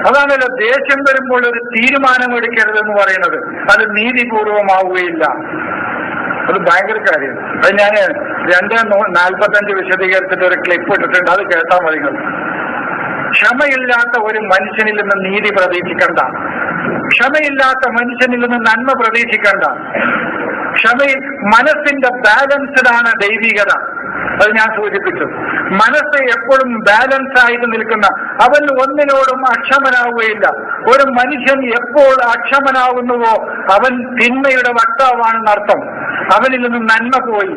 S1: അതാണല്ലോ ദേഷ്യം വരുമ്പോൾ ഒരു തീരുമാനമെടുക്കരുതെന്ന് പറയുന്നത്. അത് നീതിപൂർവമാവുകയില്ല. അത് ഭയങ്കര കാര്യം. അത് ഞാൻ 2:45 വിശദീകരിച്ചിട്ട് ഒരു ക്ലിപ്പ് ഇട്ടിട്ടുണ്ട്, അത് കേട്ടാൽ മതി. ക്ഷമയില്ലാത്ത ഒരു മനുഷ്യനിൽ നിന്ന് നീതി പ്രതീക്ഷിക്കണ്ട, ക്ഷമയില്ലാത്ത മനുഷ്യനിൽ നിന്ന് നന്മ പ്രതീക്ഷിക്കണ്ട. ക്ഷമയിൽ മനസ്സിന്റെ ബാലൻസ്ഡാണ് ദൈവികത. അത് ഞാൻ സൂചിപ്പിച്ചു. മനസ്സ് എപ്പോഴും ബാലൻസ് ആയിട്ട് നിൽക്കുന്ന, അവൻ ഒന്നിനോടും അക്ഷമനാവുകയില്ല. ഒരു മനുഷ്യൻ എപ്പോൾ അക്ഷമനാവുന്നുവോ അവൻ തിന്മയുടെ വക്താവാണെന്നർത്ഥം. അവനിൽ നിന്ന് നന്മ പോയി,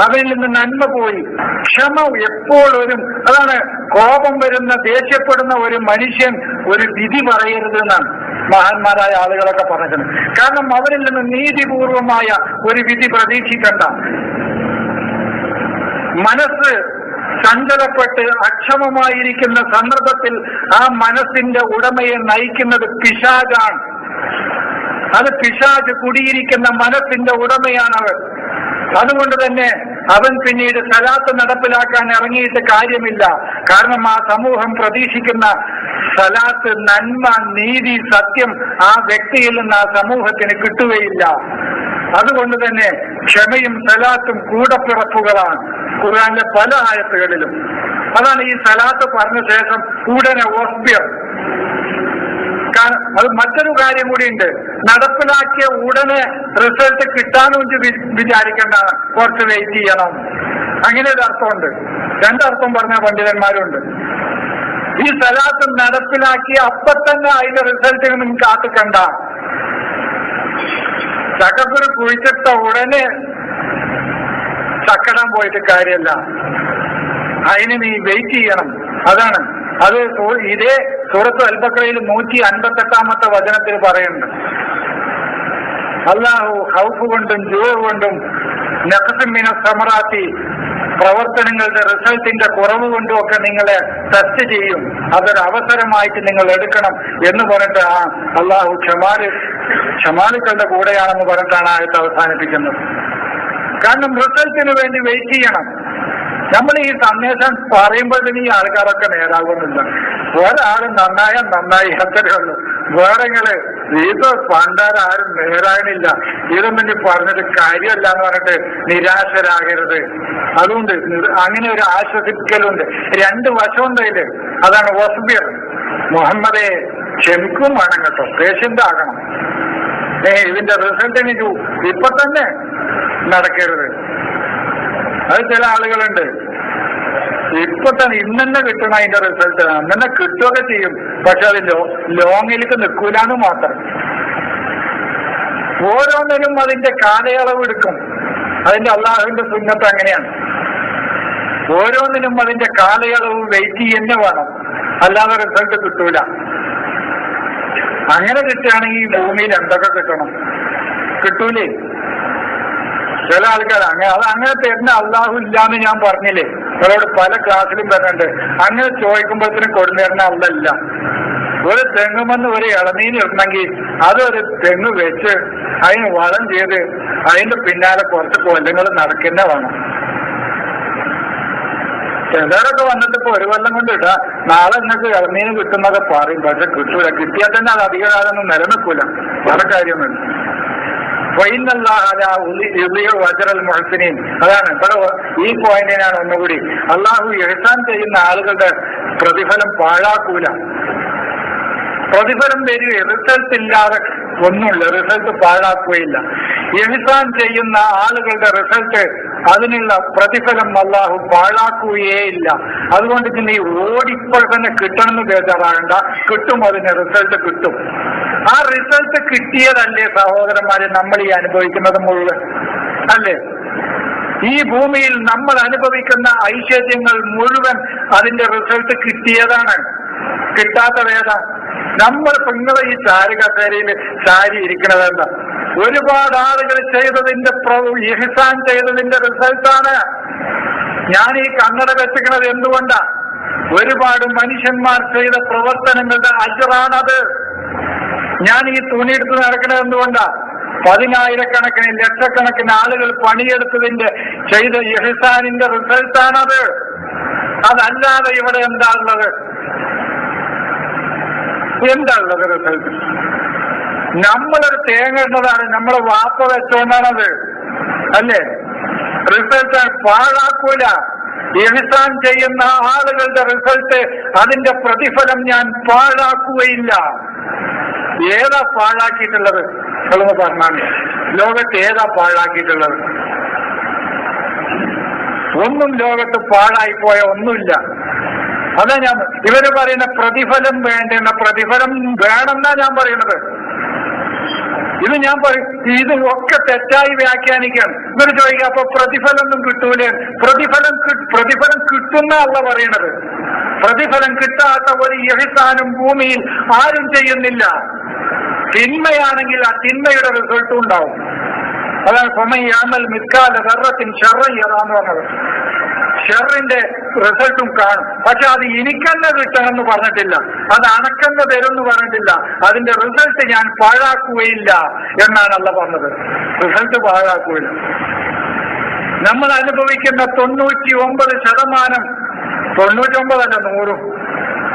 S1: അവനിൽ നിന്ന് നന്മ പോയി. ക്ഷമ എപ്പോഴും, അതാണ് കോപം വരുന്ന, ദേഷ്യപ്പെടുന്ന ഒരു മനുഷ്യൻ ഒരു വിധി പറയരുത് എന്നാണ് മഹാന്മാരായ ആളുകളൊക്കെ പറഞ്ഞത്. കാരണം അവരിൽ നിന്ന് നീതിപൂർവമായ ഒരു വിധി പ്രതീക്ഷിക്കണ്ട. മനസ്സ് ചഞ്ചലപ്പെട്ട് അക്ഷമമായിരിക്കുന്ന സന്ദർഭത്തിൽ ആ മനസ്സിന്റെ ഉടമയെ നയിക്കുന്നത് പിശാചാണ്. അത് പിശാച് കുടിയിരിക്കുന്ന മനസ്സിന്റെ ഉടമയാണവർ. അതുകൊണ്ട് തന്നെ അവൻ പിന്നീട് സലാത്ത് നടപ്പിലാക്കാൻ ഇറങ്ങിയിട്ട് കാര്യമില്ല. കാരണം ആ സമൂഹം പ്രതീക്ഷിക്കുന്ന സലാത്ത്, നന്മ, നീതി, സത്യം ആ വ്യക്തിയിൽ നിന്ന് ആ സമൂഹത്തിന് കിട്ടുകയില്ല. അതുകൊണ്ട് തന്നെ ക്ഷമയും സലാത്തും കൂടപ്പിറപ്പുകളാണ് ഖുർആനിലെ പല ആയത്തുകളിലും. അതാണ് ഈ സലാത്ത് പറഞ്ഞ ശേഷം ഉടനെ വസ്ബിർ. അത് മറ്റൊരു കാര്യം കൂടിയുണ്ട്, നടപ്പിലാക്കിയ ഉടനെ റിസൾട്ട് കിട്ടാനും വിചാരിക്കേണ്ടതാണ്, കുറച്ച് വെയിറ്റ് ചെയ്യണം. അങ്ങനെ ഒരു അർത്ഥമുണ്ട്. രണ്ടർത്ഥം പറഞ്ഞ പണ്ഡിതന്മാരുണ്ട്. ഈ സലാത്ത് നടപ്പിലാക്കി അപ്പൊ തന്നെ അതിന്റെ റിസൾട്ടിന് നിങ്ങൾക്ക് കാത്തിക്കണ്ട. ചക്കക്കുരു കുഴിച്ചിട്ട ഉടനെ ചക്കടാൻ പോയിട്ട് കാര്യമല്ല, അതിന് നീ വെയിറ്റ് ചെയ്യണം. അതാണ് അത്. ഇതേ സൂറത്ത് അൽ-ബഖറയിൽ 158 വചനത്തിൽ പറയുന്നുണ്ട്, അല്ലാഹു ഖൗഫ് കൊണ്ടും ജൂഅ് കൊണ്ടും നഖ്സും മിന സമറാത്തി, പ്രവർത്തനങ്ങളുടെ റിസൾട്ടിന്റെ കുറവ് കൊണ്ടും ഒക്കെ നിങ്ങളെ ടെസ്റ്റ് ചെയ്യും. അതൊരു അവസരമായിട്ട് നിങ്ങൾ എടുക്കണം എന്ന് പറഞ്ഞിട്ട് അള്ളാഹു ക്ഷമാലുക്കളുടെ കൂടെയാണെന്ന് പറഞ്ഞിട്ടാണ് ആയത്ത് അവസാനിപ്പിക്കുന്നത്. കാരണം റിസൾട്ടിന് വേണ്ടി വെയിറ്റ് ചെയ്യണം. നമ്മൾ ഈ സന്ദേശം പറയുമ്പോഴത്തേന് ഈ ആൾക്കാരൊക്കെ നേരാകുന്നില്ല. ഒരാൾ നന്നായി അത്രേ ഉള്ളൂ. വേറെങ്ങള് ഇത് പണ്ടാരും നേരാകണില്ല, ഇതൊന്നും പറഞ്ഞിട്ട് കാര്യമല്ല എന്ന് പറഞ്ഞിട്ട് നിരാശരാകരുത്. അതുകൊണ്ട് അങ്ങനെ ഒരു ആശ്വസിക്കലുണ്ട്. രണ്ട് വശമുണ്ട് അതില്. അതാണ് വസ്ബിർ. മുഹമ്മദെ ക്ഷമിക്കും വേണം കേട്ടോ, പേഷ്യന്റ് ആകണം. ഇതിന്റെ റിസൾട്ടിന് ഇപ്പൊ തന്നെ നടക്കരുത്. അത് ചില ആളുകളുണ്ട്, ഇപ്പൊ തന്നെ ഇന്നെ കിട്ടണം അതിന്റെ റിസൾട്ട്, അന്നെ കിട്ടുകയൊക്കെ ചെയ്യും, പക്ഷെ അത് ലോങ്ങിലേക്ക് നിൽക്കൂലെന്ന് മാത്രം. ഓരോന്നിനും അതിന്റെ കാലയളവ് എടുക്കും. അതിന്റെ അള്ളാഹുവിന്റെ സുന്നത്ത് അങ്ങനെയാണ്. ഓരോന്നിനും അതിന്റെ കാലയളവ് വെയിറ്റ് ചെയ്യുന്ന വേണം, അല്ലാതെ റിസൾട്ട് കിട്ടൂല. അങ്ങനെ കിട്ടുകയാണെങ്കിൽ ഈ ഭൂമിയിൽ എന്തൊക്കെ കിട്ടണം? കിട്ടൂലേ? ചില ആൾക്കാർ അങ്ങനെ തരുന്ന അള്ളാഹു ഇല്ലാന്ന് ഞാൻ പറഞ്ഞില്ലേ, അവരോട് പല ക്ലാസ്സിലും പറഞ്ഞിട്ടുണ്ട്. അങ്ങനെ ചോദിക്കുമ്പോഴത്തേനും കൊടുന്നേരുന്ന അള്ളല്ല. ഒരു തെങ്ങുമെന്ന് ഒരു ഇളനീര് ഇടണമെങ്കിൽ അതൊരു തെങ്ങ് വെച്ച് അതിന് വളം ചെയ്ത് അതിന്റെ പിന്നാലെ കുറച്ച് കൊല്ലങ്ങൾ നടക്കുന്ന വേണം. ചിലരൊക്കെ വന്നിട്ട് ഇപ്പൊ ഒരു കൊല്ലം കൊണ്ട് ഇടാ, നാളെ നിങ്ങൾക്ക് ഇളനീര് കിട്ടുന്നതൊക്കെ പറയും, പക്ഷെ കിട്ടൂല. കിട്ടിയാൽ തന്നെ അത് അധിക കാലമൊന്നും നിലനിൽക്കൂല. പല കാര്യമുണ്ട്. അതാണ് ഇവിടെ ഈ പോയിന്റിനാണ് ഒന്നുകൂടി അള്ളാഹു ഇഹ്സാൻ ചെയ്യുന്ന ആളുകളുടെ പ്രതിഫലം പാഴാക്കൂല. പ്രതിഫലം വരിക, റിസൾട്ട് ഇല്ലാതെ ഒന്നുമില്ല, റിസൾട്ട് പാഴാക്കുകയില്ല. ഇഹ്സാൻ ചെയ്യുന്ന ആളുകളുടെ റിസൾട്ട്, അതിനുള്ള പ്രതിഫലം അള്ളാഹു പാഴാക്കുകയേയില്ല. അതുകൊണ്ട് നീ ഓടിപ്പോൾ തന്നെ കിട്ടണമെന്ന് ബേജാറാകണ്ട, കിട്ടും, അതിന് റിസൾട്ട് കിട്ടും. ആ റിസൾട്ട് കിട്ടിയതല്ലേ സഹോദരന്മാരെ നമ്മൾ ഈ അനുഭവിക്കുന്നത് മുഴുവൻ? അല്ലേ? ഈ ഭൂമിയിൽ നമ്മൾ അനുഭവിക്കുന്ന ഐശ്വര്യങ്ങൾ മുഴുവൻ അതിന്റെ റിസൾട്ട് കിട്ടിയതാണ്. കിട്ടാത്ത വേദ നമ്മൾ നിങ്ങളെ ഈ കസേരയിൽ ചാരി ഇരിക്കണതെന്താ? ഒരുപാട് ആളുകൾ ചെയ്തതിന്റെ ഇഹ്സാൻ ചെയ്തതിന്റെ റിസൾട്ടാണ്. ഞാൻ ഈ കണ്ണട വെച്ചിരിക്കുന്നത് എന്തുകൊണ്ടാ? ഒരുപാട് മനുഷ്യന്മാർ ചെയ്ത പ്രവർത്തനങ്ങളുടെ അജറാണത്. ഞാൻ ഈ തുണി എടുത്ത് നടക്കുന്നത് എന്തുകൊണ്ടാ? 10,000-കണക്കിന് ലക്ഷക്കണക്കിന് ആളുകൾ പണിയെടുത്തതിന്റെ ചെയ്ത ഇഹ്സാനിന്റെ റിസൾട്ടാണത്. അതല്ലാതെ ഇവിടെ എന്താ ഉള്ളത്? റിസൾട്ട് നമ്മളൊരു തേങ്ങ ഇടുന്നതാണ്, നമ്മളെ വാപ്പ വെച്ചോണ്ടാണത്, അല്ലേ? റിസൾട്ട് പാഴാക്കൂല. ഇഹ്സാൻ ചെയ്യുന്ന ആളുകളുടെ റിസൾട്ട്, അതിന്റെ പ്രതിഫലം ഞാൻ പാഴാക്കുകയില്ല. ഏതാ പാഴാക്കിയിട്ടുള്ളത്? നിങ്ങളൊന്ന് പറഞ്ഞാണ്, ലോകത്ത് ഏതാ പാഴാക്കിയിട്ടുള്ളത്? ഒന്നും ലോകത്ത് പാഴായിപ്പോയ ഒന്നുമില്ല. അതാ ഞാൻ ഇവര് പറയുന്ന പ്രതിഫലം വേണ്ടെന്ന, പ്രതിഫലം വേണമെന്നാ ഞാൻ പറയുന്നത്. ഇത് ഞാൻ പറയും, ഇത് ഒക്കെ തെറ്റായി വ്യാഖ്യാനിക്കാൻ ഇവർ ചോദിക്കുക, അപ്പൊ പ്രതിഫലമൊന്നും കിട്ടൂലേ? പ്രതിഫലം കിട്ടുന്ന അല്ല പറയണത്. പ്രതിഫലം കിട്ടാത്ത ഒരു ഇഹ്സാനും ഭൂമിയിൽ ആരും ചെയ്യുന്നില്ല. തിന്മയാണെങ്കിൽ ആ തിന്മയുടെ റിസൾട്ടും ഉണ്ടാവും. അതാണ് ഫമൻ മിസ്കാല ദർറത്തിൻ ശർറൻ യറാന്ന് പറഞ്ഞത്. ഷെറിന്റെ റിസൾട്ടും കാണും. പക്ഷെ അത് എനിക്കെന്നെ കിട്ടണമെന്ന് പറഞ്ഞിട്ടില്ല, അത് അണക്കെന്ന് തരുമെന്ന് പറഞ്ഞിട്ടില്ല. അതിന്റെ റിസൾട്ട് ഞാൻ പാഴാക്കുകയില്ല എന്നാണ് അല്ല പറഞ്ഞത്. റിസൾട്ട് പാഴാക്കുകയില്ല. നമ്മൾ അനുഭവിക്കുന്ന 99%, 99 അല്ല 100,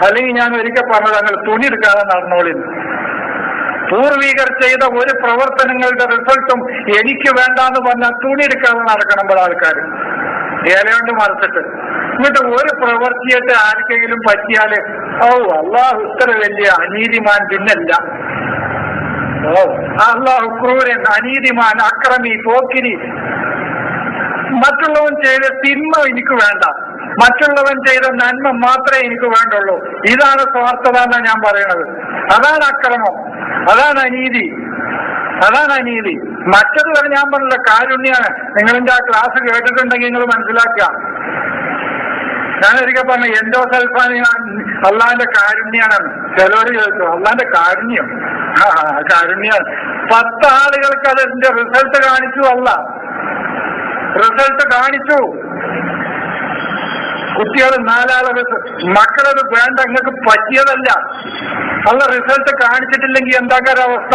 S1: അല്ലെങ്കിൽ ഞാൻ ഒരിക്കൽ പറഞ്ഞത് അങ്ങനെ തുണി എടുക്കാതെ നടന്നോളി. പൂർവികർ ചെയ്ത ഒരു പ്രവർത്തനങ്ങളുടെ റിസൾട്ടും എനിക്ക് വേണ്ടാന്ന് പറഞ്ഞാൽ തുണി എടുക്കാതെ നടക്കണം പല ആൾക്കാർ, ഏലകൊണ്ട് മറിച്ചിട്ട്. എന്നിട്ട് ഒരു പ്രവർത്തിയായിട്ട് ആർക്കെങ്കിലും പറ്റിയാല് അള്ളാഹു ഇത്ര വലിയ അനീതിമാൻ പിന്നല്ല, അള്ളാഹു ക്രൂരൻ, അനീതിമാൻ, അക്രമി, പോക്കിരി. മറ്റുള്ളവൻ ചെയ്ത തിന്മ എനിക്ക് വേണ്ട, മറ്റുള്ളവൻ ചെയ്ത നന്മ മാത്രമേ എനിക്ക് വേണ്ടുള്ളൂ. ഇതാണ് സ്വാർത്ഥത എന്നാണ് ഞാൻ പറയണത്. അതാണ് അക്രമം, അതാണ് അനീതി, അതാണ് അനീതി. മറ്റത് വരെ ഞാൻ പറഞ്ഞില്ല, കാരുണ്യാണ്. നിങ്ങളെന്റെ ആ ക്ലാസ് കേട്ടിട്ടുണ്ടെങ്കിൽ നിങ്ങൾ മനസ്സിലാക്കുക. ഞാനൊരിക്കൽ പറഞ്ഞു എൻഡോസൾഫാൻ അള്ളാന്റെ കാരുണ്യാണ്. ചിലവർ ചോദിച്ചു അള്ളാന്റെ കാരുണ്യം. കാരുണ്യാണ്. 10 ആളുകൾക്ക് അതിന്റെ റിസൾട്ട് കാണിച്ചു. റിസൾട്ട് കാണിച്ചു. കുട്ടികൾ 4 ആള് മക്കളത് വേണ്ട, നിങ്ങൾക്ക് പറ്റിയതല്ല. അല്ല റിസൾട്ട് കാണിച്ചിട്ടില്ലെങ്കിൽ എന്താക്കാരവസ്ഥ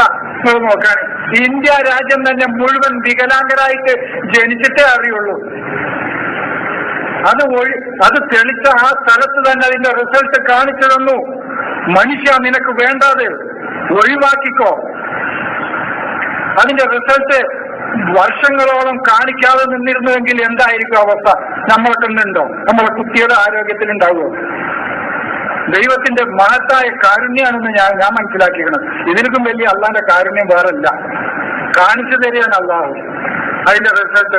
S1: നോക്കാൻ. ഇന്ത്യ രാജ്യം തന്നെ മുഴുവൻ വികലാംഗരായിട്ട് ജനിച്ചിട്ടേ അറിയുള്ളൂ. അത് തെളിച്ച ആ സ്ഥലത്ത് തന്നെ അതിന്റെ റിസൾട്ട് കാണിച്ചു തന്നു. മനുഷ്യ നിനക്ക് വേണ്ടാതെ ഒഴിവാക്കിക്കോ. അതിന്റെ റിസൾട്ട് വർഷങ്ങളോളം കാണിക്കാതെ നിന്നിരുന്നുവെങ്കിൽ എന്തായിരിക്കും അവസ്ഥ? നമ്മൾക്കുന്നുണ്ടോ? നമ്മളെ കുട്ടിയുടെ ആരോഗ്യത്തിലുണ്ടാവുമോ? ദൈവത്തിന്റെ മഹത്തായ കാരുണ്യാണെന്ന് ഞാൻ മനസ്സിലാക്കിക്കണം. ഇതിനും വലിയ അള്ളാന്റെ കാരുണ്യം വേറല്ല. കാണിച്ചു തരികയാണ് അള്ളാഹു. അതിന്റെ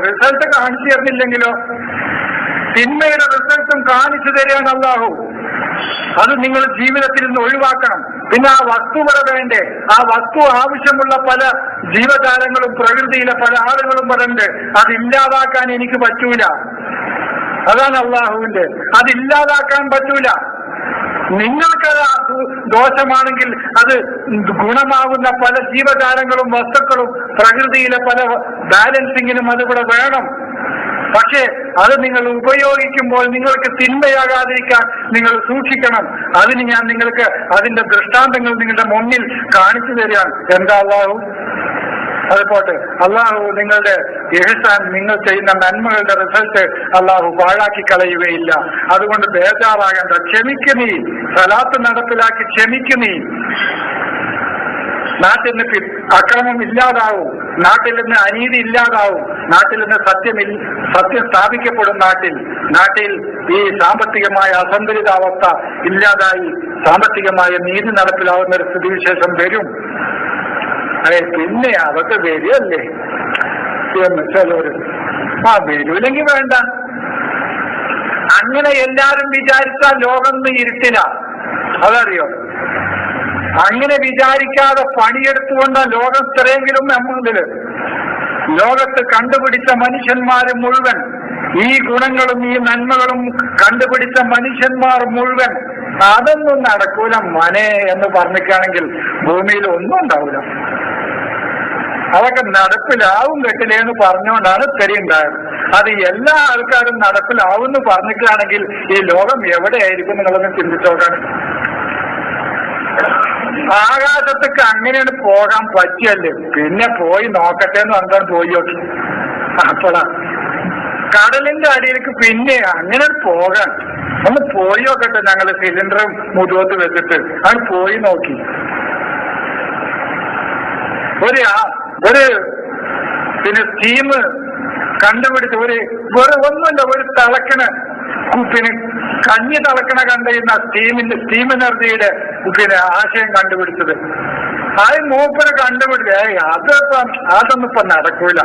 S1: റിസൾട്ട് കാണിച്ചു തരുന്നില്ലെങ്കിലോ? തിന്മയുടെ റിസൾട്ടും കാണിച്ചു തരികയാണ് അള്ളാഹു. അത് നിങ്ങൾ ജീവിതത്തിൽ നിന്ന് ഒഴിവാക്കണം. പിന്നെ ആ വസ്തു ഇവിടെ വേണ്ടേ? ആ വസ്തു ആവശ്യമുള്ള പല ജീവജാലങ്ങളും പ്രകൃതിയിലെ പല ആളുകളും പറയുന്നുണ്ട്, അതില്ലാതാക്കാൻ എനിക്ക് പറ്റൂല. അതാണ് അള്ളാഹുവിന്റെ. അതില്ലാതാക്കാൻ പറ്റൂല. നിങ്ങൾക്കത് ദോഷമാണെങ്കിൽ അത് ഗുണമാകുന്ന പല ജീവജാലങ്ങളും വസ്തുക്കളും പ്രകൃതിയിലെ പല ബാലൻസിങ്ങിനും അതിവിടെ വേണം. പക്ഷേ അത് നിങ്ങൾ ഉപയോഗിക്കുമ്പോൾ നിങ്ങൾക്ക് തിന്മയാകാതിരിക്കാൻ നിങ്ങൾ സൂക്ഷിക്കണം. അതിന് ഞാൻ നിങ്ങൾക്ക് അതിന്റെ ദൃഷ്ടാന്തങ്ങൾ നിങ്ങളുടെ മുന്നിൽ കാണിച്ചു തരികയാണ്. എന്താ അള്ളാഹു? അത് പോട്ടെ, അള്ളാഹു നിങ്ങളുടെ ഇഹ്സാൻ, നിങ്ങൾ ചെയ്യുന്ന നന്മകളുടെ റിസൾട്ട് അള്ളാഹു പാഴാക്കി കളയുകയില്ല. അതുകൊണ്ട് ബേജാറാകേണ്ട. ക്ഷമിക്കുന്നീ, സലാത്ത് നടപ്പിലാക്കി ക്ഷമിക്കുന്നീ. നാട്ടിൽ നിന്ന് അക്രമം ഇല്ലാതാവും, നാട്ടിൽ നിന്ന് അനീതി ഇല്ലാതാവും, നാട്ടിൽ നിന്ന് സത്യം സ്ഥാപിക്കപ്പെടും. നാട്ടിൽ ഈ സാമ്പത്തികമായ അസന്തുലിതാവസ്ഥ ഇല്ലാതായി സാമ്പത്തികമായ നീതി നടപ്പിലാവുന്ന ഒരു സ്ഥിതിവിശേഷം വരും. പിന്നെ അതൊക്കെ വരികയല്ലേ എന്ന് ചിലവര്. വരൂല്ലെങ്കിൽ വേണ്ട. അങ്ങനെ എല്ലാരും വിചാരിച്ചാൽ ലോകം ഇരുട്ടില്ല. അതറിയോ? അങ്ങനെ വിചാരിക്കാതെ പണിയെടുത്തുകൊണ്ട് ലോകം ഇത്രയെങ്കിലും നമ്മളില് ലോകത്ത് കണ്ടുപിടിച്ച മനുഷ്യന്മാര് മുഴുവൻ, ഈ ഗുണങ്ങളും ഈ നന്മകളും കണ്ടുപിടിച്ച മനുഷ്യന്മാർ മുഴുവൻ അതൊന്നും നടക്കൂല മനെ എന്ന് പറഞ്ഞിട്ടാണെങ്കിൽ ഭൂമിയിൽ ഒന്നും ഉണ്ടാവില്ല. അതൊക്കെ നടപ്പിലാവും കെട്ടിലേന്ന് പറഞ്ഞുകൊണ്ടാണ് തെരയുണ്ടായത്. അത് എല്ലാ ആൾക്കാരും നടപ്പിലാവുമെന്ന് പറഞ്ഞിട്ടാണെങ്കിൽ ഈ ലോകം എവിടെയായിരിക്കും നിങ്ങളൊന്ന് ചിന്തിച്ചോക്കാൻ. ആകാശത്തേക്ക് അങ്ങനെയാണ് പോകാൻ പറ്റിയല്ലേ, പിന്നെ പോയി നോക്കട്ടെ എന്ന് പറഞ്ഞാൽ പോയി നോക്കി. അപ്പോഴാ കടലിന്റെ അടിയിലേക്ക് പിന്നെ അങ്ങനെ പോകാൻ ഒന്ന് പോയി നോക്കട്ടെ. ഞങ്ങള് സിലിണ്ടർ മുതുകത്ത് വെച്ചിട്ട് അത് പോയി നോക്കി. പിന്നെ സ്റ്റീം കണ്ടുപിടിച്ച് ഒന്നുമില്ല, ഒരു തിളക്കണ കഞ്ഞി തിളക്കണ കണ്ടുന്ന സ്റ്റീം എനർജിയുടെ ആശയം കണ്ടുപിടിച്ചത്. അത് മൂപ്പര് കണ്ടുപിടിച്ചേ അതൊന്നും ഇപ്പൊ നടക്കൂല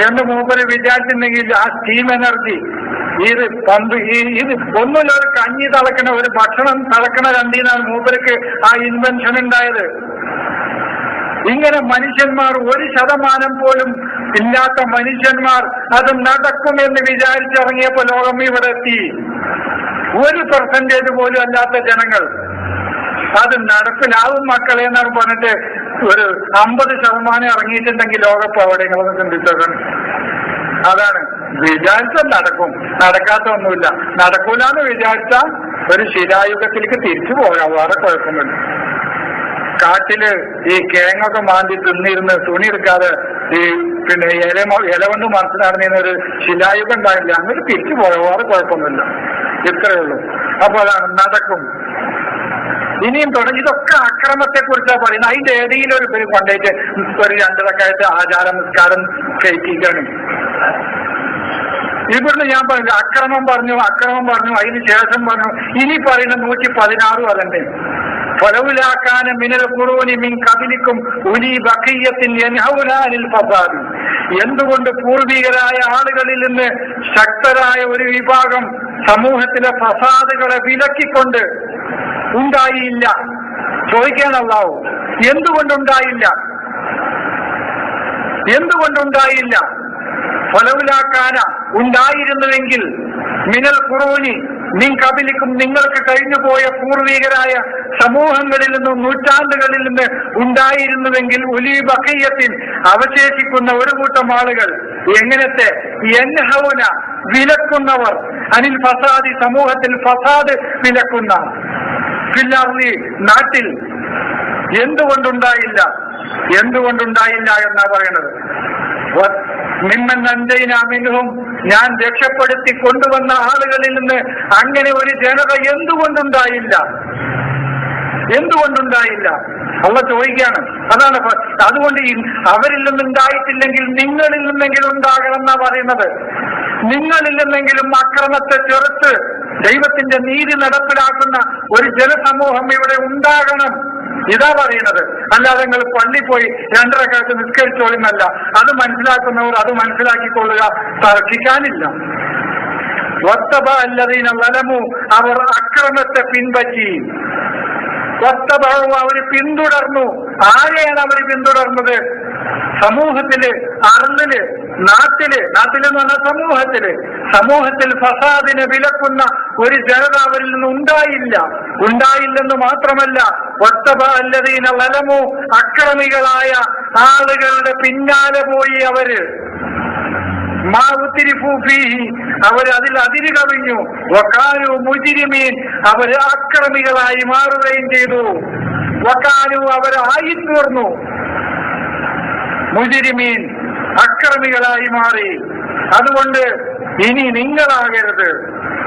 S1: എന്ന് മൂപ്പര് വിചാരിച്ചിട്ടുണ്ടെങ്കിൽ ആ സ്റ്റീം എനർജി ഇത് ഇത് ഒന്നുമില്ല, ഒരു കഞ്ഞി തിളക്കണ, ഒരു ഭക്ഷണം തിളക്കണ കണ്ടീന്നാണ് മൂപ്പർക്ക് ആ ഇൻവെൻഷൻ ഉണ്ടായത്. ഇങ്ങനെ മനുഷ്യന്മാർ 1% പോലും ഇല്ലാത്ത മനുഷ്യന്മാർ അത് നടക്കുമെന്ന് വിചാരിച്ചിറങ്ങിയപ്പോ ലോകം ഇവിടെ എത്തി. 1% പോലും അല്ലാത്ത ജനങ്ങൾ അത് നടപ്പിലാവും മക്കളെ എന്നാണ് പറഞ്ഞിട്ട് ഒരു 50% ഇറങ്ങിയിട്ടുണ്ടെങ്കിൽ ലോകപ്പ് അവിടെ നിങ്ങളൊന്ന് ചിന്തിച്ചതാണ്. അതാണ് വിചാരിച്ചാൽ നടക്കും, നടക്കാത്തൊന്നുമില്ല. നടക്കൂലെന്ന് വിചാരിച്ചാൽ ഒരു ശിലായുഗത്തിലേക്ക് തിരിച്ചു പോകാം, വേറെ കുഴപ്പമില്ല. കാട്ടില് ഈ കേങ്ങൊക്കെ മാന്തി തിന്നിരുന്ന് തുണി എടുക്കാതെ ഈ ഇല കൊണ്ട് മനസ്സ് നടന്നിരുന്ന ഒരു ശിലായുഗം ഉണ്ടായില്ല, അങ്ങനെ തിരിച്ചു പോകാം, വേറെ കുഴപ്പമൊന്നുമില്ല. ഇത്രയേ ഉള്ളൂ. അപ്പൊ അതാണ് നടക്കും. ഇനിയും തുടങ്ങി ഇതൊക്കെ അക്രമത്തെ കുറിച്ചാണ് പറയുന്നത്. അതിന്റെ ഏതെങ്കിലും ഒരു പേര് കൊണ്ടേറ്റ് ഒരു 2 റക്അത്ത് ആചാര നിസ്കാരം കഴിക്കുകയാണ്. ഇവിടുന്ന് ഞാൻ പറഞ്ഞു അക്രമം പറഞ്ഞു, അതിന് ശേഷം പറഞ്ഞു ഇനി പറയുന്ന 116 അതന്നെ. ഫലൗലാകാന മിനൽ ഖുറൂനി മിൻ ഖബലിക്കും ഉലി ബഖിയ്യത്തിൻ യൻഹൗന അനിൽ ഫസാദ്. എന്തുകൊണ്ട് പൂർവികരായ ആളുകളിൽ നിന്ന് ശക്തരായ ഒരു വിഭാഗം സമൂഹത്തിലെ ഫസാദുകളെ വിലക്കിക്കൊണ്ട് ഉണ്ടായില്ല? ചോദിക്കാൻ അല്ലാഹു എന്തുകൊണ്ടുണ്ടായില്ല? ഫലൗലാകാന ഉണ്ടായിരുന്നുവെങ്കിൽ മിനൽ ഖുറൂനി മിൻ ഖബലിക്കും നിങ്ങൾക്ക് കഴിഞ്ഞുപോയ പൂർവികരായ സമൂഹങ്ങളിൽ നിന്നും നൂറ്റാണ്ടുകളിൽ നിന്ന് ഉണ്ടായിരുന്നുവെങ്കിൽ ഉലി ബഖിയ്യത്തിൻ അവശേഷിക്കുന്ന ഒരു കൂട്ടം ആളുകൾ. എങ്ങനത്തെ? യൻഹൗന വിലക്കുന്നവർ, അനിൽ ഫസാദി സമൂഹത്തിൽ ഫസാദ് വിലക്കുന്ന, ഫിൽ അർളി നാട്ടിൽ. എന്തുകൊണ്ടുണ്ടായില്ല എന്നാ പറയുന്നത്. മിമ്മൻ അൻജയ്നാ മിൻഹും ഞാൻ രക്ഷപ്പെടുത്തി കൊണ്ടുവന്ന ആളുകളിൽ നിന്ന് അങ്ങനെ ഒരു ജനത എന്തുകൊണ്ടുണ്ടായില്ല? അള്ളാഹ് ചോദിക്കുകയാണ്. അതാണ്. അതുകൊണ്ട് അവരിൽ നിന്നുണ്ടായിട്ടില്ലെങ്കിൽ നിങ്ങളിൽ നിന്നെങ്കിലും ഉണ്ടാകണം എന്നാ പറയുന്നത്. നിങ്ങളിൽ നിന്നെങ്കിലും അക്രമത്തെ ചെറുത്ത് ദൈവത്തിന്റെ നീതി നടപ്പിലാക്കുന്ന ഒരു ജനസമൂഹം ഇവിടെ ഉണ്ടാകണം, ഇതാ പറയുന്നത്. അല്ലാതെ നിങ്ങൾ പള്ളി പോയി 2 റക്അത്ത് നിസ്കരിച്ചോളുന്നല്ല. അത് മനസ്സിലാക്കുന്നവർ അത് മനസ്സിലാക്കിക്കൊള്ളുക, തർക്കിക്കാനില്ല. വത്തബ അല്ലദീന ളലമു അവർ അക്രമത്തെ പിൻപറ്റി, വത്തബഉ അവർ പിന്തുടർന്നു. ആരെയാണ് അവർ പിന്തുടർന്നത്? സമൂഹത്തില്, അർളില്, നാട്ടിലെന്ന് പറഞ്ഞാൽ സമൂഹത്തിൽ ഫസാദിനെ വിലക്കുന്ന ഒരു ജനത അവരിൽ നിന്ന് ഉണ്ടായില്ലെന്ന് മാത്രമല്ല, വത്തബ അല്ലദീന ളലമു അക്രമികളായ ആളുകളുടെ പിന്നാലെ പോയി അവര്. മാ ഉത്രിഫൂ ഫീഹി അവർ അതിൽ അതിര് കവിഞ്ഞു. വകാനു മുജ്രിമീൻ അവർ അക്രമികളായി മാറുകയും ചെയ്തു. വകാനു അവർ ആയിത്തീർന്നു. മുജ്രിമീൻ അക്രമികളായി മാറി. അതുകൊണ്ട് ഇനി നിങ്ങളാകരുത്,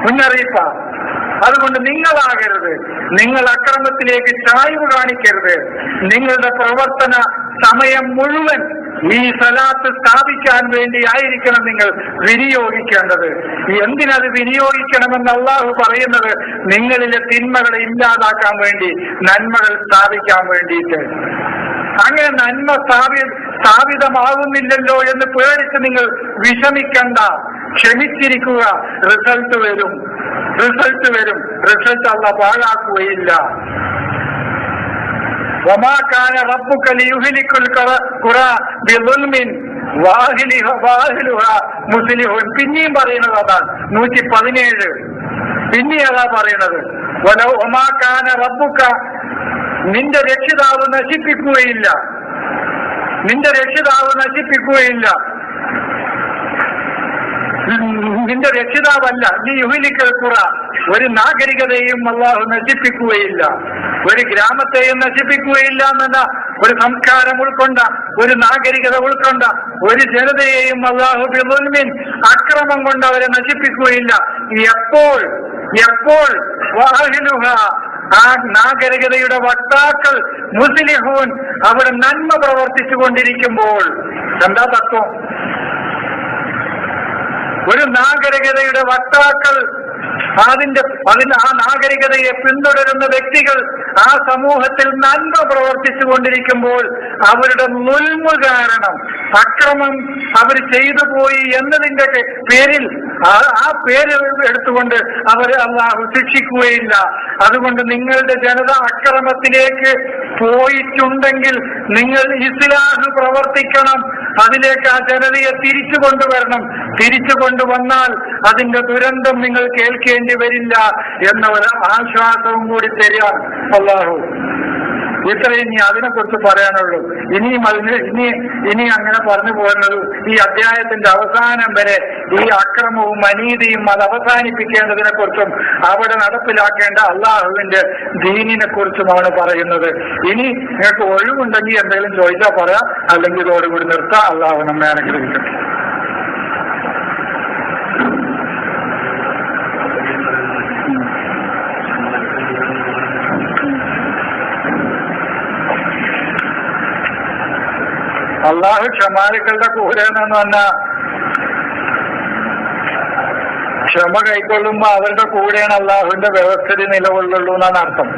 S1: മുന്നറിയിപ്പ. അതുകൊണ്ട് നിങ്ങളാകരുത്, നിങ്ങൾ അക്രമത്തിലേക്ക് ചായ്വ് കാണിക്കരുത്. നിങ്ങളുടെ പ്രവർത്തന സമയം മുഴുവൻ ഈ സലാത്ത് സ്ഥാപിക്കാൻ വേണ്ടി ആയിരിക്കണം നിങ്ങൾ വിനിയോഗിക്കേണ്ടത്. എന്തിനത് വിനിയോഗിക്കണമെന്ന് അള്ളാഹു പറയുന്നത്? നിങ്ങളിലെ തിന്മകളെ ഇല്ലാതാക്കാൻ വേണ്ടി, നന്മകൾ സ്ഥാപിക്കാൻ വേണ്ടിയിട്ട്. അങ്ങനെ നന്മ സ്ഥാപിതമാകുന്നില്ലല്ലോ എന്ന് പേടിച്ച് നിങ്ങൾ വിഷമിക്കണ്ട, ക്ഷമിച്ചിരിക്കുക. റിസൾട്ട് വരും. റിസൾട്ട് അള്ളാഹു പാഴാക്കുകയില്ല. വമാ കാന റബ്ബുക ലിയുഹ്ലികുൽ ഖുറാ ബിളുൽമിൻ വഅഹ്ലുഹാ മുസ്ലിഹൂൻ. പിന്നെയും പറയുന്നത് അതാണ് 117. പിന്നെ അതാ പറയുന്നത്, വമാ കാന റബ്ബുക നിന്റെ രക്ഷിതാവ് നശിപ്പിക്കുകയില്ല. നിന്റെ രക്ഷിതാവല്ല ലിയുഹ്ലികുൽ ഖുറാ. ഒരു നാഗരികതയും അല്ലാഹു നശിപ്പിക്കുകയില്ല, ഒരു ഗ്രാമത്തെയും നശിപ്പിക്കുകയില്ല എന്നല്ല, ഒരു സംസ്കാരം ഉൾക്കൊണ്ട, ഒരു നാഗരികത ഉൾക്കൊണ്ട ഒരു ജനതയെയും അല്ലാഹു ബിളുൽമിൻ അക്രമം കൊണ്ട് അവരെ നശിപ്പിക്കുകയില്ല. എപ്പോൾ വഅഹ്ലുഹാ ആ നാഗരികതയുടെ വക്താക്കൾ മുസ്ലിഹൂൻ അവിടെ നന്മ പ്രവർത്തിച്ചു കൊണ്ടിരിക്കുമ്പോൾ. എന്താ തത്വം? ഒരു നാഗരികതയുടെ വക്താക്കൾ, ആ നാഗരികതയെ പിന്തുടരുന്ന വ്യക്തികൾ ആ സമൂഹത്തിൽ നന്മ പ്രവർത്തിച്ചു കൊണ്ടിരിക്കുമ്പോൾ അവരുടെ നുൽമ് കാരണം, അക്രമം അവർ ചെയ്തു പോയി എന്നതിന്റെ പേരിൽ ആ പേര് എടുത്തുകൊണ്ട് അവരെ അല്ലാഹു ശിക്ഷിക്കുകയില്ല. അതുകൊണ്ട് നിങ്ങളുടെ ജനത അക്രമത്തിലേക്ക് പോയിട്ടുണ്ടെങ്കിൽ നിങ്ങൾ ഇസ്ലാഹ് പ്രവർത്തിക്കണം, അതിലേക്ക് ആ ജനതയെ തിരിച്ചു കൊണ്ടുവരണം. തിരിച്ചു കൊണ്ടുവന്നാൽ അതിന്റെ ദുരന്തം നിങ്ങൾ കേൾക്കേണ്ടി വരില്ല എന്ന ഒരു ആശ്വാസവും കൂടി തരികയാണ് അല്ലാഹു. ഇത്രയും ഇനി അതിനെക്കുറിച്ച് പറയാനുള്ളൂ. ഇനി അങ്ങനെ പറഞ്ഞു പോകുന്നത് ഈ അധ്യായത്തിന്റെ അവസാനം വരെ ഈ അക്രമവും അനീതിയും അത് അവസാനിപ്പിക്കേണ്ടതിനെ കുറിച്ചും അവിടെ നടപ്പിലാക്കേണ്ട അള്ളാഹുവിന്റെ ദീനിനെ കുറിച്ചുമാണ് പറയുന്നത്. ഇനി നിങ്ങൾക്ക് ഒഴിവുണ്ടെങ്കിൽ എന്തെങ്കിലും ചോദിച്ചാൽ പറയാം, അല്ലെങ്കിൽ ഇതോടുകൂടി നിർത്താം. അള്ളാഹു നമ്മെ അനുഗ്രഹിക്കട്ടെ. അള്ളാഹു ക്ഷമാലുക്കളുടെ കൂടെ എന്ന് പറഞ്ഞാൽ ക്ഷമ കൈക്കൊള്ളുമ്പോ അവരുടെ കൂടെയാണ് അള്ളാഹുവിന്റെ വ്യവസ്ഥിതി നിലകൊള്ളുള്ളൂ എന്നാണ് അർത്ഥം.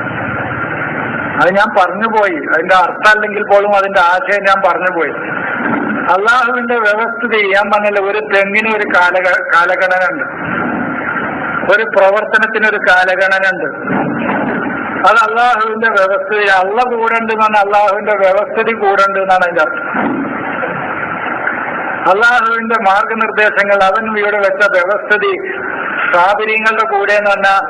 S1: അത് ഞാൻ പറഞ്ഞുപോയി. അതിന്റെ അർത്ഥം അല്ലെങ്കിൽ പോലും അതിന്റെ ആശയം ഞാൻ പറഞ്ഞുപോയി. അള്ളാഹുവിന്റെ വ്യവസ്ഥിതി ഞാൻ പറഞ്ഞില്ല, ഒരു തെങ്ങിന് ഒരു കാലഗണന ഉണ്ട്, ഒരു പ്രവർത്തനത്തിനൊരു കാലഗണന ഉണ്ട്. അത് അള്ളാഹുവിന്റെ വ്യവസ്ഥിതി. അള്ള കൂടെ ഉണ്ട് എന്നാണ് അള്ളാഹുവിന്റെ വ്യവസ്ഥിതി കൂടെ ഉണ്ട് എന്നാണ് അതിന്റെ അർത്ഥം. അള്ളാഹുവിന്റെ മാർഗനിർദ്ദേശങ്ങൾ, അവൻ ഇവിടെ വെച്ച വ്യവസ്ഥിതി സാബിര്യങ്ങളുടെ കൂടെ എന്ന് പറഞ്ഞാൽ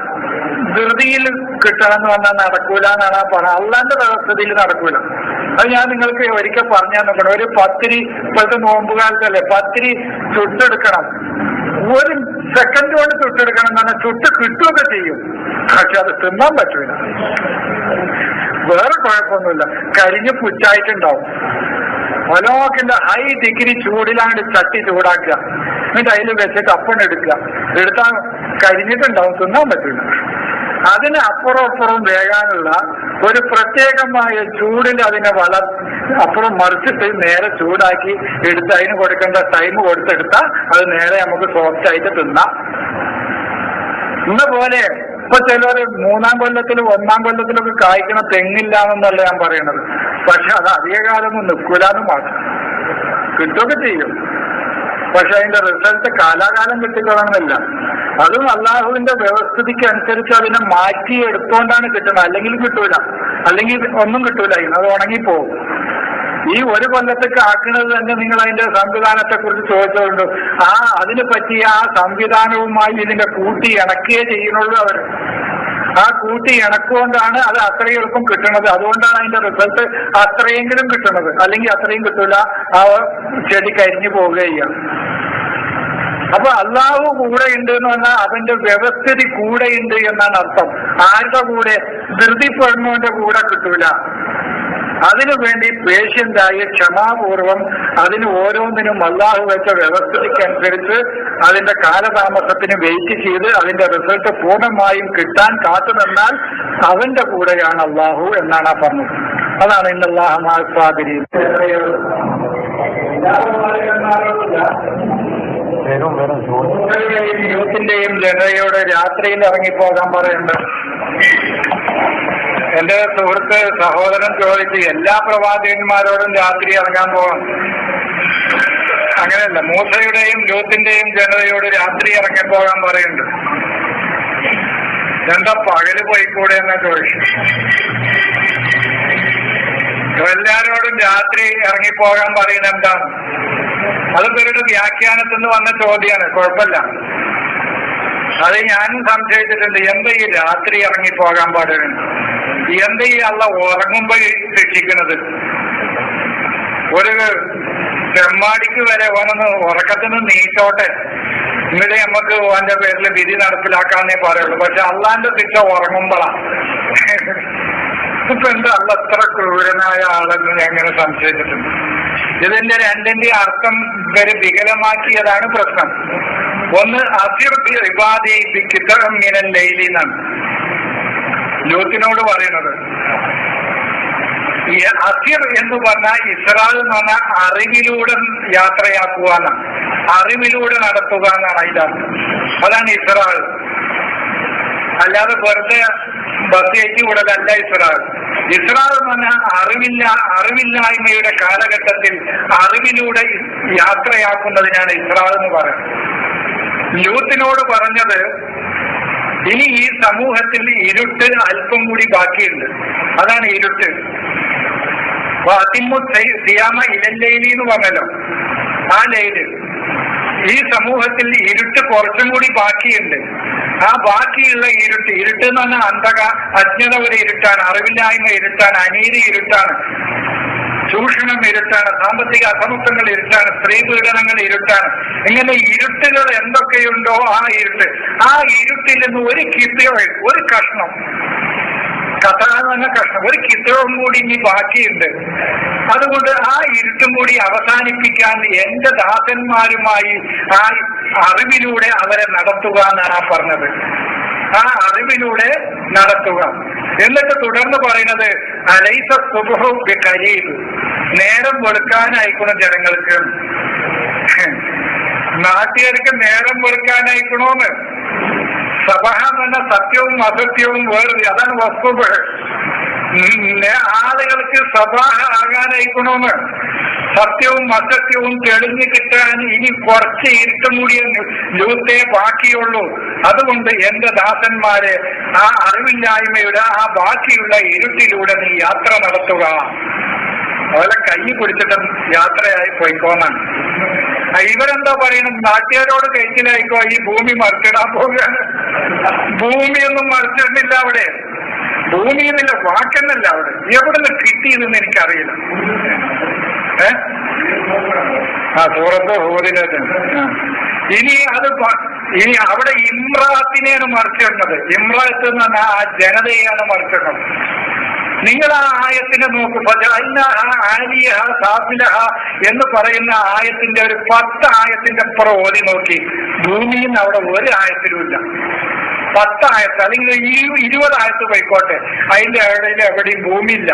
S1: ധൃതിയിൽ കിട്ടണം എന്ന് പറഞ്ഞാൽ നടക്കൂല എന്നാണ് പറഞ്ഞത്. അള്ളാന്റെ വ്യവസ്ഥിതിയിൽ നടക്കൂല. അത് ഞാൻ നിങ്ങൾക്ക് ഒരിക്കൽ പറഞ്ഞു നോക്കണം. ഒരു പത്തിരി, ഇപ്പോഴത്തെ നോമ്പുകാലത്തല്ലേ, പത്തിരി ചുട്ടെടുക്കണം. ഒരു സെക്കൻഡ് കൊണ്ട് ചുട്ടെടുക്കണം എന്ന് പറഞ്ഞാൽ ചുട്ട് കിട്ടുകയൊക്കെ ചെയ്യും, പക്ഷെ അത് തിന്നാൻ പറ്റൂല. വേറെ കുഴപ്പമൊന്നുമില്ല, കരിഞ്ഞ് പുച്ചായിട്ടുണ്ടാവും. ഒലോക്കിന്റെ ഹൈ ഡിഗ്രി ചൂടിലാണ് ചട്ടി ചൂടാക്കുക, എന്നിട്ട് അതിൽ വെച്ചിട്ട് അപ്പം എടുത്താൽ കരിഞ്ഞിട്ടുണ്ടാവും, തിന്നാൻ പറ്റില്ല. അതിന് അപ്പുറം വേകാനുള്ള ഒരു പ്രത്യേകമായ ചൂടിൽ അതിനെ അപ്പുറം മറിച്ചിട്ട് നേരെ ചൂടാക്കി എടുത്ത് അതിന് കൊടുക്കേണ്ട ടൈം കൊടുത്തെടുത്താൽ അത് നേരെ നമുക്ക് സോഫ്റ്റ് ആയിട്ട് തിന്നാം. ഇന്ന പോലെ ഇപ്പൊ ചിലർ 3-ാം കൊല്ലത്തിലും 1-ാം കൊല്ലത്തിലൊക്കെ കായ്ക്കണ തെങ്ങില്ലാന്നല്ല ഞാൻ പറയണത്. പക്ഷെ അത് അധികകാലമൊന്നും നിൽക്കൂലെന്ന് മാത്രം. കിട്ടുകയൊക്കെ ചെയ്യും, പക്ഷെ അതിന്റെ റിസൾട്ട് കാലാകാലം കിട്ടിക്കൊള്ളണമെന്നില്ല. അതും അള്ളാഹുവിന്റെ വ്യവസ്ഥിതിക്ക് അനുസരിച്ച് അതിനെ മാറ്റിയെടുത്തോണ്ടാണ് കിട്ടുന്നത്. അല്ലെങ്കിൽ കിട്ടൂല, അല്ലെങ്കിൽ ഒന്നും കിട്ടൂല. അത് ഉണങ്ങിപ്പോവും. ഈ ഒരു കൊല്ലത്തേക്ക് ആക്കുന്നത് തന്നെ നിങ്ങൾ അതിന്റെ സംവിധാനത്തെ കുറിച്ച് ചോദിച്ചതുകൊണ്ട് അതിനെ പറ്റിയ ആ സംവിധാനവുമായി ഇതിന്റെ കൂട്ടി ഇണക്കുകയേ ചെയ്യുന്നുള്ളൂ അവർ. ആ കൂട്ടി ഇണക്കുകൊണ്ടാണ് അത് അത്രയും എളുപ്പം കിട്ടുന്നത്. അതുകൊണ്ടാണ് അതിന്റെ റിസൾട്ട് അത്രയെങ്കിലും കിട്ടുന്നത്. അല്ലെങ്കിൽ അത്രയും കിട്ടൂല, ആ ചെടി കരിഞ്ഞു പോവുകയാണ്. അപ്പൊ അള്ളാഹു കൂടെ ഉണ്ട് എന്ന് പറഞ്ഞാൽ അവന്റെ വ്യവസ്ഥിതി കൂടെ ഉണ്ട് എന്നാണ് അർത്ഥം. ആരുടെ കൂടെ? ധൃതിപ്പെടുന്നവന്റെ കൂടെ കിട്ടൂല. അതിനു വേണ്ടി പേഷ്യന്റായി ക്ഷമാപൂർവം അതിന് ഓരോന്നിനും അള്ളാഹു വെച്ച വ്യവസ്ഥയ്ക്കനുസരിച്ച് അതിന്റെ കാലതാമസത്തിന് വെയിറ്റ് ചെയ്ത് അതിന്റെ റിസൾട്ട് പൂർണ്ണമായും കിട്ടാൻ കാത്തുനിന്നാൽ അവന്റെ കൂടെയാണ് അള്ളാഹു എന്നാണ് ആ പറഞ്ഞത്. അതാണ് ഇന്നല്ലാഹുമാസാബിരി. യൂത്തിന്റെയും ജനതയോട് രാത്രിയിൽ ഇറങ്ങിപ്പോകാൻ പറയുന്നുണ്ട്. എന്റെ സുഹൃത്ത് സഹോദരൻ ചോദിച്ചു, എല്ലാ പ്രവാചകന്മാരോടും രാത്രി ഇറങ്ങാൻ പോകണം. അങ്ങനെയല്ല, മൂസയുടെയും ലൂത്തിന്റെയും ജനതയോട് രാത്രി ഇറങ്ങിപ്പോകാൻ പറയുന്നുണ്ട്. എന്താ പകല് പോയിക്കൂടെ എന്നാ ചോദിച്ചു. എല്ലാരോടും രാത്രി ഇറങ്ങിപ്പോകാൻ പറയുന്നത് എന്താണ്? അത് ഇവരുടെ വ്യാഖ്യാനത്തിൽ നിന്ന് വന്ന ചോദ്യമാണ്, കുഴപ്പമില്ല. അത് ഞാനും സംശയിച്ചിട്ടുണ്ട്. എന്താ ഈ രാത്രി ഇറങ്ങിപ്പോകാൻ പാടില്ല? എന്താ ഈ അള്ള ഉറങ്ങുമ്പോ ശിക്ഷിക്കുന്നത്? ഒരു ചെമ്മാടിക്ക് വരെ ഓനൊന്ന് ഉറക്കത്തിന് നീച്ചോട്ടെ, ഇവിടെ നമുക്ക് ഓന്റെ പേരിൽ വിധി നടപ്പിലാക്കാന്നേ പറയുള്ളൂ. പക്ഷെ അള്ളാന്റെ ശിക്ഷ ഉറങ്ങുമ്പോഴാണ്. ഇപ്പൊ എന്താ അള്ള എത്ര ക്രൂരനായ ആളെന്ന് ഞാൻ ഇങ്ങനെ സംശയിച്ചിട്ടുണ്ട്. ഇതിന്റെ രണ്ടിന്റെ അർത്ഥം ഇവര് വികലമാക്കിയതാണ് പ്രശ്നം. ഒന്ന് അസിർ ഇബാദി കിതമിനൽ ലൈലി എന്നാണ് ലൂത്തിനോട് പറയുന്നത്. ഈ അസിർ എന്ന് പറഞ്ഞാൽ ഇസ്രാ എന്ന് പറഞ്ഞാൽ അറിവിലൂടെ യാത്രയാക്കുക എന്നാണ്. അറിവിലൂടെ നടത്തുക എന്നാണ് അതിന്റെ അർത്ഥം. അതാണ് ഇസ്രാൾ. അല്ലാതെ വെറുതെ ബസ് കയറ്റി വിടലല്ല ഇസ്രാൾ. ഇസ്രാൾ എന്ന് പറഞ്ഞാൽ അറിവില്ലായ്മയുടെ കാലഘട്ടത്തിൽ അറിവിലൂടെ യാത്രയാക്കുന്നതിനാണ് ഇസ്രാൾ എന്ന് പറയുന്നത്. ലൂത്തിനോട് പറഞ്ഞത്, ഇനി ഈ സമൂഹത്തിൽ ഇരുട്ട് അല്പം കൂടി ബാക്കിയുണ്ട്. അതാണ് ഇരുട്ട്. സിയാമ ഇലല്ലൈലി എന്ന് പറഞ്ഞല്ലോ, ആ ലൈല്. ഈ സമൂഹത്തിൽ ഇരുട്ട് കുറച്ചും കൂടി ബാക്കിയുണ്ട്. ആ ബാക്കിയുള്ള ഇരുട്ട് എന്ന് പറഞ്ഞാൽ അജ്ഞത ഒരു ഇരുട്ടാണ്, അറിവില്ലായ്മ ഇരുട്ടാണ്, അനീതി ഇരുട്ടാണ്, ചൂഷണം ഇരുട്ടാണ്, സാമ്പത്തിക അസമത്വങ്ങൾ ഇരുട്ടാണ്, സ്ത്രീ പീഡനങ്ങൾ ഇരുട്ടാണ്. ഇങ്ങനെ ഇരുട്ടുകൾ എന്തൊക്കെയുണ്ടോ ആ ഇരുട്ടിൽ നിന്ന് ഒരു കഷ്ണം കഥ എന്ന കഷ്ണം, ഒരു കിത്തവും കൂടി ഇനി ബാക്കിയുണ്ട്. അതുകൊണ്ട് ആ ഇരുട്ടും കൂടി അവസാനിപ്പിക്കാൻ എന്റെ ദാസന്മാരുമായി ആ അറിവിലൂടെ അവരെ നടത്തുക എന്നാണ് പറഞ്ഞത്. ആ അറിവിലൂടെ നടത്തുക. എന്നിട്ട് തുടർന്ന് പറയുന്നത്, അലൈസ സുബ്ഹു ബിഖരീബ്, നേരം വെളുക്കാനായിക്കണോ ജനങ്ങൾക്ക്, നാട്ടുകാർക്ക് നേരം വെളുക്കാനായിക്കണോന്ന്. സബഹ എന്ന സത്യവും അസത്യവും വേറെ, അതാണ് വസ്തുത. ആളുകൾക്ക് സബാഹ ആകാനായിക്കണോന്ന്, സത്യവും അസത്യവും തെളിഞ്ഞു കിട്ടാൻ ഇനി കുറച്ച് ഇരുട്ടും കൂടിയ ലൂത്തേ ബാക്കിയുള്ളൂ. അതുകൊണ്ട് എന്റെ ദാസന്മാരെ ആ അറിവില്ലായ്മയുടെ ആ ബാക്കിയുള്ള ഇരുട്ടിലൂടെ നീ യാത്ര നടത്തുക. അവരെ കൈ പിടിച്ചിട്ട് യാത്രയായി പോയിക്കോന്നാണ്. ഇവരെന്താ പറയുന്നത്, നാട്ടുകാരോട് കഴിച്ചിലായിക്കോ, ഈ ഭൂമി മറിച്ചിടാൻ പോവുകയാണ്. ഭൂമിയൊന്നും മറിച്ചിടുന്നില്ല അവിടെ, ഭൂമിയെന്നില്ല, വാക്കെന്നല്ല അവിടെ. എവിടെ നിന്ന് കിട്ടിയതെന്ന് എനിക്കറിയില്ല. സൂറത്ത് ഹൂദിലേക്ക് ഇനി അവിടെ ഇമ്രാത്തിനെയാണ് മറിച്ചിടുന്നത്. ഇമ്രാത്ത് എന്ന് പറഞ്ഞാൽ ആ ജനതയെയാണ് മറിച്ചിടുന്നത്. നിങ്ങൾ ആ ആയത്തിനെ നോക്കൂ. ആലിയഹ സാഫിലഹ എന്ന് പറയുന്ന ആയത്തിന്റെ ഒരു 10 ആയത്തിന്റെ അപ്പുറം ഓതി നോക്കി, ഭൂമിയിൽ നിന്ന് അവിടെ ഒരു ആയത്തിലുമില്ല. 10 ആയത്ത് അല്ലെങ്കിൽ 20 ആയത്ത് പോയിക്കോട്ടെ, അതിന്റെ ഇടയിൽ എവിടെയും ഭൂമിയില്ല.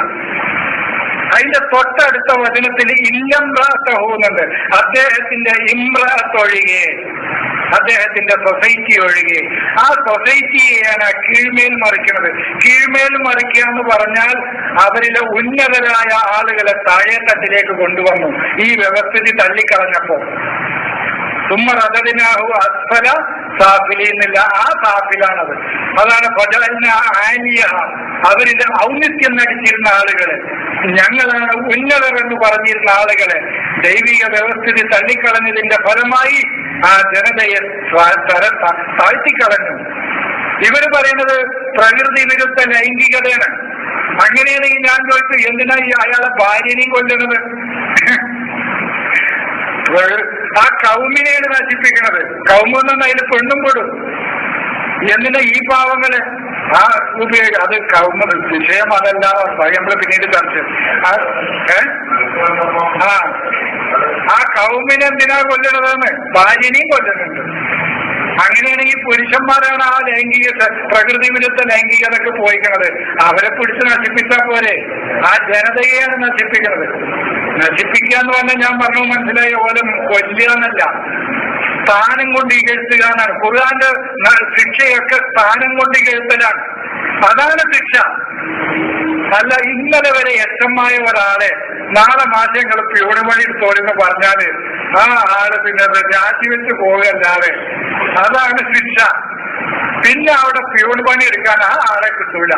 S1: അതിന്റെ തൊട്ടടുത്ത വചനത്തിൽ ഇല്ലംറാത്ത് പോകുന്നുണ്ട്. അദ്ദേഹത്തിന്റെ ഇമ്രാത്ത് ഒഴികെ, അദ്ദേഹത്തിന്റെ സൊസൈറ്റി ഒഴികെ. ആ സൊസൈറ്റിയെയാണ് കീഴ്മേൽ മറിക്കുന്നത്. കീഴ്മേൽ മറിക്കുക എന്ന് പറഞ്ഞാൽ അവരിലെ ഉന്നതരായ ആളുകളെ താഴെത്തട്ടിലേക്ക് കൊണ്ടുവന്നു ഈ വ്യവസ്ഥിതി തള്ളിക്കളഞ്ഞപ്പോ. സുമ്മറദനാഹു അസ്ഫല സാഫിലിന്നില്ല, ആ സാഫിലാണത്. അതാണ് അവരിന്റെ ഔന്നിത്യം നടിച്ചിരുന്ന ആളുകളെ, ഞങ്ങളാണ് ഉന്നതർ എന്ന് പറഞ്ഞിരുന്ന ആളുകളെ ദൈവിക വ്യവസ്ഥിതി തള്ളിക്കളഞ്ഞതിന്റെ ഫലമായി ആ ജനതയെ താഴ്ത്തിക്കളഞ്ഞു. ഇവര് പറയുന്നത് പ്രകൃതി വിരുദ്ധ ലൈംഗികതയാണ്. അങ്ങനെയാണെങ്കിൽ ഞാൻ ചോദിച്ചു, എന്തിനാ ഈ അയാളെ ഭാര്യനെയും കൊല്ലുന്നത്? ആ കൗമിനെയാണ് നശിപ്പിക്കുന്നത്. കൗമെന്ന് അതിൽ പെണ്ണും പെടും. എന്തിനാ ഈ പാവങ്ങളെ അത് കൗമ വിഷയം അതല്ല, നമ്മള് പിന്നീട് ചർച്ച. ആ കൗമിനെന്തിനാ കൊല്ലണതെന്ന് ഭാര്യനെയും കൊല്ലുന്നുണ്ട്. അങ്ങനെയാണെങ്കിൽ പുരുഷന്മാരാണ് ആ പ്രകൃതി വിരുദ്ധ ലൈംഗികതക്ക് പോയിക്കണത്. അവരെ പിടിച്ച് നശിപ്പിച്ചാൽ പോരെ, ആ ജനതയെയാണ് നശിപ്പിക്കുന്നത്. നശിപ്പിക്കുക എന്ന് പറഞ്ഞാൽ ഞാൻ പറഞ്ഞു മനസ്സിലായി, ഓരോ കൊല്ലുക എന്നല്ല, സ്ഥാനം കൊണ്ട് ഇകഴ്ത്തുക എന്നാണ്. ഖുർആന്റെ ശിക്ഷയൊക്കെ സ്ഥാനം കൊണ്ട് ഇകഴ്ത്തലാണ്. അതാണ് ശിക്ഷ. അല്ല ഇന്നലെ വരെ എച്ചമായ ഒരാളെ നാളെ മാറ്റങ്ങൾ പ്യൂണിമണി എടുത്തോലെന്ന് പറഞ്ഞാല് ആ ആള് പിന്നെ രാജിവെച്ച് പോവുകയല്ലാതെ, അതാണ് ശിക്ഷ. പിന്നെ അവിടെ പ്യൂണിമണി എടുക്കാൻ ആ ആളെ കിട്ടൂല.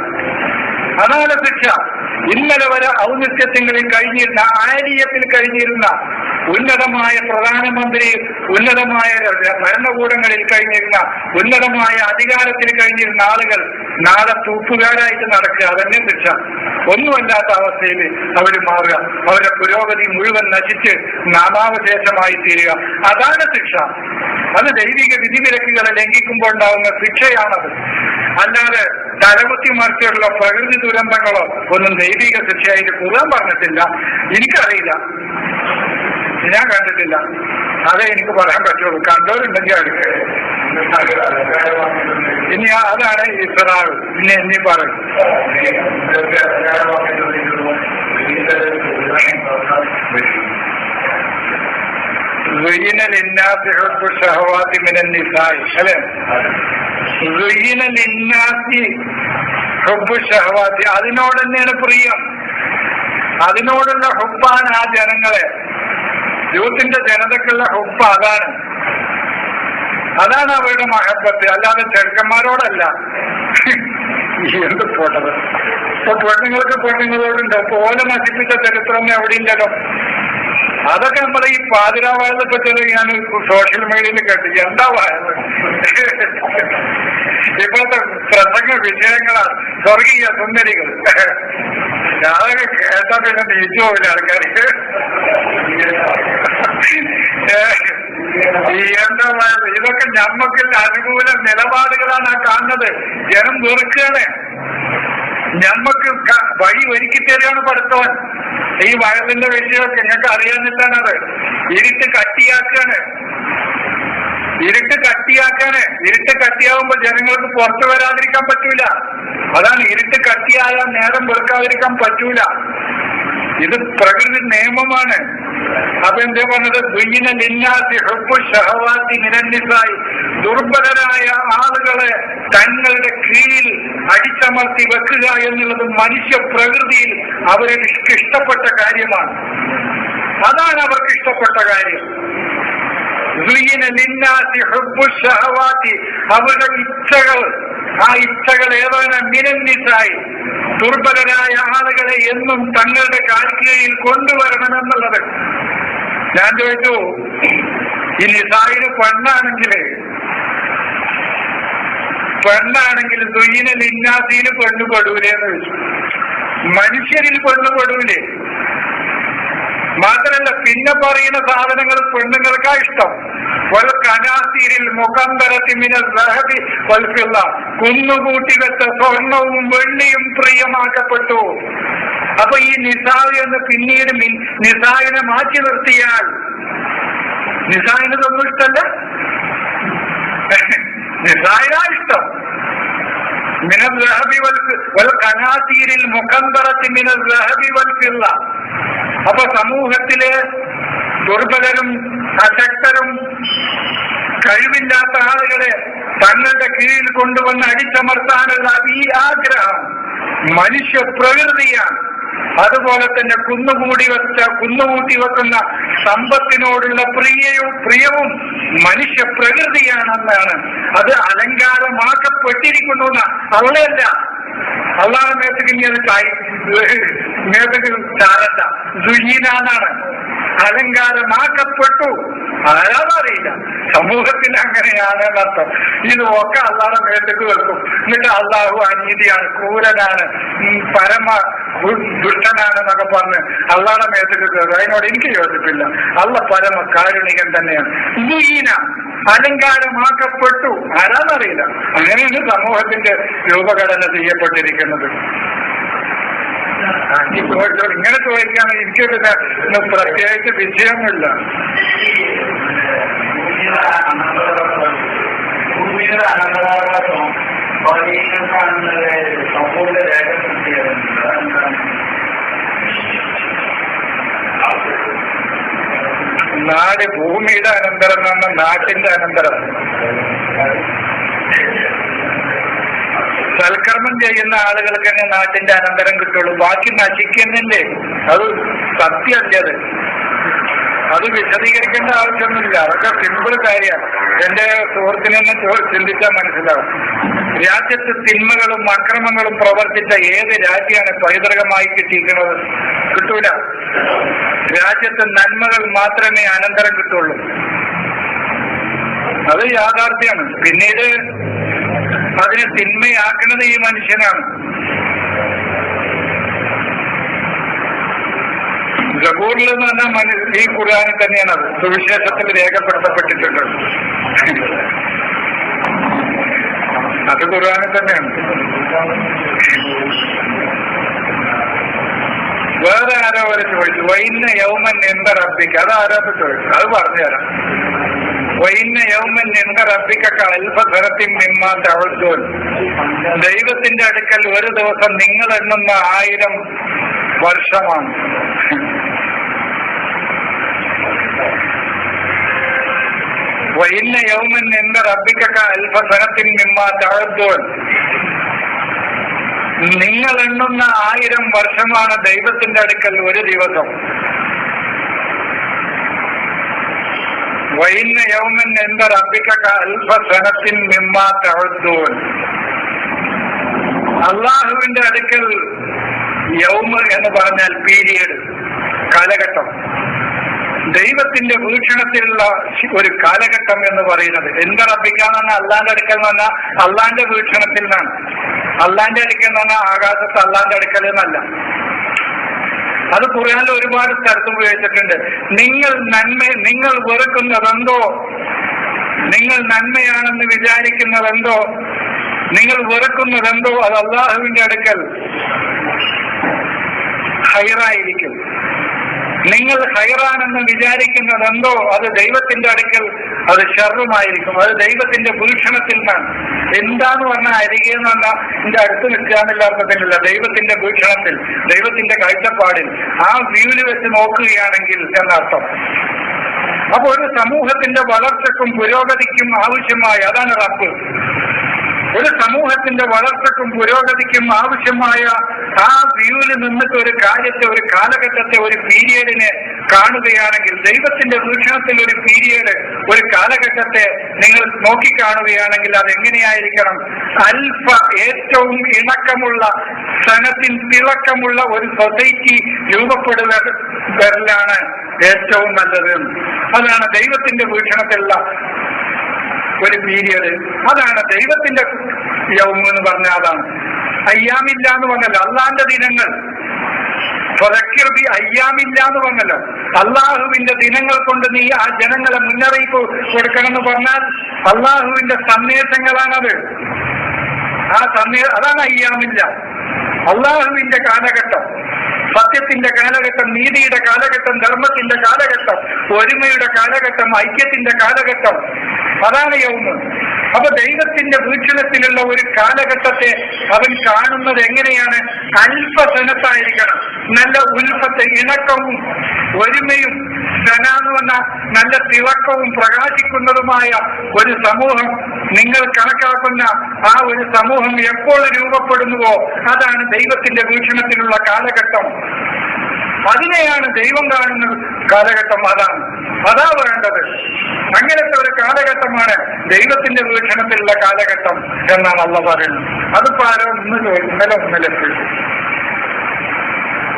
S1: അതാണ് ശിക്ഷ. ഇന്നലെ വരെ ഔന്നിത്യങ്ങളിൽ കഴിഞ്ഞിരുന്ന, ആര്യത്തിൽ കഴിഞ്ഞിരുന്ന, ഉന്നതമായ പ്രധാനമന്ത്രി, ഉന്നതമായ ഭരണകൂടങ്ങളിൽ കഴിഞ്ഞിരുന്ന, ഉന്നതമായ അധികാരത്തിൽ കഴിഞ്ഞിരുന്ന ആളുകൾ നാളെ തൂപ്പുകാരായിട്ട് നടക്കുക. അതന്നെ ശിക്ഷ. ഒന്നുമല്ലാത്ത അവസ്ഥയിൽ അവർ മാറുക, അവരുടെ പുരോഗതി മുഴുവൻ നശിച്ച് നാമാവശേഷമായി തീരുക. അതാണ് ശിക്ഷ. അത് ദൈവിക വിധിവിലക്കുകളെ ലംഘിക്കുമ്പോൾ ഉണ്ടാവുന്ന ശിക്ഷയാണത്. അല്ലാതെ തലകുത്തി മറിച്ചുള്ള പ്രകൃതി ദുരന്തങ്ങളോ ഒന്നും ദൈവിക ശിക്ഷയായിട്ട് ഖുർആൻ പറഞ്ഞിട്ടില്ല. എനിക്കറിയില്ല, ഞാൻ കണ്ടിട്ടില്ല. അതേ എനിക്ക് പറയാൻ പറ്റുള്ളൂ. കണ്ടവരുണ്ടെങ്കിൽ അടുക്ക്. ഇനി അതാണ് ഇസ്രായേൽ. പിന്നെ ഇനി പറയും അല്ലെ? അതിനോട് തന്നെയാണ് പ്രിയം, അതിനോടുള്ള ഹുബ്ബാണ് ആ ജനങ്ങളെ. യൂത്തിന്റെ ജനതക്കുള്ള ഹുബ്ബ് അതാണ് അവരുടെ മഹബത്ത്, അല്ലാതെ ചെറുക്കന്മാരോടല്ല. എന്ത് പോട്ടത്! ഇപ്പൊ പെണ്ണുങ്ങൾക്ക് പെണ്ണുങ്ങളോടുണ്ട്. പോലെ നശിപ്പിച്ച ചരിത്രം എവിടെയില്ലല്ലോ. അതൊക്കെ നമ്മൾ ഈ പാതിരാവായതൊക്കെ ഞാൻ സോഷ്യൽ മീഡിയയിൽ കേട്ടു. എന്താ വായത്? ഇപ്പോഴത്തെ പ്രസംഗ വിഷയങ്ങളാണ് സ്വർഗീയ സുന്ദരികൾ. അതൊക്കെ കേട്ടാ പിന്നെ നീച്ചു പോവില്ല ആൾക്കാർക്ക്. എന്താ വായത്? ഇതൊക്കെ ഞമ്മക്ക് അനുകൂല നിലപാടുകളാണ് ആ കാണുന്നത്. ജനം വെറുക്കുകയാണ്. ഞമ്മക്ക് വഴി ഒരുക്കി തരികയാണ് പഠിത്തവൻ. ഈ വയലിന്റെ വിഷയമൊക്കെ നിങ്ങൾക്ക് അറിയാനിട്ടാണത്. ഇരുട്ട് കട്ടിയാക്കാണ്. ഇരുട്ട് കട്ടിയാവുമ്പോ ജനങ്ങൾക്ക് പുറത്തു വരാതിരിക്കാൻ പറ്റൂല. അതാണ്, ഇരുട്ട് കട്ടിയായാൽ നേരം വെറുക്കാതിരിക്കാൻ പറ്റൂല. ഇത് പ്രകൃതി നിയമമാണ്. അപ്പൊ എന്താ പറഞ്ഞത്? ദുർബലരായ ആളുകളെ തങ്ങളുടെ കീഴിൽ അടിച്ചമർത്തി വെക്കുക എന്നുള്ളത് മനുഷ്യ പ്രകൃതിയിൽ അവർക്ക് ഇഷ്ടപ്പെട്ട കാര്യമാണ്. അതാണ് അവർക്ക് ഇഷ്ടപ്പെട്ട കാര്യം. അവരുടെ ഇച്ഛകൾ, ആ ഇച്ഛകൾ ഏതാണ്? മിനന്നിസായി, ദുർബലരായ ആളുകളെ എന്നും തങ്ങളുടെ കാൽക്കീഴിൽ കൊണ്ടുവരണമെന്നുള്ളത്. ഞാൻ ചോദിച്ചു, ഈ നിസായിന് പെണ്ണാണെങ്കിൽ ദുയ്യിന ലിന്നാസീന് പെണ്ണുപെടൂലേ എന്ന് ചോദിച്ചു. മനുഷ്യരിൽ പെണ്ണുപെടൂലേ? മാത്രല്ല, പിന്നെ പറയുന്ന സാധനങ്ങൾ പെണ്ണുങ്ങൾക്കാ ഇഷ്ടം. കനാസീരിൽ കുന്നുകൂട്ടി വെച്ച സ്വർണവും വെള്ളിയും പ്രിയമാക്കപ്പെട്ടു. അപ്പൊ ഈ നിസായി എന്ന് പിന്നീട് നിസായിനെ മാറ്റി നിർത്തിയാൽ നിസായിനതൊന്നും ഇഷ്ടല്ല. നിസായിനാ ഇഷ്ടം. കനാസീരിൽ മുഖന്തറത്തി മിനൽ റഹബി വൽ ഫില്ല. അപ്പൊ സമൂഹത്തിലെ ദുർബലരും അശക്തരും കഴിവില്ലാത്ത ആളുകളെ തങ്ങളുടെ കീഴിൽ കൊണ്ടുവന്ന് അടിച്ചമർത്താനുള്ള ഈ ആഗ്രഹം മനുഷ്യ പ്രകൃതിയാണ്. അതുപോലെ തന്നെ കുന്നുകൂട്ടി വെക്കുന്ന സമ്പത്തിനോടുള്ള പ്രിയവും മനുഷ്യ പ്രകൃതിയാണെന്നാണ്. അത് അലങ്കാരമാക്കപ്പെട്ടിരിക്കുന്നു. അള്ളയല്ല, അള്ളാഹ് മേത്തക്ക് ചാരണ്ട, ദുഹീനാണ്, അലങ്കാരമാക്കപ്പെട്ടു. ആരാന്നറിയില്ല, സമൂഹത്തിന് അങ്ങനെയാണ് എന്നർത്ഥം. ഇതൊക്കെ അള്ളാഹുടെ മേത്തക്ക് വെക്കും. എന്നിട്ട് അള്ളാഹു അനീതിയാണ്, ക്രൂരനാണ്, പരമ ദുഷ്ടനാണെന്നൊക്കെ പറഞ്ഞ് അള്ളാഹുടെ മേത്തക്ക് കയറും. അതിനോട് എനിക്ക് യോജിപ്പില്ല. അള്ള പരമ കാരുണികൻ തന്നെയാണ്. ദുഹീന, അലങ്കാരമാക്കപ്പെട്ടു. ആരാന്നറിയില്ല. അങ്ങനെയാണ് സമൂഹത്തിന്റെ രൂപഘടന ചെയ്യപ്പെട്ടിരിക്കുന്നത്. ഇങ്ങനെ ചോദിക്കാൻ എനിക്ക് പിന്നെ പ്രത്യേകിച്ച് വിഷയമൊന്നുമില്ല. ഭൂമിയുടെ അനന്തരാവകാശം നാട് ഭൂമിയുടെ അനന്തരം എന്ന നാട്ടിന്റെ അനന്തരം. സൽക്കർമ്മം ചെയ്യുന്ന ആളുകൾക്ക് തന്നെ നാട്ടിന്റെ അനന്തരം കിട്ടുള്ളൂ. ബാക്കി നശിക്കുന്നില്ലേ? അത് സത്യമല്ല. അത് വിശദീകരിക്കേണ്ട ആവശ്യമൊന്നുമില്ല. അതൊക്കെ സിമ്പിൾ കാര്യമാണ്. എന്റെ സുഹൃത്തിനെ ചിന്തിച്ചാൽ മനസ്സിലാവും. രാജ്യത്ത് തിന്മകളും അക്രമങ്ങളും പ്രവർത്തിച്ച ഏത് രാജ്യമാണ് പൈതൃകമായി കിട്ടിയിരിക്കുന്നത്? കിട്ടൂല. രാജ്യത്ത് നന്മകൾ മാത്രമേ അനന്തരം കിട്ടുള്ളൂ. അത് യാഥാർത്ഥ്യമാണ്. പിന്നീട് അതിനെ തിന്മയാക്കുന്നത് ഈ മനുഷ്യനാണ്. സബൂറിൽ എന്ന് പറഞ്ഞാൽ ഈ ഖുർആനിൽ തന്നെയാണ്, അത് സുവിശേഷത്തിൽ രേഖപ്പെടുത്തപ്പെട്ടിട്ടുണ്ട്. അത് ഖുർആനിൽ തന്നെയാണ്. വേറെ ആരോ വരെ ചോദിച്ചു, വൈന്ന യൗമൻ എന്ത റബ്ബിക്ക്. അത് ആരാപ്പ ചോദിച്ചു, അത് പറഞ്ഞുതരാം. വൈന്ന യൗമൻ എന്ത റബ്ബിക്ക അൽഫസറത്തിൻ മിമ്മാ തഅഉദ്ദൂൻ. ദൈവത്തിന്റെ അടുക്കൽ ഒരു ദിവസം നിങ്ങൾ എണ്ണുന്ന 1000 വർഷമാണ്. വഇന്ന യൗമൻ ഇൻദ റബ്ബിക അൽഫ സനത്തിൻ മിമ്മാ തഅദ്ദൂൻ. നിങ്ങൾ എണ്ണുന്ന 1000 വർഷമാണ് ദൈവത്തിന്റെ അടുക്കൽ ഒരു ദിവസം. വഇന്ന യൗമൻ ഇൻദ റബ്ബിക അൽഫ സനത്തിൻ മിമ്മാ തഅദ്ദൂൻ. അള്ളാഹുവിന്റെ അടുക്കൽ യൗമ് എന്ന് പറഞ്ഞാൽ പീരിയഡ്, കാലഘട്ടം. ദൈവത്തിന്റെ വീക്ഷണത്തിലുള്ള ഒരു കാലഘട്ടം എന്ന് പറയുന്നത് എന്താ റബ്ബിക്കാന്ന് പറഞ്ഞാൽ അള്ളാന്റെ അടുക്കൽ എന്ന് പറഞ്ഞാൽ അള്ളാന്റെ വീക്ഷണത്തിൽ നിന്നാണ്. അള്ളാന്റെ അടുക്കൽ എന്ന് പറഞ്ഞാൽ ആകാശത്ത് അള്ളാന്റെ അടുക്കൽ എന്നല്ല. അത് ഖുർആനിൽ ഒരുപാട് സ്ഥലത്ത് ഉപയോഗിച്ചിട്ടുണ്ട്. നിങ്ങൾ വെറുക്കുന്നതെന്തോ, നിങ്ങൾ നന്മയാണെന്ന് വിചാരിക്കുന്നതെന്തോ, നിങ്ങൾ വെറുക്കുന്നതെന്തോ അത് അള്ളാഹുവിന്റെ അടുക്കൽ ഹൈറായിരിക്കും. നിങ്ങൾ ഹൈറാണെന്ന് വിചാരിക്കുന്നതെന്തോ അത് ദൈവത്തിന്റെ അടുക്കൽ അത് ഷർറുമായിരിക്കും. അത് ദൈവത്തിന്റെ വീക്ഷണത്തിൽ നിന്നാണ്. എന്താന്ന് പറഞ്ഞാൽ അരികെന്ന് പറഞ്ഞാൽ എന്റെ അടുത്ത് നിൽക്കാന്നില്ല അർത്ഥത്തിലില്ല. ദൈവത്തിന്റെ വീക്ഷണത്തിൽ, ദൈവത്തിന്റെ കാഴ്ചപ്പാടിൽ, ആ വ്യൂവിൽ വെച്ച് നോക്കുകയാണെങ്കിൽ എന്നർത്ഥം. അപ്പൊ ഒരു സമൂഹത്തിന്റെ വളർച്ചയ്ക്കും പുരോഗതിക്കും ആവശ്യമായ, അതാണ് റബ്ബ്, ഒരു സമൂഹത്തിന്റെ വളർച്ചയ്ക്കും പുരോഗതിക്കും ആവശ്യമായ ആ വ്യൂവിൽ നിന്നിട്ട് ഒരു കാര്യത്തെ, ഒരു കാലഘട്ടത്തെ, ഒരു പീരിയഡിനെ കാണുകയാണെങ്കിൽ, ദൈവത്തിന്റെ വീക്ഷണത്തിൽ ഒരു പീരിയഡ്, ഒരു കാലഘട്ടത്തെ നിങ്ങൾ നോക്കിക്കാണുകയാണെങ്കിൽ അതെങ്ങനെയായിരിക്കണം? അൽഫ, ഏറ്റവും ഇണക്കമുള്ള, സനത്തിൻ തിളക്കമുള്ള ഒരു സൊസൈറ്റി രൂപപ്പെടുവരിലാണ് ഏറ്റവും നല്ലത്. അതാണ് ദൈവത്തിന്റെ വീക്ഷണത്തിലുള്ള ഒരു പീരിയഡ്. അതാണ് ദൈവത്തിന്റെ യൗമ് എന്ന് പറഞ്ഞ. അതാണ് അയ്യാമില്ല എന്ന് പറഞ്ഞല്ലോ, അള്ളാന്റെ ദിനങ്ങൾ. ഫദക്കിർ അയ്യാമില്ല എന്ന് പറഞ്ഞല്ലോ, അള്ളാഹുവിന്റെ ദിനങ്ങൾ കൊണ്ട് നീ ആ ജനങ്ങളെ മുന്നറിയിപ്പ് കൊടുക്കണമെന്ന് പറഞ്ഞാൽ അള്ളാഹുവിന്റെ സന്ദേശങ്ങളാണത്. അതാണ് അയ്യാമില്ല. അള്ളാഹുവിന്റെ കാലഘട്ടം, സത്യത്തിന്റെ കാലഘട്ടം, നീതിയുടെ കാലഘട്ടം, ധർമ്മത്തിന്റെ കാലഘട്ടം, ഒരുമയുടെ കാലഘട്ടം, ഐക്യത്തിന്റെ കാലഘട്ടം, അതാണ് യൗമ്. അപ്പൊ ദൈവത്തിന്റെ വീക്ഷണത്തിലുള്ള ഒരു കാലഘട്ടത്തെ അവൻ കാണുന്നത് എങ്ങനെയാണ്? അൽഫസനത്തായിരിക്കണം. നല്ല ഉൽഫത്ത്, ഇണക്കവും ഒരുമയും, സന എന്ന് പറഞ്ഞാൽ നല്ല തിളക്കവും പ്രകാശിക്കുന്നതുമായ ഒരു സമൂഹം നിങ്ങൾ കണക്കാക്കുന്ന ആ ഒരു സമൂഹം എപ്പോൾ രൂപപ്പെടുന്നുവോ അതാണ് ദൈവത്തിന്റെ വീക്ഷണത്തിലുള്ള കാലഘട്ടം. അതിനെയാണ് ദൈവം കാണുന്ന കാലഘട്ടം. അതാ വേണ്ടത്. അങ്ങനത്തെ ഒരു കാലഘട്ടമാണ് ദൈവത്തിന്റെ വീക്ഷണത്തിലുള്ള കാലഘട്ടം എന്നാണ് അള്ളാഹ് പറയുന്നത്. അതിപ്പോ ആരോ ഇന്നലെ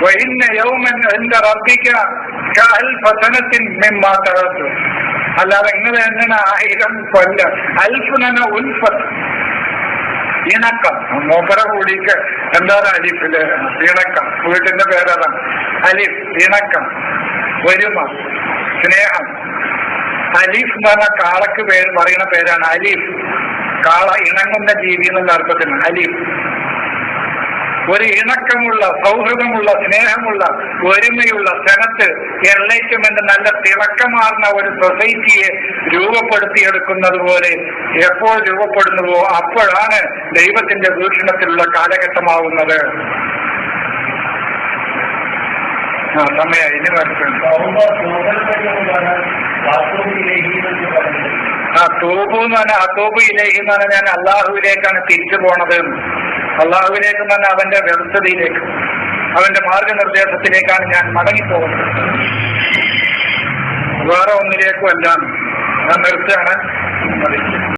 S1: വഇന്ന യൗമൻ ഇൻദ റബ്ബിക കഅൽഫ സനത്തിൻ മിമ്മാ തഅദ്ദൂൻ. അല്ലാതെ ഇങ്ങനെ എങ്ങനെ 1000 കൊല്ലം. അൽഫുന ഉൽഫത്ത്, ഇണക്കം. മൂപ്പര കൂടിക്ക് എന്താണ് അലിഫില്? ഇണക്കം. വീട്ടിന്റെ പേരതാണ് അലിഫ്. ഇണക്കം, ഒരുമ, സ്നേഹം. അലീഫ് എന്ന് പറഞ്ഞ കാളക്ക് പേര് പറയുന്ന പേരാണ് അലീഫ്. കാള ഇണങ്ങുന്ന ജീവി എന്നുള്ള അർത്ഥത്തിന് അലീഫ്. ഒരു ഇണക്കമുള്ള, സൗഹൃദമുള്ള, സ്നേഹമുള്ള, ഒരുമയുള്ള, സനത്ത്, എൻലൈറ്റ്മെന്റ്, നല്ല തിളക്കമാർന്ന ഒരു സൊസൈറ്റിയെ രൂപപ്പെടുത്തിയെടുക്കുന്നത് പോലെ എപ്പോൾ രൂപപ്പെടുന്നുവോ അപ്പോഴാണ് ദൈവത്തിന്റെ വീക്ഷണത്തിലുള്ള കാലഘട്ടമാവുന്നത്. സമയം ഇനി വരച്ചുണ്ട്. തൂബു എന്ന് പറഞ്ഞാൽ അതൂബ് ഇലൈഹി എന്ന് പറഞ്ഞാൽ ഞാൻ അള്ളാഹുവിലേക്കാണ് തിരിച്ചു പോണത്. അള്ളാഹുവിലേക്ക് എന്ന് പറഞ്ഞാൽ അവന്റെ വ്യവസ്ഥതയിലേക്ക്, അവന്റെ മാർഗനിർദ്ദേശത്തിലേക്കാണ് ഞാൻ മടങ്ങിപ്പോകുന്നത്. വേറെ ഒന്നിലേക്കും അല്ല. ഞാൻ നിർത്തുകയാണ്.